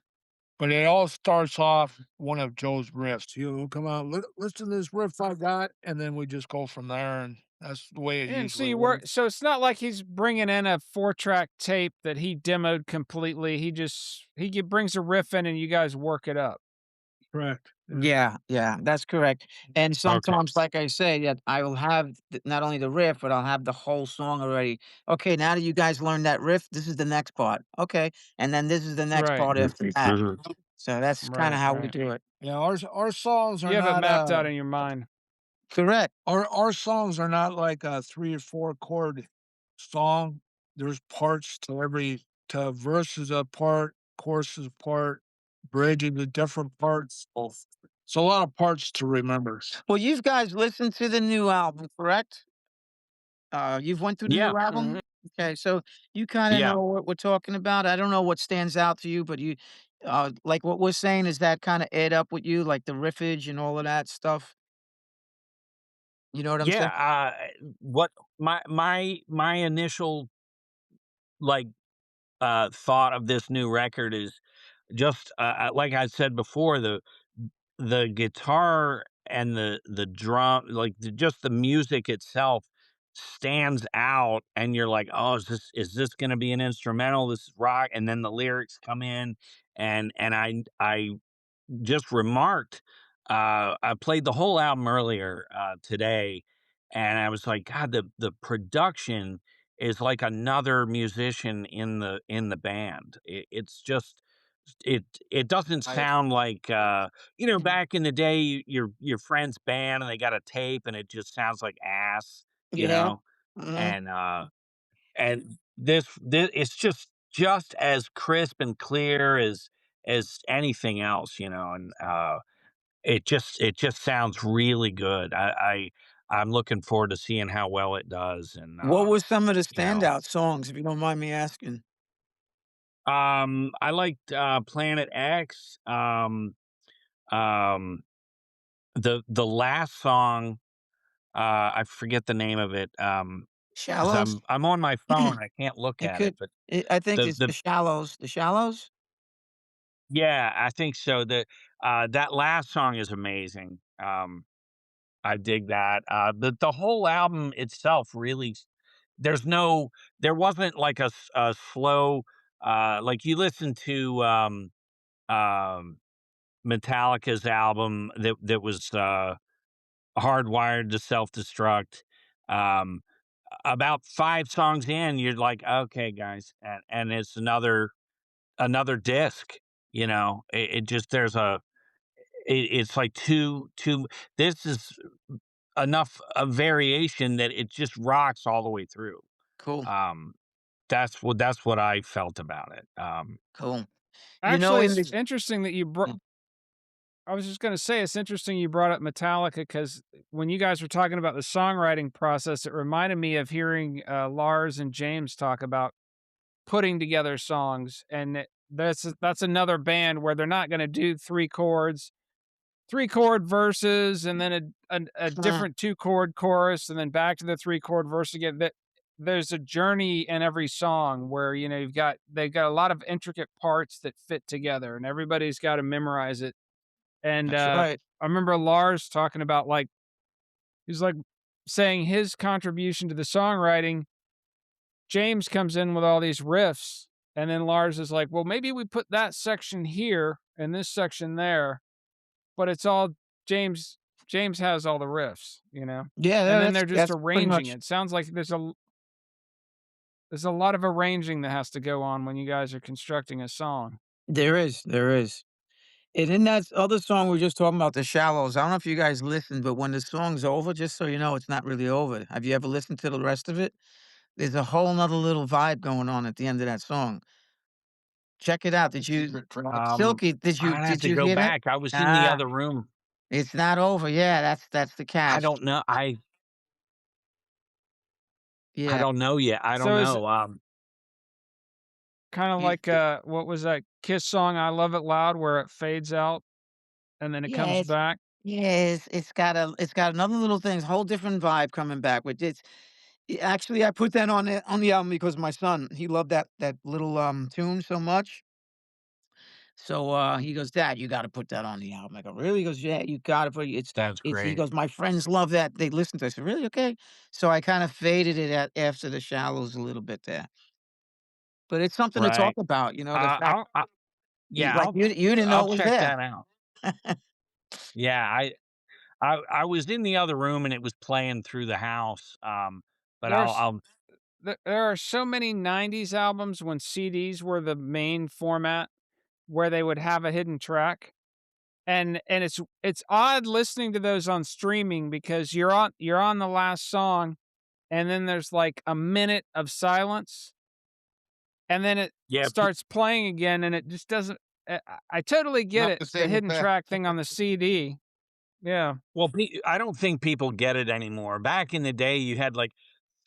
Speaker 6: but it all starts off one of Joe's riffs. He'll come out, Listen to this riff I got," and then we just go from there, and that's the way it
Speaker 1: And so
Speaker 6: usually
Speaker 1: you work.
Speaker 6: works.
Speaker 1: So it's not like he's bringing in a 4-track tape that he demoed completely. Brings a riff in and you guys work it up.
Speaker 6: Correct. Yeah.
Speaker 3: Yeah, yeah, that's correct. And
Speaker 2: Okay.
Speaker 3: sometimes, like I say, that I will have not only the riff, but I'll have the whole song already. Okay, now that you guys learned that riff, this is the next part. Okay, and then this is the next
Speaker 1: Right,
Speaker 3: part after that.
Speaker 2: Mhm.
Speaker 3: So that's kind of
Speaker 1: right,
Speaker 3: how we
Speaker 1: right.
Speaker 3: do it.
Speaker 6: Yeah, our songs
Speaker 1: You
Speaker 6: are
Speaker 1: have it
Speaker 6: not,
Speaker 1: mapped out in your mind.
Speaker 3: Correct.
Speaker 6: our songs are not like a 3 or 4 chord song. There's parts to verses a part, choruses a part, bridge is a different parts. It's a lot of parts to remember.
Speaker 3: Well, you guys listened to the new album, correct? You've went through the
Speaker 2: Yeah.
Speaker 3: new album?
Speaker 1: Mhm.
Speaker 3: Okay, so you kinda
Speaker 2: Yeah.
Speaker 3: know what we're talking about. I don't know what stands out to you, but like what we're saying, is that kinda add up with you, like the riffage and all of that stuff? You know what I'm
Speaker 2: Yeah,
Speaker 3: saying?
Speaker 2: what my initial, like, thought of this new record is just, like I said before, the guitar and the drum, like, just the music itself stands out, and you're like, "Oh, is this gonna be an instrumental? This is rock," and then the lyrics come in, and I just remarked, I played the whole album earlier, today, and I was like, "God, the production is like another musician in the band." It's just it doesn't
Speaker 4: I
Speaker 2: sound like,
Speaker 3: Mhm.
Speaker 2: back in the day, your friend's band, and they got a tape, and it just sounds like ass, you
Speaker 3: Yeah.
Speaker 2: know?
Speaker 3: Mhm.
Speaker 2: And this it's just as crisp and clear as anything else, and, it just sounds really good. I'm looking forward to seeing how well it does, and,
Speaker 3: What were some of the
Speaker 2: you know,
Speaker 3: standout songs, if you don't mind me asking?
Speaker 2: I liked, Planet X, um, the last song, I forget the name of it, 'cause
Speaker 3: Shallows?
Speaker 2: I'm on my phone, I can't look
Speaker 3: It
Speaker 2: at it,
Speaker 3: could
Speaker 2: but
Speaker 3: I think it's
Speaker 2: the
Speaker 3: The Shallows. The Shallows?
Speaker 2: yeah, I think so. That last song is amazing. I dig that. The whole album itself really, there wasn't like a slow, like you listen to, um, Metallica's album that was, Hardwired to Self-Destruct. Um, about 5 songs in, you're like, "Okay, guys," and it's another disc, it just there's it's like two this is enough a variation that it just rocks all the way through.
Speaker 3: Cool,
Speaker 2: Um, that's what I felt about it.
Speaker 3: cool. You know,
Speaker 1: Actually,
Speaker 3: in
Speaker 1: it's
Speaker 3: the
Speaker 1: interesting that you brought.
Speaker 3: mm,
Speaker 1: I was just gonna say it's interesting you brought up Metallica because when you guys were talking about the songwriting process, it reminded me of hearing Lars and James talk about putting together songs, and that's another band where they're not gonna do 3 chord verses, and then a
Speaker 3: uh,
Speaker 1: different 2 chord chorus, and then back to the 3 chord verse again. That there's a journey in every song where they've got a lot of intricate parts that fit together, and everybody's got to memorize it. And
Speaker 3: that's right.
Speaker 1: I remember Lars talking about like he's like saying his contribution to the songwriting. James comes in with all these riffs, and then Lars is like, "Well, maybe we put that section here and this section there." But it's all James James has all the riffs,
Speaker 3: Yeah,
Speaker 1: and
Speaker 3: yeah,
Speaker 1: then they're just
Speaker 3: that's pretty
Speaker 1: arranging
Speaker 3: much
Speaker 1: it. Sounds like there's a lot of arranging that has to go on when you guys are constructing a song.
Speaker 3: there is. And in that other song we were just talking about, The Shallows, I don't know if you guys listened, but when the song's over, just so you know, it's not really over. Have you ever listened to the rest of it? There's a whole 'nother little vibe going on at the end of that song. Check it out.
Speaker 4: the secret track.
Speaker 3: Silky,
Speaker 2: I'd have
Speaker 3: did
Speaker 2: to
Speaker 3: you
Speaker 2: go
Speaker 3: hear that?
Speaker 2: back. I was in the
Speaker 3: Ah,
Speaker 2: other room.
Speaker 3: it's not over. Yeah, that's the
Speaker 2: I
Speaker 3: catch.
Speaker 2: don't know. I
Speaker 3: Yeah.
Speaker 2: don't know yet. I don't
Speaker 1: So is it
Speaker 2: know.
Speaker 1: kind of
Speaker 3: You
Speaker 1: like what was that Kiss song "I Love It Loud" where it fades out and then it
Speaker 3: yeah,
Speaker 1: comes back?
Speaker 3: it's got another little things, whole different vibe coming back, which it's actually, I put that on the album because my son, he loved that little, tune so much. So, he goes, "Dad, you gotta put that on the album." I go, "Really?" He goes, "Yeah, you gotta put it.
Speaker 2: That's
Speaker 3: He
Speaker 2: great.
Speaker 3: goes, "My friends love that. They listen to it." I said, "Really? Okay." So I kind of faded it after The Shallows a little bit there. But it's something to talk
Speaker 2: Right.
Speaker 3: about, the fact
Speaker 2: Yeah,
Speaker 3: like, you didn't know
Speaker 2: I'll
Speaker 3: it was
Speaker 2: check
Speaker 3: there.
Speaker 2: that out. Yeah, I was in the other room, and it was playing through the house. But
Speaker 1: There's
Speaker 2: I'll
Speaker 1: there are so many '90s albums when CDs were the main format where they would have a hidden track. And it's odd listening to those on streaming because you're on the last song, and then there's, like, a minute of silence, and then it
Speaker 2: yeah.
Speaker 1: starts playing again, and it just doesn't I totally get
Speaker 4: Not
Speaker 1: it,
Speaker 4: the
Speaker 1: the
Speaker 4: same
Speaker 1: hidden
Speaker 4: effect.
Speaker 1: track thing on the CD. Yeah.
Speaker 2: Well, I don't think people get it anymore. Back in the day, you had like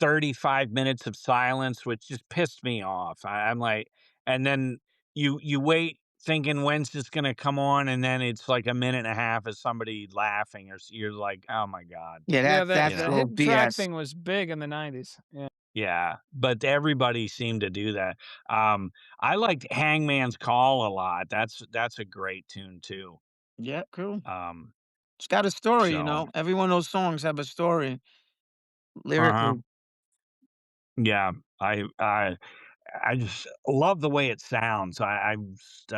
Speaker 2: 35 minutes of silence, which just pissed me off. I'm like, and then you wait thinking when's this gonna come on, and then it's like a minute and a half of somebody laughing, or you're like, oh my god,
Speaker 3: Yeah,
Speaker 1: Yeah,
Speaker 2: you
Speaker 3: that's a
Speaker 1: the
Speaker 2: know.
Speaker 3: little
Speaker 1: hidden track
Speaker 3: BS.
Speaker 1: thing was big in the '90s. Yeah.
Speaker 2: Yeah, but everybody seemed to do that. I liked Hangman's Call a lot. That's a great tune too.
Speaker 3: Yeah, cool.
Speaker 2: Um,
Speaker 3: It's got a story,
Speaker 2: so
Speaker 3: Every one of those songs have a story
Speaker 2: uh-huh.
Speaker 3: lyrically.
Speaker 2: Yeah, I I I just love the way it sounds. I just,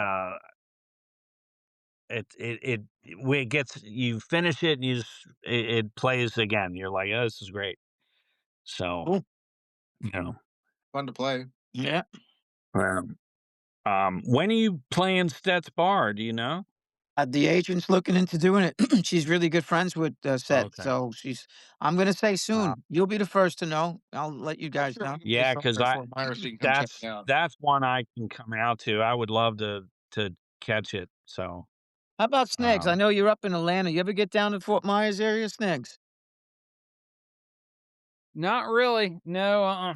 Speaker 2: it when it gets you finish it and you just it plays again. You're like, oh, this is great. So
Speaker 3: Cool.
Speaker 2: you know,
Speaker 4: Fun to play.
Speaker 3: Yeah.
Speaker 2: um, when are you playing Stet's bar? Do you know?
Speaker 3: The agent's looking into doing it. She's really good friends with Seth,
Speaker 2: Okay.
Speaker 3: so I'm gonna say
Speaker 2: Uh,
Speaker 3: soon. You'll be the first to know. I'll let you
Speaker 4: I'm
Speaker 3: guys
Speaker 4: sure
Speaker 3: know.
Speaker 4: we can play
Speaker 2: yeah, because
Speaker 4: somewhere in
Speaker 2: I
Speaker 4: Fort Myers so you can come check me
Speaker 2: that's
Speaker 4: out.
Speaker 2: that's one I can come out to. I would love to catch it. So,
Speaker 3: How about Snags? I
Speaker 2: um,
Speaker 3: know you're up in Atlanta. You ever get down to Fort Myers area, Snags?
Speaker 1: Not really. No,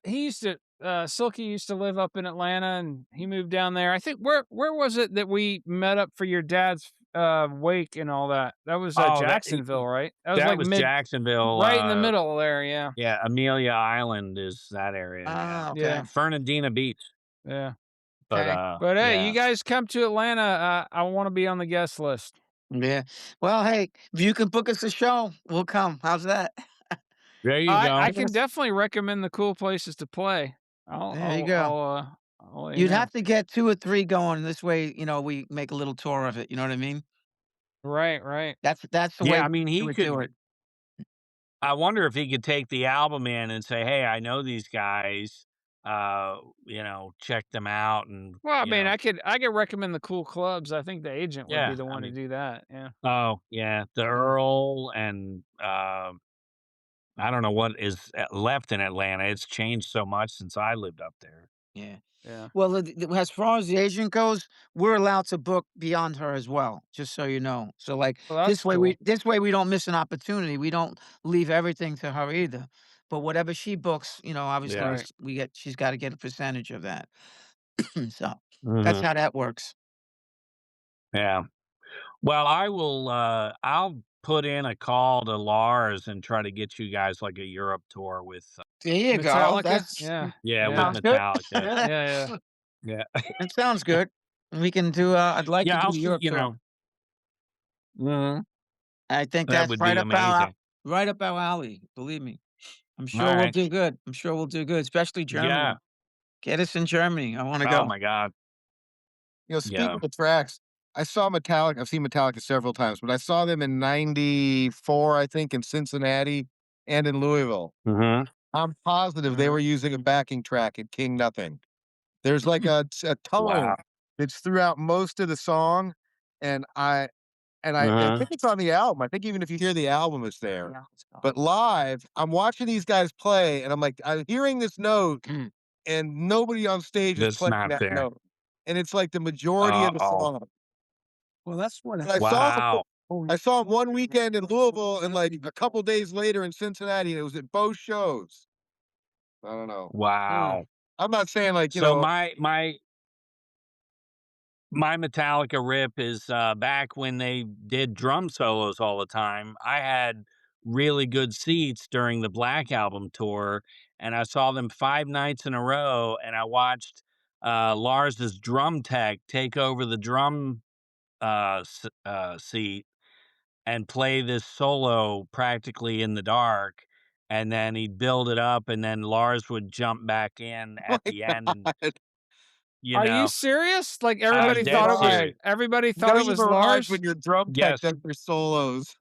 Speaker 1: he used to Silky used to live up in Atlanta and he moved down there. I think where was it that we met up for your dad's wake and all that? That was
Speaker 2: oh,
Speaker 1: Jacksonville, right? That was
Speaker 2: that
Speaker 1: like
Speaker 2: was
Speaker 1: mid
Speaker 2: Jacksonville.
Speaker 1: right in the middle there, yeah.
Speaker 2: Yeah, Amelia Island is that area. Yeah,
Speaker 3: Ah, okay.
Speaker 1: Yeah.
Speaker 2: Fernandina Beach.
Speaker 1: Yeah.
Speaker 2: But
Speaker 3: Okay.
Speaker 1: But hey, you
Speaker 2: yeah,
Speaker 1: guys come to Atlanta, I want to be on the guest list.
Speaker 3: Yeah. Well, hey, if you can book us a show, we'll come. How's that?
Speaker 2: there you
Speaker 1: I
Speaker 2: go.
Speaker 1: can definitely recommend the cool places to play.
Speaker 3: There you go.
Speaker 1: I'll let you
Speaker 3: You'd
Speaker 1: know.
Speaker 3: have to get 2 or 3 going. This way, we make a little tour of it. You know what I mean?
Speaker 1: Right, right.
Speaker 3: That's the
Speaker 2: Yeah,
Speaker 3: way
Speaker 2: I mean,
Speaker 3: we
Speaker 2: he
Speaker 3: would do
Speaker 2: could.
Speaker 3: it.
Speaker 2: I wonder if he could take the album in and say, "Hey, I know these guys. Check them out." And
Speaker 1: Well, I mean, I could recommend the cool clubs. I think the agent would be
Speaker 2: yeah,
Speaker 1: the
Speaker 2: I
Speaker 1: one to
Speaker 2: mean,
Speaker 1: do that. Yeah.
Speaker 2: oh yeah, the
Speaker 3: Yeah.
Speaker 2: Earl and I don't know what is left in Atlanta. It's changed so much since I lived up there.
Speaker 3: Yeah.
Speaker 1: Yeah.
Speaker 3: Well, as far as the agent goes, we're allowed to book beyond her as well, just so you know. So, like,
Speaker 1: Well, that's cool.
Speaker 3: this way we don't miss an opportunity. We don't leave everything to her either. But whatever she books, obviously
Speaker 2: Yeah.
Speaker 1: Right.
Speaker 3: she's got to get a percentage of that. So that's
Speaker 2: Hmm.
Speaker 3: how that works.
Speaker 2: Yeah. Well, I'll put in a call to Lars and try to get you guys like a Europe tour with
Speaker 3: There you go.
Speaker 1: Metallica? Yeah.
Speaker 2: yeah, with
Speaker 1: Yeah.
Speaker 3: Sounds good.
Speaker 2: Metallica.
Speaker 1: Yeah, yeah.
Speaker 2: Yeah.
Speaker 3: That sounds good. We can do. I'd like to
Speaker 2: Yeah,
Speaker 3: do
Speaker 2: I'll
Speaker 3: the
Speaker 2: see,
Speaker 3: Europe tour.
Speaker 2: mhm,
Speaker 3: I think
Speaker 2: that
Speaker 3: that's
Speaker 2: would be amazing.
Speaker 3: right up our alley. Believe me. I'm
Speaker 2: All
Speaker 3: sure we'll
Speaker 2: right.
Speaker 3: do good. I'm sure we'll do good, especially
Speaker 2: Yeah.
Speaker 3: Germany. Get us in Germany. I want to
Speaker 2: Oh
Speaker 3: go.
Speaker 2: my god. Yeah.
Speaker 4: Speaking of tracks, I saw Metallica. I've seen Metallica several times, but I saw them in '94, I think, in Cincinnati and in Louisville.
Speaker 2: Mhm.
Speaker 4: I'm positive they
Speaker 3: Uh,
Speaker 4: were using a backing track in King Nothing. There's like a tone
Speaker 2: Wow.
Speaker 4: that's throughout most of the song, and I
Speaker 2: Mhm.
Speaker 4: think it's on the album. I think even if you hear the album, it's there.
Speaker 3: yeah, let's go.
Speaker 4: But live, I'm watching these guys play, and I'm like, I'm hearing this note, and nobody on stage is
Speaker 2: That's
Speaker 4: playing
Speaker 2: not
Speaker 4: that
Speaker 2: there.
Speaker 4: note, and it's like the majority of the
Speaker 2: Uh-oh.
Speaker 4: song.
Speaker 3: Well, that's what
Speaker 4: But
Speaker 2: Wow.
Speaker 4: I saw 'em one weekend in Louisville and, like, a couple days later in Cincinnati, and it was at both shows. I don't know.
Speaker 1: Huh.
Speaker 2: Wow.
Speaker 4: I'm not saying, like,
Speaker 2: So my Metallica rip is, back when they did drum solos all the time, I had really good seats during the Black Album tour, and I saw them 5 nights in a row, and I watched, Lars's drum tech take over the drum, seat and play this solo practically in the dark, and then he'd build it up, and then Lars would jump back in
Speaker 4: my
Speaker 2: at the end and,
Speaker 4: god.
Speaker 2: you
Speaker 1: Are you
Speaker 2: know,
Speaker 1: serious? Like
Speaker 4: Don't
Speaker 2: I'm
Speaker 4: you
Speaker 2: dead
Speaker 4: arrive.
Speaker 2: serious.
Speaker 1: everybody
Speaker 4: You
Speaker 1: thought
Speaker 4: know
Speaker 1: it
Speaker 4: you've
Speaker 1: was
Speaker 4: arrived when
Speaker 1: Lars?
Speaker 4: your drum tech
Speaker 2: Yes.
Speaker 4: does their solos.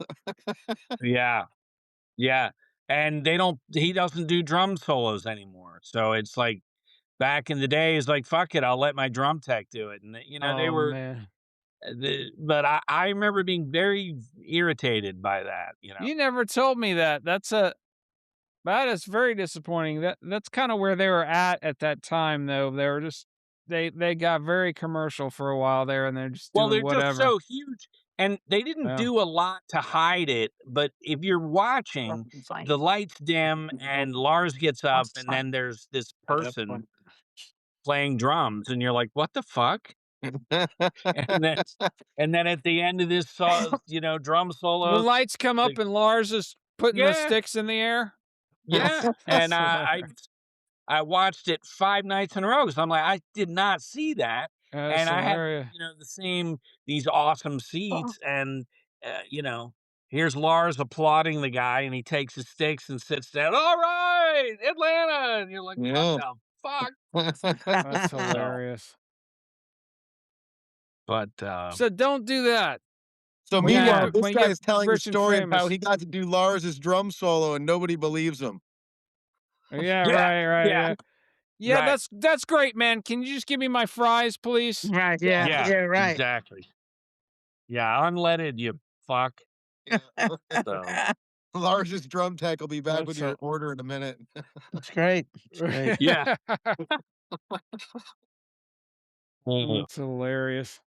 Speaker 2: Yeah. Yeah, and he doesn't do drum solos anymore, so it's like, back in the day, it's like, "Fuck it, I'll let my drum tech do it," and, they
Speaker 1: Oh,
Speaker 2: were,
Speaker 1: man.
Speaker 2: but I remember being very irritated by that, you know?
Speaker 1: You never told me that. That is very disappointing. That's kinda where they were at that time, though. They were just they got very commercial for a while there, and they're just
Speaker 2: Well,
Speaker 1: doing
Speaker 2: they're just
Speaker 1: whatever.
Speaker 2: so huge, and they didn't
Speaker 1: Yeah.
Speaker 2: do a lot to hide it, but if you're
Speaker 3: Well,
Speaker 2: watching,
Speaker 3: it's fine.
Speaker 2: the lights dim and Lars gets up,
Speaker 3: That's
Speaker 2: and
Speaker 3: fine.
Speaker 2: then there's this
Speaker 3: At that point.
Speaker 2: person playing drums, and you're like, "What the fuck?" and then at the end of this drum
Speaker 1: The
Speaker 2: solo,
Speaker 1: lights come
Speaker 2: the
Speaker 1: up and Lars is putting the
Speaker 2: yeah,
Speaker 1: sticks in the air.
Speaker 2: yeah, and
Speaker 1: That's hilarious.
Speaker 2: I watched it 5 nights in a row because I'm like, "I did not see that,"
Speaker 1: That's
Speaker 2: and I had,
Speaker 1: hilarious.
Speaker 2: these awesome seats, and, here's Lars applauding the guy, and he takes his sticks and sits down, "Alright, Atlanta," and you're like, "What
Speaker 4: Yeah.
Speaker 2: the fuck?"
Speaker 1: That's
Speaker 2: So,
Speaker 1: hilarious.
Speaker 2: but,
Speaker 1: So don't do that
Speaker 4: So
Speaker 1: when you get
Speaker 2: yeah,
Speaker 4: meanwhile, this
Speaker 1: when you
Speaker 4: guy
Speaker 1: get
Speaker 4: is telling the
Speaker 1: rich and
Speaker 4: story of how
Speaker 1: famous.
Speaker 4: he got to do Lars's drum solo and nobody believes him.
Speaker 1: Yeah,
Speaker 2: yeah,
Speaker 1: right, right,
Speaker 2: yeah,
Speaker 1: yeah. Yeah,
Speaker 2: right,
Speaker 1: that's great, man. Can you just give me my fries, please?
Speaker 3: Right, yeah,
Speaker 2: yeah,
Speaker 3: yeah, right.
Speaker 2: exactly. Yeah, unleaded, you fuck.
Speaker 4: Yeah.
Speaker 2: So,
Speaker 4: Lars's drum tech will be back with
Speaker 1: That's
Speaker 4: your order in a minute.
Speaker 3: It's great. It's great.
Speaker 2: yeah.
Speaker 1: That's hilarious.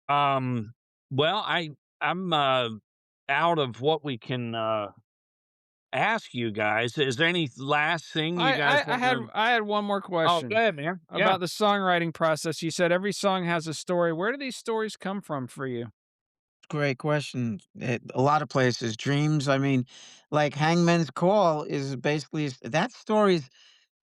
Speaker 2: Um, well, I'm out of what we can ask you guys. Is there any last thing you
Speaker 1: I,
Speaker 2: guys
Speaker 1: I I
Speaker 2: want
Speaker 1: had
Speaker 2: to?
Speaker 1: I had one more
Speaker 2: Oh, go
Speaker 1: question
Speaker 2: ahead, man. Yeah.
Speaker 1: about the songwriting process. You said every song has a story. Where do these stories come from for you?
Speaker 3: Great question. A lot of places, dreams. I mean, like Hangman's Call is basically that story is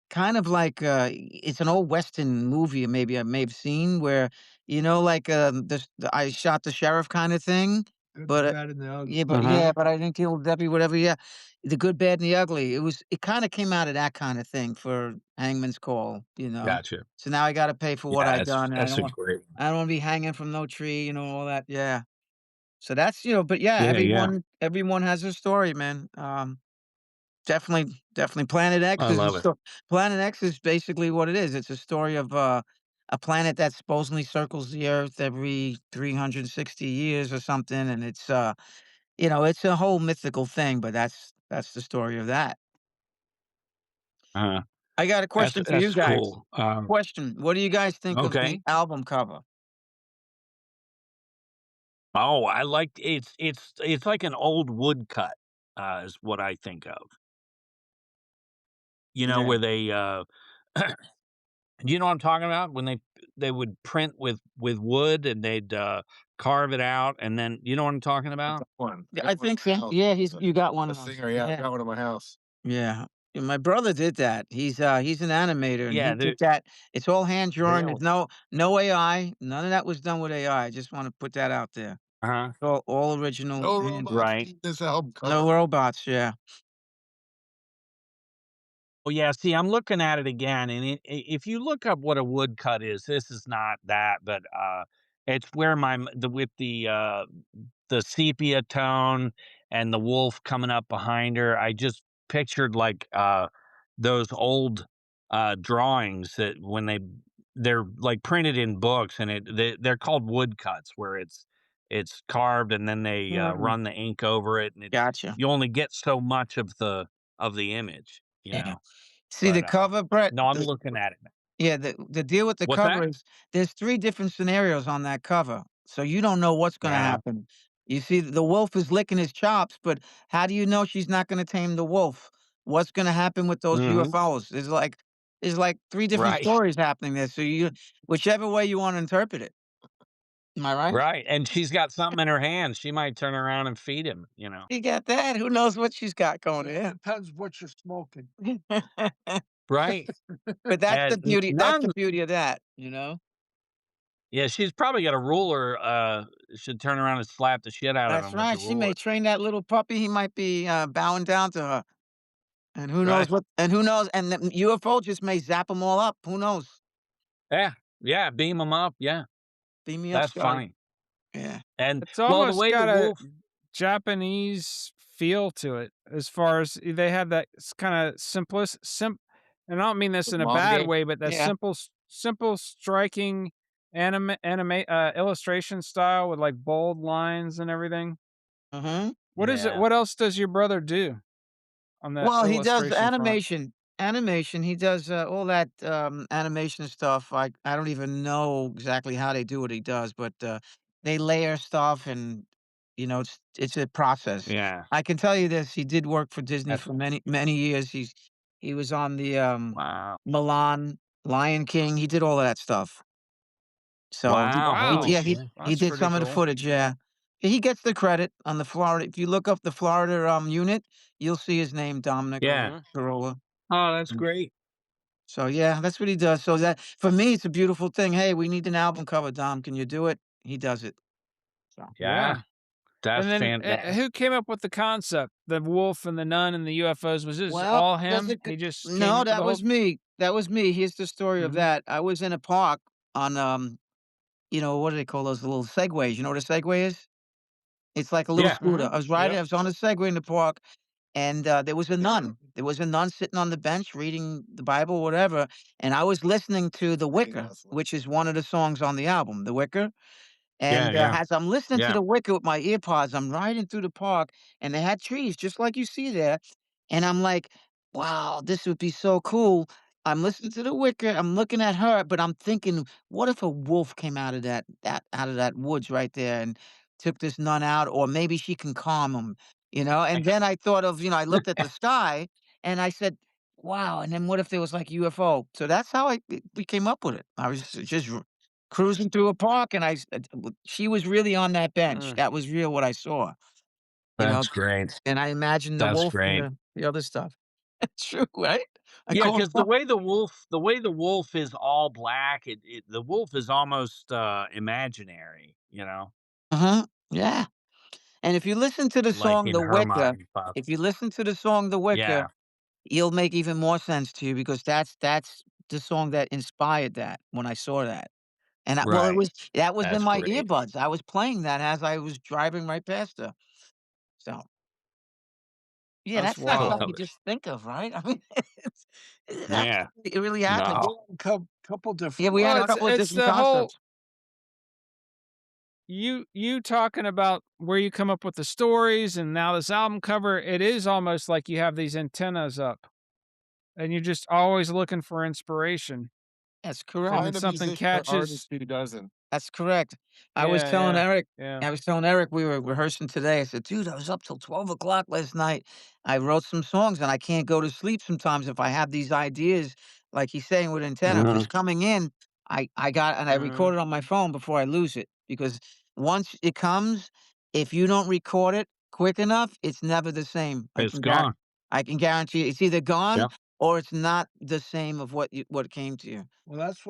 Speaker 3: kind of like, it's an old Western movie maybe I may have seen where, like, the I shot the sheriff kinda thing,
Speaker 6: Good, the
Speaker 3: but,
Speaker 6: bad, and the ugly.
Speaker 2: Uh-huh.
Speaker 3: yeah, but I didn't kill Debbie, whatever, yeah. The Good, Bad, and the Ugly. It kinda came out of that kinda thing for Hangman's Call, you know?
Speaker 2: Gotcha.
Speaker 3: So now I gotta pay for what
Speaker 2: Yeah,
Speaker 3: I
Speaker 2: that's
Speaker 3: done, and
Speaker 2: that's a great.
Speaker 3: I don't wanna be hanging from no tree, all that, yeah. So that's, but yeah,
Speaker 2: Yeah, yeah.
Speaker 3: everyone has a story, man. Definitely Planet X
Speaker 2: I
Speaker 3: is a
Speaker 2: love it.
Speaker 3: sto Planet X is basically what it is. It's a story of, a planet that supposedly circles the Earth every 360 years or something, and it's a whole mythical thing, but that's the story of that.
Speaker 2: Uh,
Speaker 3: I got a
Speaker 2: that's
Speaker 3: question for you
Speaker 2: that's
Speaker 3: guys.
Speaker 2: cool.
Speaker 3: Question, what do you guys think of the
Speaker 2: Okay.
Speaker 3: album cover?
Speaker 2: Oh, I like it's like an old woodcut, is what I think of.
Speaker 3: Yeah.
Speaker 2: Where they you know what I'm talking about? When they would print with wood and they'd carve it out and then you know what I'm talking
Speaker 4: I
Speaker 2: about?
Speaker 4: got one. I
Speaker 3: Yeah,
Speaker 4: got
Speaker 3: I
Speaker 4: one
Speaker 3: think
Speaker 4: at my
Speaker 3: so.
Speaker 4: house.
Speaker 3: Yeah,
Speaker 4: It's
Speaker 3: you got one
Speaker 4: a
Speaker 3: of those.
Speaker 4: singer, yeah, I
Speaker 3: Yeah.
Speaker 4: got one at my house.
Speaker 3: Yeah. Yeah, my brother did that. He's an animator, and he
Speaker 2: Yeah,
Speaker 3: did that. It's all hand drawn.
Speaker 2: really.
Speaker 3: There's no AI. None of that was done with AI. I just wanna put that out there.
Speaker 2: Uh-huh.
Speaker 3: All original
Speaker 4: No
Speaker 3: hand
Speaker 4: robots
Speaker 2: Right.
Speaker 4: need this album
Speaker 3: no
Speaker 4: cover.
Speaker 3: robots, yeah.
Speaker 2: Well, yeah, see, I'm looking at it again, and if you look up what a woodcut is, this is not that, but it's where with the sepia tone and the wolf coming up behind her. I just pictured like those old drawings that when they're like printed in books, and they're called woodcuts, where it's carved and then they
Speaker 3: Mm,
Speaker 2: run the ink over it, and
Speaker 3: gotcha.
Speaker 2: you only get so much of the image,
Speaker 3: Yeah. See
Speaker 2: but,
Speaker 3: the cover, Brett?
Speaker 2: no, I'm looking at it now.
Speaker 3: Yeah, the deal with the
Speaker 2: What's
Speaker 3: cover
Speaker 2: that?
Speaker 3: is there's 3 different scenarios on that cover, so you don't know what's gonna
Speaker 2: Yeah.
Speaker 3: happen. You see, the wolf is licking his chops, but how do you know she's not gonna tame the wolf? What's gonna happen with those
Speaker 2: Mhm.
Speaker 3: UFOs? There's like 3 different
Speaker 2: Right.
Speaker 3: stories happening there, so whichever way you wanna interpret it. Am I right?
Speaker 2: Right, and she's got something in her hand. She might turn around and feed him.
Speaker 3: You got that? Who knows what she's got going
Speaker 6: It
Speaker 3: there?
Speaker 6: depends what you're smoking.
Speaker 2: Right.
Speaker 3: But that's the
Speaker 2: And n
Speaker 3: beauty that's the
Speaker 2: none
Speaker 3: beauty of that?
Speaker 2: Yeah, she's probably got a ruler, should turn around and slap the shit out of
Speaker 3: That's
Speaker 2: him with the
Speaker 3: right, she may
Speaker 2: ruler.
Speaker 3: train that little puppy, he might be, bowing down to her.
Speaker 2: Right.
Speaker 3: And who knows, and the UFO just may zap them all up, who knows?
Speaker 2: Yeah, yeah, beam him up, yeah,
Speaker 3: Beam me up,
Speaker 2: that's
Speaker 3: Scotty.
Speaker 2: fine.
Speaker 3: Yeah.
Speaker 2: And,
Speaker 1: It's
Speaker 2: well, the
Speaker 1: almost
Speaker 2: way the
Speaker 1: got a
Speaker 2: wolf.
Speaker 1: Japanese feel to it as far as they have that kind of and I don't mean this
Speaker 4: The
Speaker 1: in a bad
Speaker 4: manga.
Speaker 1: way, but that
Speaker 3: Yeah.
Speaker 1: simple striking illustration style with like bold lines and everything.
Speaker 3: Mhm.
Speaker 1: What is it?
Speaker 2: Yeah.
Speaker 1: What else does your brother do on that
Speaker 3: Well, he does
Speaker 1: illustration front?
Speaker 3: animation, he does, all that, animation stuff. I don't even know exactly how they do what he does, but, they layer stuff and, it's a process.
Speaker 2: Yeah.
Speaker 3: I can tell you this, he did work for Disney
Speaker 2: That's
Speaker 3: for many, many years. He was on the,
Speaker 2: wow.
Speaker 3: Milan, Lion King, he did all of that stuff. So
Speaker 2: Wow,
Speaker 1: Wow.
Speaker 3: yeah,
Speaker 2: holy
Speaker 3: he
Speaker 2: shit.
Speaker 3: he
Speaker 1: That's
Speaker 3: did
Speaker 1: pretty
Speaker 3: some of the
Speaker 1: cool.
Speaker 3: footage, yeah. He gets the credit on the Florida if you look up the Florida, unit, you'll see his name, Dominic
Speaker 2: Yeah.
Speaker 1: Mhm.
Speaker 3: Carolla.
Speaker 2: Oh, that's
Speaker 3: Mm.
Speaker 2: great.
Speaker 3: So, yeah, that's what he does. So that for me, it's a beautiful thing. "Hey, we need an album cover, Dom. Can you do it?" He does it. So
Speaker 2: Yeah,
Speaker 1: Yeah.
Speaker 2: that's
Speaker 1: And then,
Speaker 2: fantastic.
Speaker 1: who came up with the concept? The wolf and the nun and the UFOs? Was this
Speaker 3: well,
Speaker 1: all
Speaker 3: that's a
Speaker 1: him?
Speaker 3: good
Speaker 1: He just came
Speaker 3: no,
Speaker 1: up with
Speaker 3: that
Speaker 1: the whole
Speaker 3: was me. That was me. Here's the story of
Speaker 1: Mhm.
Speaker 3: that. I was in a park on, what do they call those little Segways? You know what a Segway is? It's like a little
Speaker 2: Yeah.
Speaker 3: scooter.
Speaker 1: Mhm.
Speaker 3: I
Speaker 1: Yep.
Speaker 3: was on a Segway in the park, and, there was a nun. There was a nun sitting on the bench reading the Bible, whatever, and I was listening to The Wicker, which is one of the songs on the album, The Wicker.
Speaker 2: Yeah,
Speaker 3: And,
Speaker 2: yeah,
Speaker 3: as I'm listening to
Speaker 2: yeah.
Speaker 3: the Wicker with my ear pods, I'm riding through the park, and they had trees just like you see there, and I'm like, "Wow, this would be so cool." I'm listening to the Wicker, I'm looking at her, but I'm thinking, "What if a wolf came out of that woods right there and took this nun out, or maybe she can calm him," you know? And then I thought of I looked at the sky, and I said, "Wow, and then what if there was, like, UFO?" So that's how we came up with it. I was just cruising through a park, and she was really on that bench.
Speaker 1: Mm.
Speaker 3: That was real what I saw, you know,
Speaker 2: That's great.
Speaker 3: and I imagined the
Speaker 2: That's
Speaker 3: wolf and
Speaker 2: great.
Speaker 3: the other stuff. It's true, right? I
Speaker 2: Yeah,
Speaker 3: called
Speaker 2: because the way the wolf is all black, the wolf is almost, imaginary, you know,
Speaker 3: Uh-huh, yeah, and if you listen to the
Speaker 2: like
Speaker 3: song
Speaker 2: in
Speaker 3: The
Speaker 2: her
Speaker 3: Wicker
Speaker 2: mind, but
Speaker 3: if you listen to the song The Wicker,
Speaker 2: yeah,
Speaker 3: it'll make even more sense to you because that's the song that inspired that when I saw that. And it
Speaker 2: right.
Speaker 3: was that was in
Speaker 2: That's
Speaker 3: my
Speaker 2: great.
Speaker 3: earbuds. I was playing that as I was driving right past her. So yeah,
Speaker 1: That's
Speaker 3: that's not
Speaker 2: I
Speaker 1: wild.
Speaker 3: something
Speaker 2: love
Speaker 3: you
Speaker 2: it.
Speaker 3: just think of, right? I mean, it
Speaker 2: Yeah.
Speaker 3: actually it really
Speaker 6: I've
Speaker 3: happened.
Speaker 2: No.
Speaker 6: done a couple
Speaker 3: Yeah,
Speaker 6: different
Speaker 3: we had
Speaker 1: Well,
Speaker 3: a
Speaker 6: ones.
Speaker 3: couple of
Speaker 1: it's
Speaker 3: different
Speaker 1: the whole
Speaker 3: concepts.
Speaker 1: you talking about where you come up with the stories and now this album cover, it is almost like you have these antennas up and you're just always looking for inspiration.
Speaker 3: That's
Speaker 1: And
Speaker 3: correct.
Speaker 1: then
Speaker 4: Find a
Speaker 1: something
Speaker 4: musician or artist
Speaker 1: catches.
Speaker 4: who doesn't.
Speaker 3: That's correct.
Speaker 1: Yeah, yeah, yeah.
Speaker 3: I was telling Eric we were rehearsing today. I said, "Dude, I was up till 12 o'clock last night. I wrote some songs, and I can't go to sleep sometimes if I have these ideas, like he's saying with antenna. If it's
Speaker 2: Mhm.
Speaker 3: coming in, I record
Speaker 1: Mhm.
Speaker 3: it on my phone before I lose it because once it comes, if you don't record it quick enough, it's never the same.
Speaker 2: It's gone.
Speaker 3: I can guarantee you. It's either gone
Speaker 2: Yep.
Speaker 3: or it's not the same of what came to you.
Speaker 6: Well, that's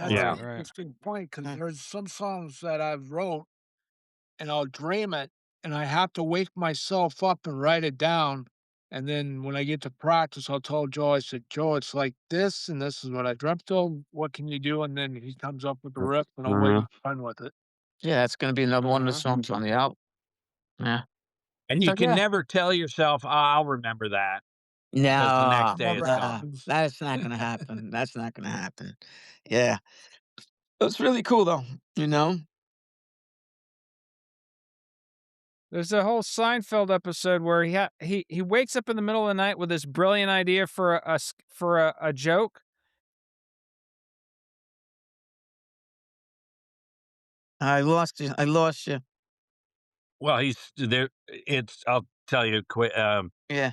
Speaker 2: Yeah.
Speaker 1: Right,
Speaker 6: an
Speaker 1: right.
Speaker 6: interesting point because
Speaker 3: Uh,
Speaker 6: there's some songs that I've wrote and I'll dream it, and I have to wake myself up and write it down, and then when I get to practice, I'll tell Joe, I said, "Joe, it's like this, and this is what I dreamt of. What can you do?" And then he comes up with the riff, and I'm like,
Speaker 2: Mhm.
Speaker 6: "Fun with it."
Speaker 3: yeah, that's gonna be another one of the
Speaker 1: Mhm.
Speaker 3: songs on the album. Yeah.
Speaker 2: And you
Speaker 3: So
Speaker 2: can
Speaker 3: yeah.
Speaker 2: never tell yourself, "Oh, I'll remember that," because the next
Speaker 3: No,
Speaker 2: day
Speaker 6: Never
Speaker 2: it's gone.
Speaker 6: happens.
Speaker 3: that's not gonna happen. That's not gonna happen. Yeah. It's really cool though, you know?
Speaker 1: There's a whole Seinfeld episode where he wakes up in the middle of the night with this brilliant idea for a joke.
Speaker 3: I lost you. I lost you.
Speaker 2: Well, he's there I'll tell you quick,
Speaker 3: Yeah,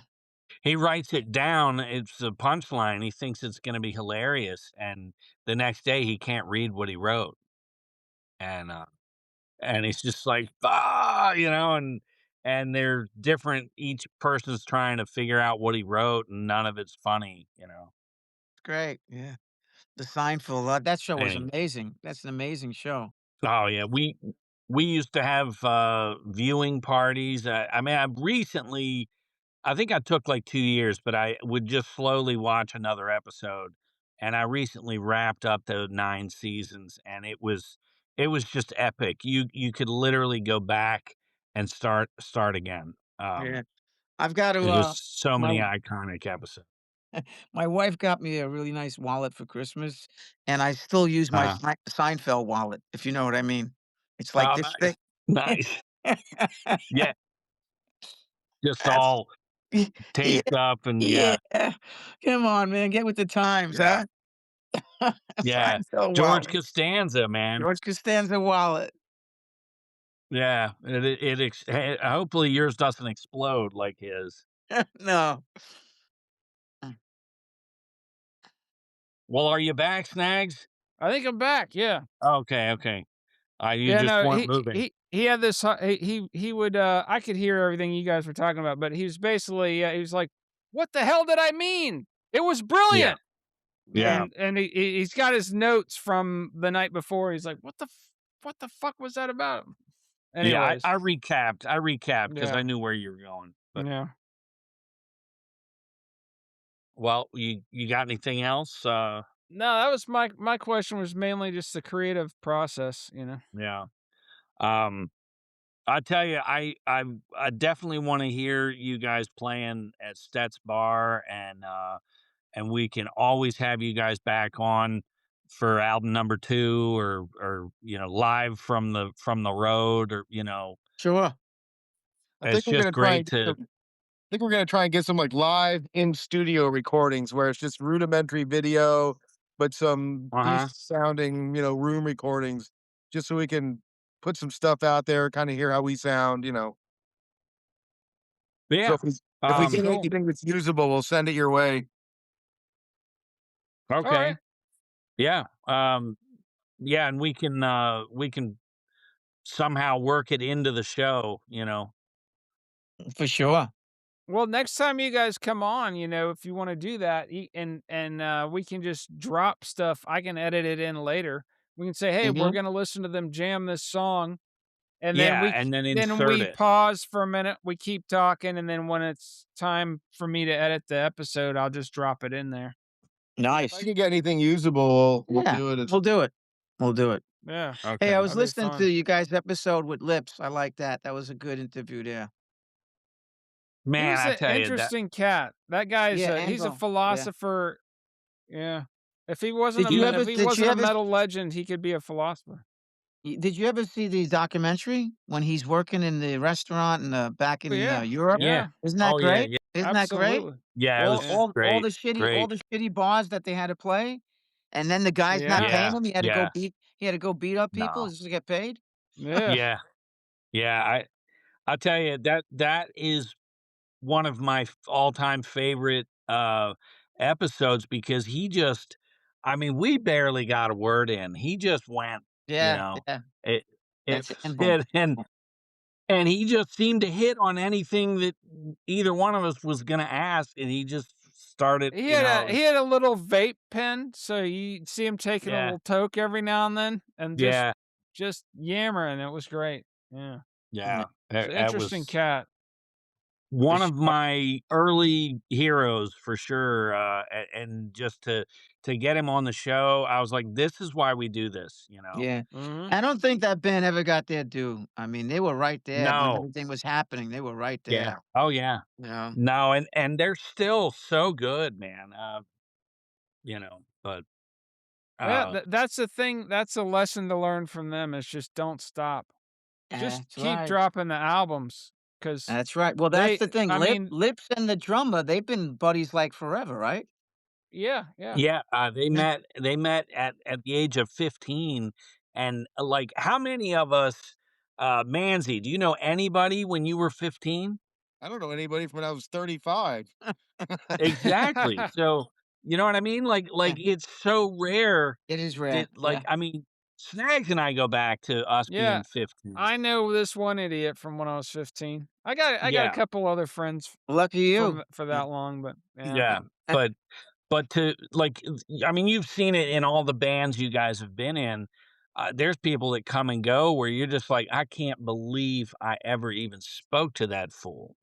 Speaker 2: he writes it down, it's a punchline, he thinks it's gonna be hilarious, and the next day he can't read what he wrote, and, uh and he's just like, "Ah," and they're different, each person's trying to figure out what he wrote, and none of it's funny, you know?
Speaker 3: great. Yeah. The Seinfeld, that show was
Speaker 2: Any
Speaker 3: amazing. That's an amazing show.
Speaker 2: Oh, yeah, we used to have, viewing parties, I mean, I think I took, like, 2 years, but I would just slowly watch another episode, and I recently wrapped up the 9 seasons, and it was just epic. You could literally go back and start again.
Speaker 3: Yeah. I've got to,
Speaker 2: There's just so
Speaker 3: my
Speaker 2: many iconic episodes.
Speaker 3: my wife got me a really nice wallet for Christmas, and I still use my
Speaker 2: Uh,
Speaker 3: Seinfeld wallet, if you know what I mean. It's like
Speaker 2: oh,
Speaker 3: this thick.
Speaker 2: nice. Nice. Yeah, just
Speaker 3: That's
Speaker 2: all
Speaker 3: yeah,
Speaker 2: taped up and
Speaker 3: yeah.
Speaker 2: yeah,
Speaker 3: Come on, man, get with the times,
Speaker 2: yeah,
Speaker 3: huh?
Speaker 2: yeah.
Speaker 3: Seinfeld
Speaker 2: George
Speaker 3: wallet.
Speaker 2: Costanza, man.
Speaker 3: George Costanza wallet.
Speaker 2: Yeah, hopefully yours doesn't explode like his.
Speaker 3: No.
Speaker 2: Well, are you back, Snags?
Speaker 1: I think I'm back, yeah.
Speaker 2: Okay, okay. You
Speaker 1: Yeah,
Speaker 2: just
Speaker 1: no,
Speaker 2: weren't
Speaker 1: he
Speaker 2: moving.
Speaker 1: he he had this, he would, I could hear everything you guys were talking about, but he was basically, he was like, "What the hell did I mean? It was
Speaker 2: Yeah,
Speaker 1: brilliant!"
Speaker 2: yeah.
Speaker 1: And he's got his notes from the night before, he's like, what the fuck was that about?"
Speaker 2: Yeah,
Speaker 1: Anyways,
Speaker 2: I recapped because
Speaker 1: yeah,
Speaker 2: I knew where you were going, but
Speaker 1: yeah.
Speaker 2: well, you got anything else?
Speaker 1: No, that was my question was mainly just the creative process, you know?
Speaker 2: Yeah. Um, I tell you, I definitely wanna hear you guys playing at Stet's Bar, and we can always have you guys back on for album number 2 or, live from the road or,
Speaker 3: Sure.
Speaker 4: I
Speaker 2: it's
Speaker 4: think we're
Speaker 2: just
Speaker 4: gonna try
Speaker 2: great
Speaker 4: and get
Speaker 2: to
Speaker 4: some I think we're gonna try and get some, like, live in studio recordings where it's just rudimentary video, but some
Speaker 2: Uh-huh.
Speaker 4: decent sounding, room recordings, just so we can put some stuff out there, kinda hear how we sound.
Speaker 2: But
Speaker 4: So
Speaker 2: yeah,
Speaker 4: if we get
Speaker 1: Cool.
Speaker 4: anything that's usable, we'll send it your way.
Speaker 2: okay.
Speaker 1: Alright.
Speaker 2: Yeah, yeah, and we can somehow work it into the show.
Speaker 3: For sure.
Speaker 1: Well, next time you guys come on, if you wanna do that, we can just drop stuff, I can edit it in later. We can say, "Hey, we're
Speaker 3: Mhm.
Speaker 1: gonna listen to them jam this song," and then
Speaker 2: Yeah, and then
Speaker 1: then
Speaker 2: insert
Speaker 1: we
Speaker 2: it.
Speaker 1: pause for a minute, we keep talking, and then when it's time for me to edit the episode, I'll just drop it in there.
Speaker 4: Yeah, if I
Speaker 3: Nice.
Speaker 4: can get anything usable, we'll
Speaker 3: Yeah,
Speaker 4: do it. It's
Speaker 3: we'll do it. We'll do it.
Speaker 1: Yeah,
Speaker 3: Hey, I
Speaker 2: Okay.
Speaker 3: was
Speaker 1: that'd be
Speaker 3: listening to
Speaker 1: fun.
Speaker 3: you guys' episode with Lips. I like that. That was a good interview there.
Speaker 1: He
Speaker 2: Man,
Speaker 1: was
Speaker 2: I
Speaker 1: an
Speaker 2: tell you that
Speaker 1: interesting cat. That guy's
Speaker 3: Yeah,
Speaker 1: he's a
Speaker 3: Anvil. Yeah.
Speaker 1: philosopher. Yeah. If he
Speaker 3: Did you
Speaker 1: wasn't a
Speaker 3: ever
Speaker 1: metal legend, he could be a philosopher.
Speaker 3: did you ever see the documentary when he's working in the restaurant in, back
Speaker 1: Oh,
Speaker 3: in,
Speaker 1: yeah.
Speaker 3: Europe?
Speaker 2: yeah.
Speaker 1: Yeah.
Speaker 3: Isn't that
Speaker 2: Oh, yeah,
Speaker 3: great?
Speaker 2: yeah.
Speaker 3: Isn't that great?
Speaker 1: Absolutely.
Speaker 2: Yeah, it
Speaker 3: All
Speaker 2: was
Speaker 1: Yeah.
Speaker 3: all all
Speaker 2: great,
Speaker 3: the shitty all
Speaker 2: great.
Speaker 3: the shitty bars that they had to play, and then the guy's not
Speaker 1: Yeah.
Speaker 3: paying
Speaker 2: Yeah,
Speaker 3: him,
Speaker 2: yeah.
Speaker 3: he had to go beat up people
Speaker 2: No.
Speaker 3: just to get paid?
Speaker 1: Yeah.
Speaker 2: Yeah, yeah, I tell you, that is one of my all-time favorite, episodes because he just I mean, we barely got a word in. He just went, you
Speaker 3: Yeah,
Speaker 2: know,
Speaker 3: yeah.
Speaker 2: it it
Speaker 3: That's Anvil.
Speaker 2: fit, and he just seemed to hit on anything that either one of us was gonna ask, and he just started,
Speaker 1: He had a little vape pen, so you see him taking a
Speaker 2: yeah,
Speaker 1: little toke every now and then and
Speaker 2: yeah,
Speaker 1: just yammering. It was great. Yeah.
Speaker 3: Yeah.
Speaker 2: yeah.
Speaker 1: It's an
Speaker 2: That
Speaker 1: interesting
Speaker 2: was
Speaker 1: cat.
Speaker 3: For
Speaker 2: one of
Speaker 3: sure.
Speaker 2: my early heroes for sure, and just to get him on the show, I was like, "This is why we do this."
Speaker 3: Yeah.
Speaker 1: Mhm.
Speaker 3: I don't think that band ever got their due. I mean, they were right there when
Speaker 2: No.
Speaker 3: everything was happening. They were right
Speaker 2: Yeah.
Speaker 3: there,
Speaker 2: Oh, yeah.
Speaker 3: you know?
Speaker 2: No, and they're still so good, man, but,
Speaker 1: Yeah,
Speaker 2: uh
Speaker 1: that's the thing, that's a lesson to learn from them is just don't stop. Just
Speaker 3: That's
Speaker 1: keep
Speaker 3: right.
Speaker 1: dropping the albums, cause
Speaker 3: That's right. Well, that's
Speaker 1: they
Speaker 3: the thing.
Speaker 1: I mean
Speaker 3: Lips and the drummer, they've been buddies like forever, right?
Speaker 1: yeah, yeah.
Speaker 2: yeah, they
Speaker 3: Yeah.
Speaker 2: met at the age of 15, and, like, how many of us Manzi, do you know anybody when you were 15?
Speaker 4: I don't know anybody from when I was 35.
Speaker 2: Exactly. So, you know what I mean? Like,
Speaker 3: Yeah.
Speaker 2: it's so rare
Speaker 3: It is rare.
Speaker 2: that,
Speaker 3: Yeah.
Speaker 2: like, I mean, Snags and I go back to us
Speaker 1: Yeah.
Speaker 2: being 15.
Speaker 1: I know this one idiot from when I was 15. I got a
Speaker 2: Yeah,
Speaker 1: couple other friends
Speaker 3: Lucky you.
Speaker 1: for
Speaker 3: Yeah.
Speaker 1: that long, but yeah.
Speaker 2: yeah, but to like, I mean, you've seen it in all the bands you guys have been in. There's people that come and go where you're just like, I can't believe I ever even spoke to that fool.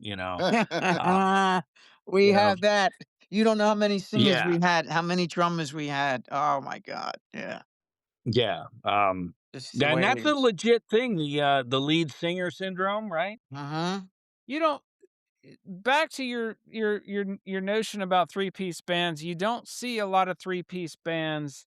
Speaker 2: Uh,
Speaker 3: We
Speaker 2: you know,
Speaker 3: have that. You don't know how many singers
Speaker 2: yeah,
Speaker 3: we had, how many drummers we had. Oh my god. Yeah.
Speaker 2: yeah.
Speaker 3: Just the
Speaker 2: And
Speaker 3: way it
Speaker 2: that's a
Speaker 3: is.
Speaker 2: legit thing. The lead singer syndrome, right?
Speaker 3: Uh-huh.
Speaker 1: You don't back to your notion about three-piece bands, you don't see a lot of three-piece bands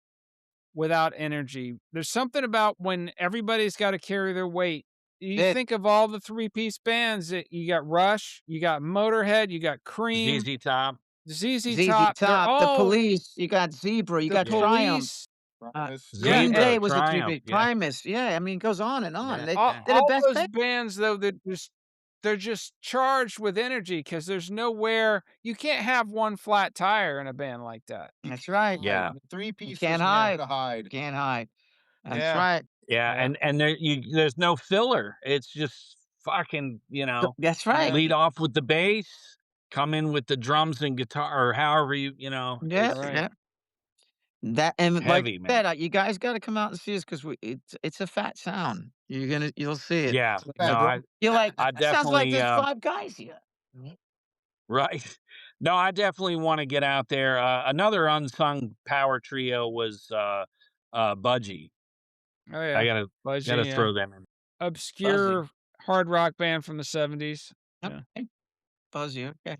Speaker 1: without energy. There's something about when everybody's gotta carry their weight. You
Speaker 3: It
Speaker 1: think of all the three-piece bands that you got Rush, you got Motorhead, you got Cream,
Speaker 2: ZZ Top.
Speaker 1: ZZ
Speaker 3: ZZ
Speaker 1: Top, they're
Speaker 3: Top, The
Speaker 1: all
Speaker 3: Police, you got Zebra, you
Speaker 1: The
Speaker 3: got
Speaker 2: Yeah.
Speaker 3: Triumph,
Speaker 1: Police.
Speaker 4: Promise.
Speaker 1: Yeah,
Speaker 3: Green
Speaker 1: and
Speaker 3: Day
Speaker 2: Zebra,
Speaker 3: was a 3
Speaker 2: Triumph.
Speaker 3: big
Speaker 2: Yeah.
Speaker 3: Primus, yeah, I mean, it goes on and on.
Speaker 2: Yeah.
Speaker 3: They
Speaker 1: all
Speaker 2: Yeah.
Speaker 3: they're the
Speaker 1: all
Speaker 3: best
Speaker 1: those
Speaker 3: band.
Speaker 1: bands, though, that just they're just charged with energy because there's nowhere you can't have one flat tire in a band like that.
Speaker 4: You
Speaker 3: That's
Speaker 4: can't
Speaker 3: right.
Speaker 4: hide.
Speaker 2: Yeah.
Speaker 4: The three
Speaker 3: You
Speaker 4: piece, there's
Speaker 3: can't
Speaker 4: nowhere
Speaker 3: hide.
Speaker 4: to hide.
Speaker 3: Can't hide. That's
Speaker 4: Yeah.
Speaker 3: right.
Speaker 2: Yeah,
Speaker 1: Yeah.
Speaker 2: and there's no filler. It's just fucking,
Speaker 3: That's right.
Speaker 1: Yeah.
Speaker 2: lead off with the bass, come in with the drums and guitar or however
Speaker 3: Yeah,
Speaker 2: it's
Speaker 1: Right.
Speaker 3: yeah. That and like
Speaker 2: heavy,
Speaker 3: I
Speaker 2: man.
Speaker 3: said, you guys gotta come out and see us because it's a fat sound. You'll see it.
Speaker 2: Yeah.
Speaker 3: It's
Speaker 2: No,
Speaker 3: like
Speaker 2: I
Speaker 3: you're like,
Speaker 2: I
Speaker 3: "That sounds like
Speaker 2: definitely
Speaker 3: there's 5 guys here." Mhm.
Speaker 2: right. No, I definitely wanna get out there. Another unsung power trio was, Budgie.
Speaker 1: Oh,
Speaker 2: I
Speaker 1: yeah.
Speaker 2: gotta
Speaker 1: Fuzzy, yeah.
Speaker 2: throw them in.
Speaker 3: Fuzzy.
Speaker 1: Obscure hard rock band from the '70s. Yeah.
Speaker 3: Okay. Fuzzy, okay.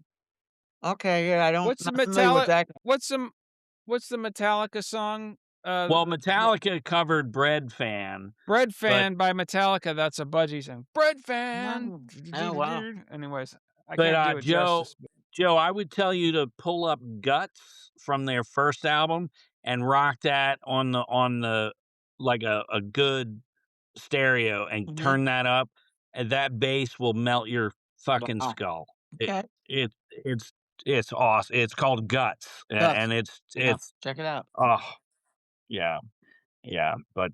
Speaker 3: Okay, yeah, I don't
Speaker 1: What's the
Speaker 3: not familiar with that.
Speaker 1: what's the Metallica song?
Speaker 2: Well,
Speaker 1: The
Speaker 2: Metallica covered Bread Fan,
Speaker 1: Bread
Speaker 2: but
Speaker 1: Fan by Metallica, that's a Budgie song. Bread Fan.
Speaker 3: No. Oh, wow.
Speaker 1: Anyways, I
Speaker 2: but,
Speaker 1: can't do it justice.
Speaker 2: Joe, I would tell you to pull up Guts from their first album and rock that on the like a good stereo and
Speaker 3: Mhm.
Speaker 2: turn that up, and that bass will melt your fucking
Speaker 3: Wow.
Speaker 2: skull. It
Speaker 3: Okay.
Speaker 2: it it's awesome. It's called Guts,
Speaker 3: Guts.
Speaker 2: and
Speaker 3: Yeah,
Speaker 2: it's
Speaker 3: check it out.
Speaker 2: oh, yeah, yeah, but,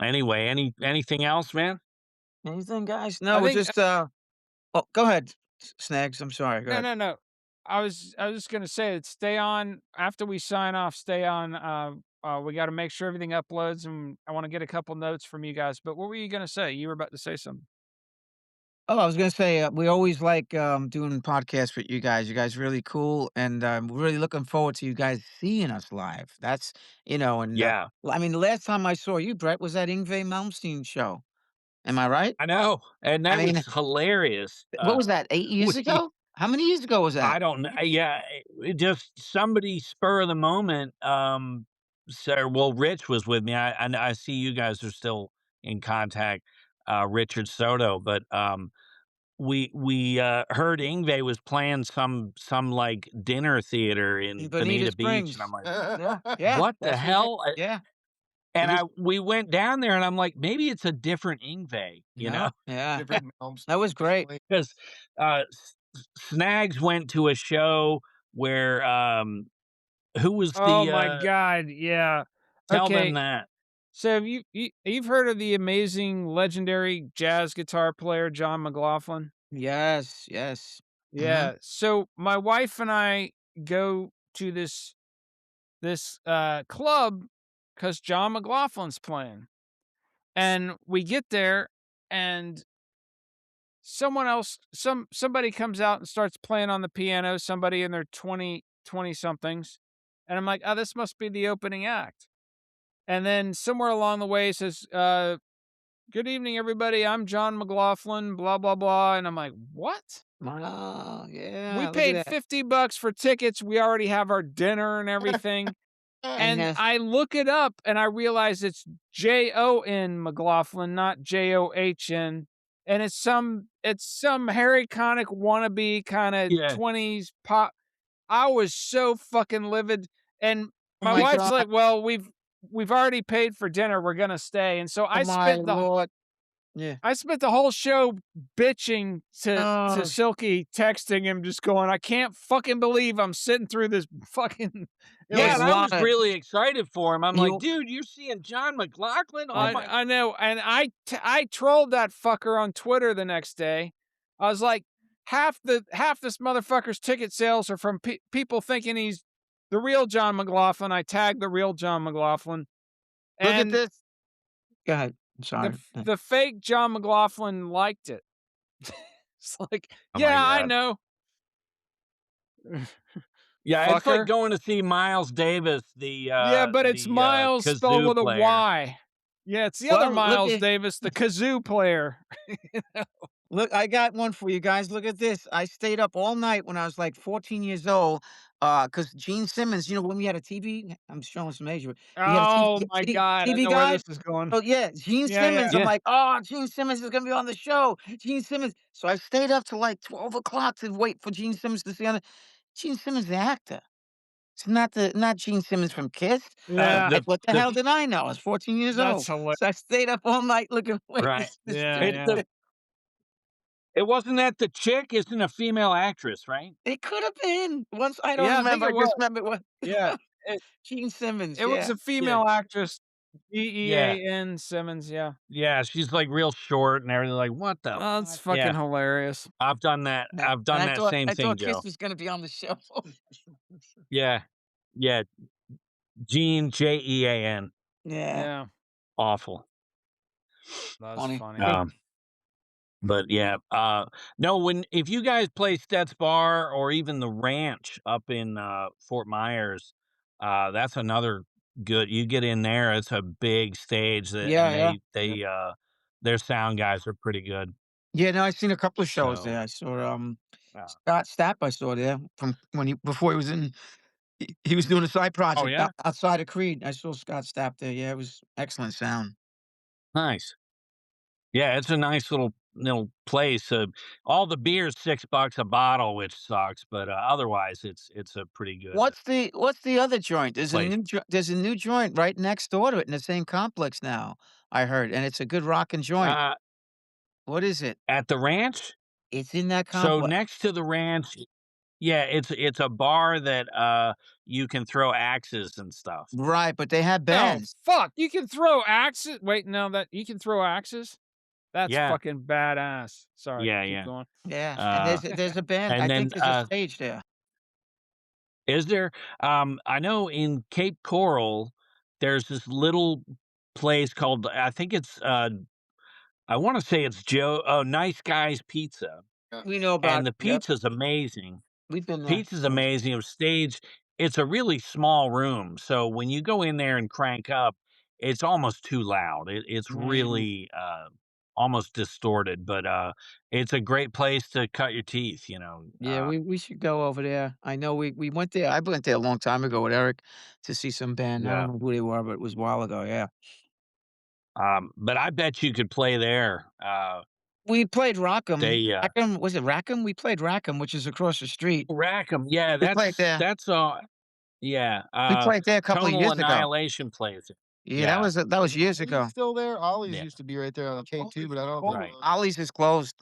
Speaker 2: anyway, anything else, man?
Speaker 3: Anything, guys?
Speaker 1: I
Speaker 3: No, we're
Speaker 1: think
Speaker 3: just, oh, go ahead, Snags, I'm sorry, go
Speaker 1: no,
Speaker 3: ahead.
Speaker 1: no, no. I was just gonna say it. Stay on after we sign off. Stay on. We got to make sure everything uploads, and I want to get a couple notes from you guys. But what were you gonna say? You were about to say something.
Speaker 3: Oh, I was gonna say, we always like, doing podcasts with you guys. You guys really cool, and we're really looking forward to you guys seeing us live. That's and,
Speaker 2: Yeah,
Speaker 3: I mean, the last time I saw you, Brett, was at Yngwie Malmsteen show. Am I right?
Speaker 2: I know, and
Speaker 3: I
Speaker 2: that was
Speaker 3: mean,
Speaker 2: hilarious.
Speaker 3: what was that, 8 years
Speaker 2: We
Speaker 3: ago? How many years ago was
Speaker 2: I
Speaker 3: that?
Speaker 2: don't know. Yeah, it just somebody spur of the moment. Well, Rich was with me. I see you guys are still in contact, Richard Soto, but we heard Ingve was playing some like dinner theater
Speaker 3: In
Speaker 2: in
Speaker 3: Bonita
Speaker 2: Bonita Beach, and I'm
Speaker 3: Springs.
Speaker 2: like,
Speaker 3: Yeah, yeah,
Speaker 2: what the
Speaker 3: that's where he did.
Speaker 2: hell?
Speaker 3: Yeah, he
Speaker 2: And
Speaker 3: was
Speaker 2: we went down there, and I'm like, maybe it's a different Ingve,
Speaker 3: no, yeah.
Speaker 4: Different realms,
Speaker 3: That was great.
Speaker 4: definitely.
Speaker 2: because Snags went to a show where who was
Speaker 1: Oh
Speaker 2: the,
Speaker 1: my God! Yeah.
Speaker 2: tell them
Speaker 1: Okay.
Speaker 2: that.
Speaker 1: So have you've heard of the amazing, legendary jazz guitar player John McLaughlin?
Speaker 3: Yes, yes. Mhm.
Speaker 1: Yeah. So my wife and I go to this club because John McLaughlin's playing. And we get there and somebody comes out and starts playing on the piano, somebody in their 20 somethings. And I'm like, oh, this must be the opening act. And then somewhere along the way it says, good evening, everybody. I'm John McLaughlin, blah, blah, blah. And I'm like, what?
Speaker 3: Wow,
Speaker 1: We
Speaker 3: yeah, look
Speaker 1: paid
Speaker 3: at that.
Speaker 1: $50 for tickets. We already have our dinner and everything.
Speaker 3: And
Speaker 1: And
Speaker 3: yes,
Speaker 1: I look it up and I realize it's Jon McLaughlin, not John. And it's some Harry Connick wannabe kind of
Speaker 2: Yeah,
Speaker 1: 20s pop. I was so fucking livid. And
Speaker 3: oh
Speaker 1: my
Speaker 3: my
Speaker 1: wife's
Speaker 3: god,
Speaker 1: like, well, we've already paid for dinner. We're gonna stay. And so
Speaker 3: oh my lord. Yeah.
Speaker 1: I spent the whole show bitching to
Speaker 3: Oh,
Speaker 1: Silky, texting him, just going, I can't fucking believe I'm sitting through this fucking it
Speaker 3: you
Speaker 2: yeah, and
Speaker 1: was
Speaker 2: I
Speaker 3: want
Speaker 2: was really excited for him. I'm like,
Speaker 3: you
Speaker 2: "Dude, you're seeing John McLaughlin? Oh my."
Speaker 1: I know, and I trolled that fucker on Twitter the next day. I was like, half this motherfucker's ticket sales are from people thinking he's the real John McLaughlin. I tagged the real John McLaughlin,
Speaker 3: look at
Speaker 1: and
Speaker 3: this. Go ahead. I'm
Speaker 1: the
Speaker 3: sorry.
Speaker 1: the fake John McLaughlin liked it. It's like,
Speaker 2: Oh my
Speaker 1: yeah, I
Speaker 2: god.
Speaker 1: know,
Speaker 2: Yeah, it's like
Speaker 1: fucker.
Speaker 2: going to see Miles Davis,
Speaker 1: Yeah, but it's Miles spelled
Speaker 2: kazoo
Speaker 1: with a
Speaker 2: player.
Speaker 1: Y. Yeah, it's the other
Speaker 3: Well, look
Speaker 1: Miles
Speaker 3: at
Speaker 1: Davis, the kazoo player.
Speaker 3: look, I got one for you guys. Look at this. I stayed up all night when I was like 14 years old, because Gene Simmons, when we had a TV, I'm showing some age. We had a
Speaker 1: Oh my God, I
Speaker 3: TV
Speaker 1: know where
Speaker 3: guide.
Speaker 1: this is going.
Speaker 3: Oh yeah, Gene
Speaker 1: Yeah,
Speaker 3: Simmons.
Speaker 1: yeah.
Speaker 3: I'm
Speaker 2: Yeah.
Speaker 3: like, oh, Gene Simmons is gonna be on the show. Gene Simmons. So I stayed up till like 12 o'clock to wait for Gene Simmons to see on it. Gene Simmons, the actor. It's not Gene Simmons from Kiss. So
Speaker 1: Yeah,
Speaker 2: The
Speaker 3: what the
Speaker 2: the
Speaker 3: hell did I know? I was 14 years
Speaker 1: that's
Speaker 3: old.
Speaker 1: hilarious.
Speaker 3: So I stayed up all night looking waiting to
Speaker 2: right.
Speaker 3: see this
Speaker 1: Yeah,
Speaker 2: It's
Speaker 1: yeah.
Speaker 2: the It wasn't that the chick isn't a female actress, right?
Speaker 3: It could have been. Once I don't
Speaker 1: Yeah, I think
Speaker 3: remember. I
Speaker 1: it
Speaker 3: just
Speaker 1: was.
Speaker 3: remember what
Speaker 1: Yeah, it
Speaker 3: Gene Simmons,
Speaker 1: it was
Speaker 3: yeah.
Speaker 1: a
Speaker 2: Yeah,
Speaker 1: female actress,
Speaker 2: yeah,
Speaker 1: Gean Simmons. Yeah,
Speaker 2: yeah. She's like real short and everything. Like, what the
Speaker 1: oh, it's
Speaker 2: fuck?
Speaker 1: fucking
Speaker 2: Yeah,
Speaker 1: hilarious.
Speaker 2: I've done that.
Speaker 3: Yeah,
Speaker 2: I've
Speaker 3: and
Speaker 2: done that same
Speaker 3: I
Speaker 2: thing,
Speaker 3: thought Kiss
Speaker 2: Joe.
Speaker 3: was gonna be on the show.
Speaker 2: Yeah, yeah. Jean Jean.
Speaker 3: Yeah,
Speaker 1: Yeah,
Speaker 2: Awful.
Speaker 1: that was
Speaker 3: funny.
Speaker 1: funny.
Speaker 3: Hey,
Speaker 2: But yeah, no, when if you guys play Stet's Bar or even the Ranch up in Fort Myers, that's another good. You get in there, it's a big stage that,
Speaker 3: yeah,
Speaker 2: and
Speaker 3: yeah.
Speaker 2: their sound guys are pretty good.
Speaker 3: Yeah, no, I've seen a couple of shows
Speaker 2: So
Speaker 3: there. I saw,
Speaker 2: uh,
Speaker 3: Scott Stapp I saw there from when he before he was in he was doing a side
Speaker 2: oh
Speaker 3: project
Speaker 2: yeah,
Speaker 3: outside of Creed. I saw Scott Stapp there. Yeah, it was excellent sound.
Speaker 2: nice. Yeah, it's a nice little place. All the beer's $6 a bottle, which sucks, but otherwise it's a pretty good
Speaker 3: What's the other joint?
Speaker 2: place.
Speaker 3: There's a new joint right next door to it in the same complex now, I heard, and it's a good rockin' joint.
Speaker 2: Uh,
Speaker 3: What is it?
Speaker 2: at the ranch.
Speaker 3: It's in that
Speaker 2: So
Speaker 3: complex.
Speaker 2: next to the ranch, yeah, it's a bar that, you can throw axes and stuff.
Speaker 3: Right, but they have
Speaker 1: Oh
Speaker 3: bands.
Speaker 1: fuck! You can throw axes. Wait, no, that you can throw axes. That's
Speaker 2: Yeah,
Speaker 1: fucking badass. Sorry,
Speaker 2: yeah,
Speaker 1: keep
Speaker 2: yeah.
Speaker 1: going.
Speaker 3: Yeah, and
Speaker 2: Uh,
Speaker 3: there's a band.
Speaker 2: and
Speaker 3: I
Speaker 2: then,
Speaker 3: think there's a stage there.
Speaker 2: is there I know in Cape Coral, there's this little place called, I think it's, I wanna say it's Nice Guys Pizza,
Speaker 4: Yeah.
Speaker 3: We know
Speaker 2: and
Speaker 3: about
Speaker 2: the
Speaker 3: yep,
Speaker 2: pizza's amazing.
Speaker 3: we've been there.
Speaker 2: Pizza's amazing. Of stage, it's a really small room, so when you go in there and crank up, it's almost too loud. It's
Speaker 3: Mm,
Speaker 2: really, almost distorted, but, it's a great place to cut your teeth,
Speaker 3: yeah, we should go over there. I know we went there. I went there a long time ago with Eric to see some band. I don't
Speaker 2: yeah,
Speaker 3: know who they were, but it was a while ago. Yeah,
Speaker 2: but I bet you could play there.
Speaker 3: we played Rackham.
Speaker 2: They,
Speaker 3: Rackham was it Rackham? We played Rackham, which is across the street.
Speaker 2: Rackham, yeah,
Speaker 3: We played there.
Speaker 2: yeah,
Speaker 3: We played there a couple of
Speaker 2: Tonal
Speaker 3: years ago.
Speaker 2: Annihilation plays it.
Speaker 3: Yeah,
Speaker 2: Yeah,
Speaker 3: that was years
Speaker 4: Ollie's
Speaker 3: ago.
Speaker 4: still there? Ollie's
Speaker 2: yeah,
Speaker 4: used to be right there on K2, but I don't think
Speaker 2: right,
Speaker 3: Ollie's is closed.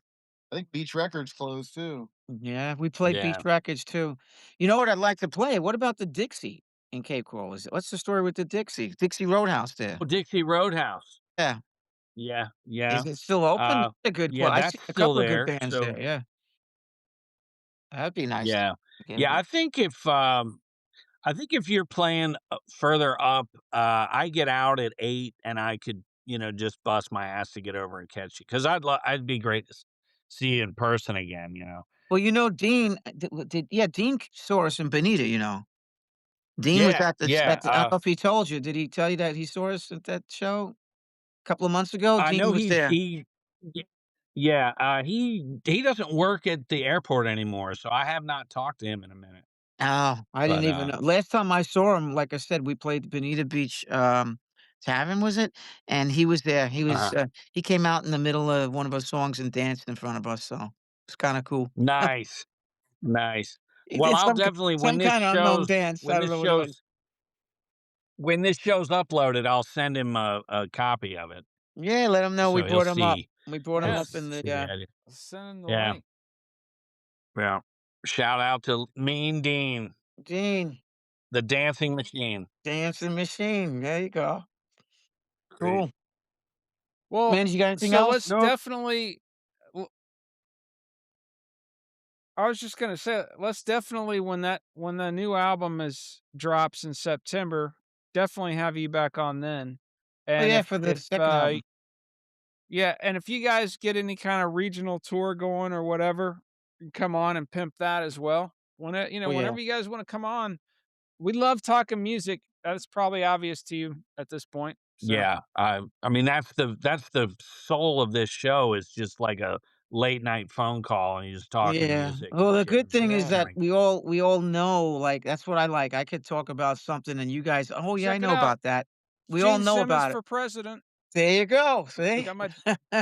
Speaker 4: I think Beach Records closed too.
Speaker 3: Yeah, we played Beach
Speaker 2: yeah.
Speaker 3: Records too. You know what I'd like to play? What about the Dixie in Cape Coral? What's the story with the Dixie? Dixie Roadhouse there.
Speaker 2: Oh, Dixie Roadhouse.
Speaker 3: Yeah.
Speaker 2: Yeah, yeah.
Speaker 3: Is it still open?
Speaker 2: Uh,
Speaker 3: That's a good
Speaker 2: yeah,
Speaker 3: club. I
Speaker 2: that's
Speaker 3: see a
Speaker 2: still
Speaker 3: couple of good
Speaker 2: there.
Speaker 3: bands
Speaker 2: So
Speaker 3: there. Yeah. That'd be nice to
Speaker 2: yeah,
Speaker 3: again.
Speaker 2: yeah. I think if you're playing further up, I get out at 8, and I could, just bust my ass to get over and catch you because I'd be great to see you in person again.
Speaker 3: Well, Dean yeah, Dean saw us in Bonita, you know. Dean was
Speaker 2: Yeah, yeah.
Speaker 3: I don't know if he told you. Did he tell you that he saw us at that show a couple of months ago?
Speaker 2: I know
Speaker 3: Dean was
Speaker 2: he's
Speaker 3: there.
Speaker 2: he. y- Yeah, he doesn't work at the airport anymore, so I have not talked to him in a minute.
Speaker 3: Oh, I didn't
Speaker 2: But
Speaker 3: even know. Last time I saw him, like I said, we played the Bonita Beach, Tavern, was it? And he was there.
Speaker 2: uh
Speaker 3: He came out in the middle of one of our songs and danced in front of us, so it's kinda cool.
Speaker 2: nice, nice.
Speaker 3: He
Speaker 2: Well,
Speaker 3: did
Speaker 2: I'll definitely
Speaker 3: some kinda unknown dance. I don't know what it was.
Speaker 2: when this show's uploaded, I'll send him a copy of it,
Speaker 3: Yeah, let him know we
Speaker 2: so he'll
Speaker 3: brought him up.
Speaker 2: see
Speaker 3: We brought him
Speaker 1: Yeah,
Speaker 3: up in the,
Speaker 2: see the edit.
Speaker 1: send him the
Speaker 2: Yeah,
Speaker 1: link.
Speaker 2: yeah. Shout out to Mean Dean,
Speaker 3: Dean,
Speaker 2: the dancing machine.
Speaker 3: dancing machine. There you go.
Speaker 2: Great.
Speaker 3: Cool.
Speaker 1: Well,
Speaker 3: Man, you got anything
Speaker 1: so
Speaker 3: else?
Speaker 1: let's
Speaker 4: Nope.
Speaker 1: definitely. Well, I was just gonna say, let's definitely when the new album is drops in September, definitely have you back on then.
Speaker 3: Oh,
Speaker 1: And
Speaker 3: yeah, for the
Speaker 1: if
Speaker 3: second album.
Speaker 1: yeah, and if you guys get any kind of regional tour going or whatever, you can come on and pimp that as well.
Speaker 3: Oh, yeah.
Speaker 1: Whenever you guys want to come on, we love talking music. That's probably obvious to you at this point. So
Speaker 2: Yeah, I mean that's the soul of this show is just like a late night phone call, and you're just talking
Speaker 3: Yeah.
Speaker 2: music
Speaker 3: Well,
Speaker 2: and
Speaker 3: the good
Speaker 2: shooting
Speaker 3: thing is
Speaker 1: yeah,
Speaker 3: that
Speaker 2: drink.
Speaker 3: we all know, like, that's what I like. I could talk about something and you guys, "Oh, yeah, I
Speaker 1: check it
Speaker 3: know
Speaker 1: out.
Speaker 3: about that." We all
Speaker 1: Gene
Speaker 3: know
Speaker 1: Simmons
Speaker 3: about it.
Speaker 1: for president.
Speaker 3: There you go, see?
Speaker 1: Got my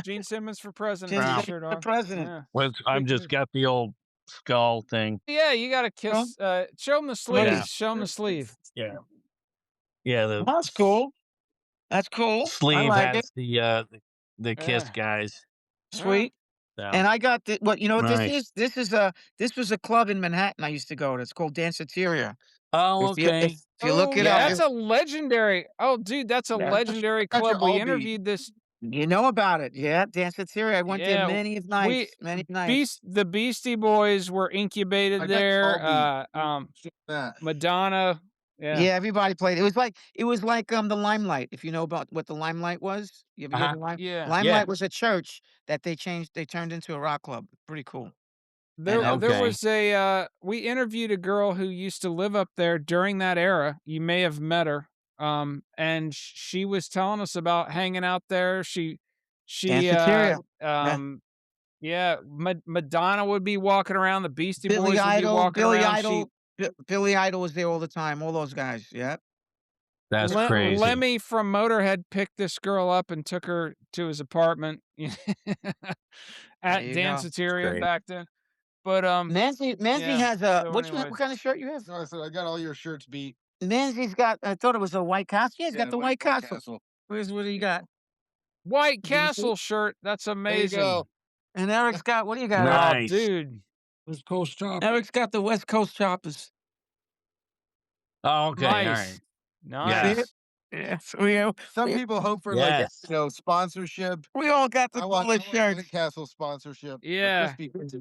Speaker 1: Gene Simmons for president
Speaker 3: Gene
Speaker 2: Wow.
Speaker 3: Simmons
Speaker 1: T-shirt
Speaker 3: for
Speaker 1: on.
Speaker 3: president.
Speaker 1: Yeah.
Speaker 2: Well, I'm just got the old skull thing.
Speaker 1: Yeah, you gotta
Speaker 3: Well,
Speaker 1: kiss. Show him the
Speaker 2: Yeah,
Speaker 1: sleeves. Show him the sleeve.
Speaker 2: yeah, yeah. The
Speaker 3: that's cool. That's cool. I
Speaker 2: sleeve
Speaker 3: like it.
Speaker 2: has the Kiss
Speaker 1: Yeah.
Speaker 2: guys.
Speaker 1: Yeah.
Speaker 3: Sweet.
Speaker 2: So
Speaker 3: And I got the what you know what this
Speaker 2: nice.
Speaker 3: is? This was a club in Manhattan I used to go to. It's called Danceteria.
Speaker 2: Oh,
Speaker 3: If you if
Speaker 2: okay.
Speaker 3: if you look
Speaker 1: Oh,
Speaker 3: it up,
Speaker 2: Yeah.
Speaker 1: that's a legendary dude, that's a
Speaker 3: yeah,
Speaker 1: legendary
Speaker 4: Got your
Speaker 1: club. We
Speaker 4: Albie.
Speaker 1: interviewed this
Speaker 3: you know about it. Yeah, Danceteria. I went there
Speaker 1: yeah,
Speaker 3: many
Speaker 1: we
Speaker 3: nights, many nights.
Speaker 1: the Beastie Boys were
Speaker 4: I
Speaker 1: incubated
Speaker 4: got
Speaker 1: there,
Speaker 4: Albie. That.
Speaker 1: Madonna, yeah.
Speaker 3: Yeah, everybody played. It was like the Limelight, if you know about what the Limelight was. You ever hear
Speaker 2: Uh-huh.
Speaker 3: the
Speaker 1: Yeah.
Speaker 2: Yeah.
Speaker 3: Limelight was a church that they turned into a rock club. Pretty cool. And
Speaker 1: There
Speaker 2: Okay.
Speaker 1: was we interviewed a girl who used to live up there during that era. You may have met her. And she was telling us about hanging out there. She
Speaker 3: Danceteria. Yeah.
Speaker 1: yeah, Madonna would be walking around, the Beastie
Speaker 3: Billy
Speaker 1: Boys would be
Speaker 3: Idol,
Speaker 1: walking
Speaker 3: Billy
Speaker 1: around. She
Speaker 3: Idol, Billy Idol was there all the time. All those guys. Yeah.
Speaker 2: That's crazy.
Speaker 1: Lemmy from Motorhead picked this girl up and took her to his apartment
Speaker 3: There
Speaker 1: at
Speaker 3: you go.
Speaker 2: It's
Speaker 1: Danceteria
Speaker 2: great.
Speaker 1: back then. But
Speaker 3: Nancy
Speaker 1: yeah.
Speaker 3: has a
Speaker 1: So
Speaker 3: what
Speaker 1: anyways,
Speaker 3: kind of shirt you have?
Speaker 4: No, I said I got all your shirts beat.
Speaker 3: Nancy's got. I thought it was a White Castle. Yeah, he's got
Speaker 4: Yeah,
Speaker 3: the White
Speaker 4: White
Speaker 3: Castle.
Speaker 4: Castle.
Speaker 3: Where's what do you got?
Speaker 1: White
Speaker 3: Did you see?
Speaker 1: Castle shirt. That's
Speaker 4: There you go.
Speaker 1: amazing.
Speaker 3: And Eric's got. What do you got, Eric?
Speaker 1: Oh,
Speaker 2: Nice.
Speaker 1: dude,
Speaker 6: West Coast Chop.
Speaker 3: Eric's got the West Coast Choppers.
Speaker 2: Oh, okay. All right.
Speaker 1: nice,
Speaker 3: You see
Speaker 2: Yeah.
Speaker 3: it?
Speaker 1: nice.
Speaker 3: Yeah.
Speaker 4: Some people hope for like a
Speaker 2: Yes.
Speaker 4: sponsorship.
Speaker 3: We all got the
Speaker 4: I
Speaker 3: coolest
Speaker 4: want White
Speaker 3: shirts.
Speaker 4: Castle sponsorship, but
Speaker 1: Yeah,
Speaker 4: just because.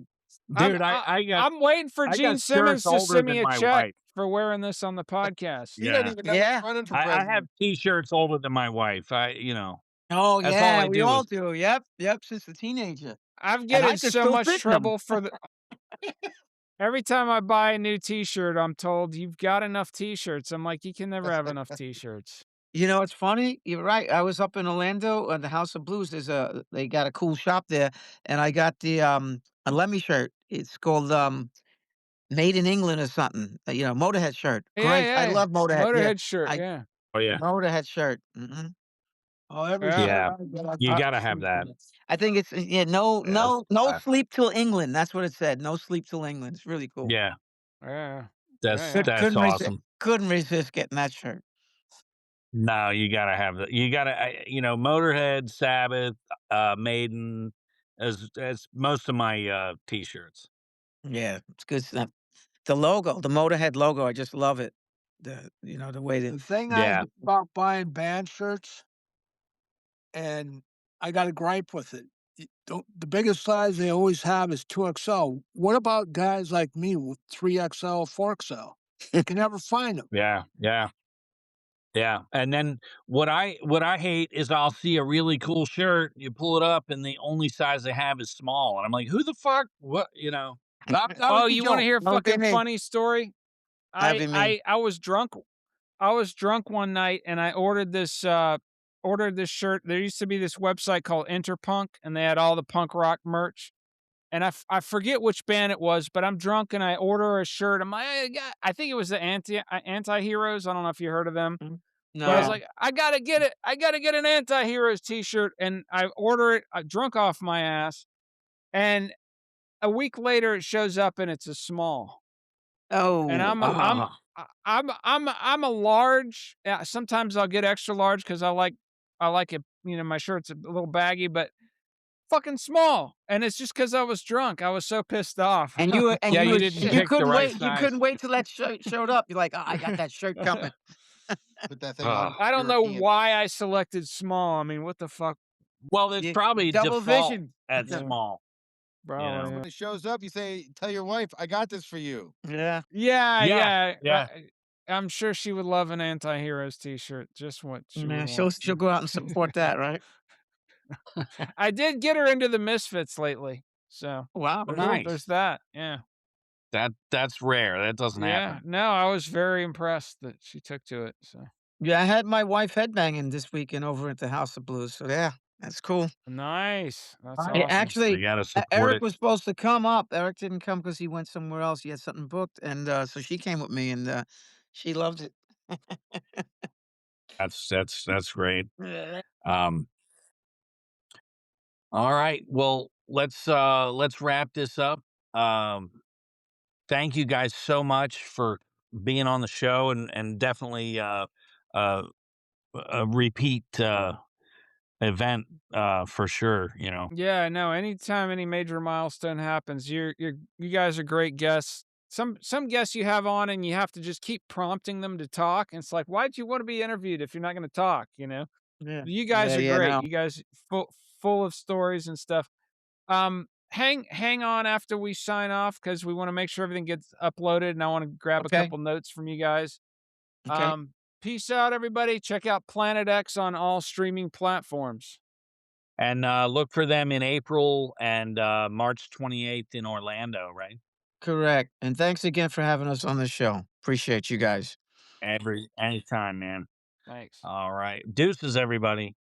Speaker 1: I'm
Speaker 2: Dude,
Speaker 1: I'm waiting for
Speaker 2: I got
Speaker 1: Gene
Speaker 2: shirts
Speaker 1: Simmons to
Speaker 2: older
Speaker 1: send
Speaker 2: than
Speaker 1: me a
Speaker 2: my
Speaker 1: check
Speaker 2: wife.
Speaker 1: for wearing this on the podcast.
Speaker 4: He doesn't
Speaker 2: Yeah.
Speaker 4: even know he's
Speaker 3: Yeah.
Speaker 4: running for
Speaker 2: I have
Speaker 4: president.
Speaker 2: T-shirts older than my wife.
Speaker 3: Oh
Speaker 2: That's all
Speaker 3: yeah,
Speaker 2: I
Speaker 3: we
Speaker 2: do
Speaker 3: all
Speaker 2: is
Speaker 3: do. Yep. Yep. Since a teenager,
Speaker 1: I've
Speaker 3: and
Speaker 1: get
Speaker 3: I
Speaker 1: in
Speaker 3: can
Speaker 1: so
Speaker 3: still
Speaker 1: much
Speaker 3: fit in them.
Speaker 1: trouble for the every time I buy a new T-shirt. I'm told you've got enough T-shirts. I'm like, you can never have enough T-shirts.
Speaker 3: You know, it's funny. You're right. I was up in Orlando at the House of Blues. They got a cool shop there, and I got a Lemmy shirt. It's called Made in England or something. Motorhead shirt.
Speaker 1: Yeah,
Speaker 3: Great. I
Speaker 1: yeah,
Speaker 3: love Motorhead. Yeah,
Speaker 1: Motorhead shirt.
Speaker 3: I
Speaker 1: Yeah,
Speaker 2: oh yeah.
Speaker 3: Motorhead shirt.
Speaker 6: Oh, every
Speaker 1: yeah.
Speaker 6: shirt
Speaker 2: Yeah.
Speaker 6: I get, I
Speaker 2: You
Speaker 1: I,
Speaker 6: get
Speaker 2: gotta
Speaker 6: the
Speaker 2: have
Speaker 6: sleeve
Speaker 2: that.
Speaker 6: in it.
Speaker 3: I think it's yeah. No,
Speaker 2: Yeah, that's
Speaker 3: no
Speaker 2: class.
Speaker 3: sleep till England. That's what it said. No sleep till England. It's really cool.
Speaker 2: Yeah.
Speaker 1: yeah, yeah,
Speaker 2: That's
Speaker 1: yeah.
Speaker 2: that's awesome.
Speaker 3: Couldn't resist getting that shirt.
Speaker 2: No, you gotta have that. You gotta, Motorhead, Sabbath, Maiden, as most of my T-shirts.
Speaker 3: Yeah, it's good stuff. The logo, the Motorhead logo, I just love it. The way that
Speaker 6: The thing I
Speaker 2: Yeah.
Speaker 6: hate about buying band shirts, and I got a gripe with it. The biggest size they always have is 2XL. What about guys like me with 3XL, 4XL? You can never find them.
Speaker 2: Yeah. Yeah. Yeah. And then what I hate is I'll see a really cool shirt, you pull it up, and the only size they have is small, and I'm like, who the fuck? What?
Speaker 6: That was
Speaker 1: Oh,
Speaker 6: the
Speaker 1: you want to
Speaker 6: joke.
Speaker 1: hear a
Speaker 3: Don't be
Speaker 1: fucking
Speaker 3: me.
Speaker 1: funny story?
Speaker 3: That'd be me.
Speaker 1: I was drunk. I was drunk one night and I ordered this shirt. There used to be this website called Interpunk and they had all the punk rock merch. And I forget which band it was, but I'm drunk and I order a shirt. I'm like, I think it was the Anti-Heroes. I don't know if you heard of them. But I was
Speaker 3: No.
Speaker 1: like, I gotta get it. I gotta get an Anti-Heroes t-shirt. And I order it drunk off my ass. And a week later it shows up and it's a small. And
Speaker 3: Oh,
Speaker 2: Ah,
Speaker 1: I'm a large. Yeah, sometimes I'll get extra large because I like it. My shirt's a little baggy, but fucking small. And it's just because I was drunk. I was so pissed off.
Speaker 3: and you were and
Speaker 2: yeah,
Speaker 3: you
Speaker 2: you
Speaker 3: were
Speaker 2: didn't
Speaker 3: and you
Speaker 2: pick the
Speaker 3: couldn't
Speaker 2: right
Speaker 3: wait. You
Speaker 2: size.
Speaker 3: couldn't wait till that shirt showed up. You're like, oh, I got that shirt coming.
Speaker 4: Put that thing on
Speaker 2: Ah.
Speaker 1: I don't know
Speaker 4: European.
Speaker 1: why I selected small. I mean, what the fuck,
Speaker 2: Well, it's
Speaker 3: You,
Speaker 2: probably
Speaker 3: double
Speaker 2: default
Speaker 3: vision.
Speaker 2: at
Speaker 1: yeah,
Speaker 2: small. You
Speaker 1: bro?
Speaker 2: know.
Speaker 1: Yeah,
Speaker 4: When it shows up, you tell your wife, "I got this for you."
Speaker 3: Yeah.
Speaker 1: yeah,
Speaker 2: Yeah.
Speaker 1: yeah.
Speaker 2: Yeah.
Speaker 1: I'm sure she would love an Anti-Heroes t-shirt. Just what she
Speaker 3: Yeah.
Speaker 1: would
Speaker 3: She'll
Speaker 1: want.
Speaker 3: she'll go out and support that, right?
Speaker 1: I did get her into the Misfits lately, so
Speaker 3: Wow. Cool.
Speaker 1: there's
Speaker 2: Nice.
Speaker 1: that. Yeah.
Speaker 2: That's rare. That doesn't
Speaker 1: Yeah,
Speaker 2: happen.
Speaker 1: no, I was very impressed that she took to it, so
Speaker 3: Yeah, I had my wife headbanging this weekend over at the House of Blues. So yeah, that's cool.
Speaker 1: nice, that's
Speaker 6: I
Speaker 1: awesome.
Speaker 2: You
Speaker 3: Actually,
Speaker 2: gotta support
Speaker 3: Eric
Speaker 2: it.
Speaker 3: was supposed to come up. Eric didn't come because he went somewhere else. He had something booked, and so she came with me, and she loved it.
Speaker 2: That's great.
Speaker 3: Yeah.
Speaker 2: Um, all right. Well, let's wrap this up. Um, thank you guys so much for being on the show and definitely uh a repeat event, for sure, you know.
Speaker 1: Yeah, no, anytime any major milestone happens, you guys are great guests. Some guests you have on and you have to just keep prompting them to talk, and it's like, "Why'd you wanna be interviewed if you're not gonna talk?" You know?
Speaker 3: Yeah.
Speaker 1: You guys
Speaker 3: Yeah,
Speaker 1: are
Speaker 3: yeah,
Speaker 1: great.
Speaker 3: no.
Speaker 1: You guys full of stories and stuff. Hang on after we sign off because we wanna make sure everything gets uploaded, and I wanna grab a
Speaker 3: Okay.
Speaker 1: couple notes from you guys.
Speaker 3: Okay.
Speaker 1: Peace out, everybody. Check out Planet X on all streaming platforms.
Speaker 2: And, look for them in April and, March 28th in Orlando, right?
Speaker 3: Correct. And thanks again for having us on the show. Appreciate you guys.
Speaker 2: Anytime, man.
Speaker 1: Thanks.
Speaker 2: All right. Deuces, everybody.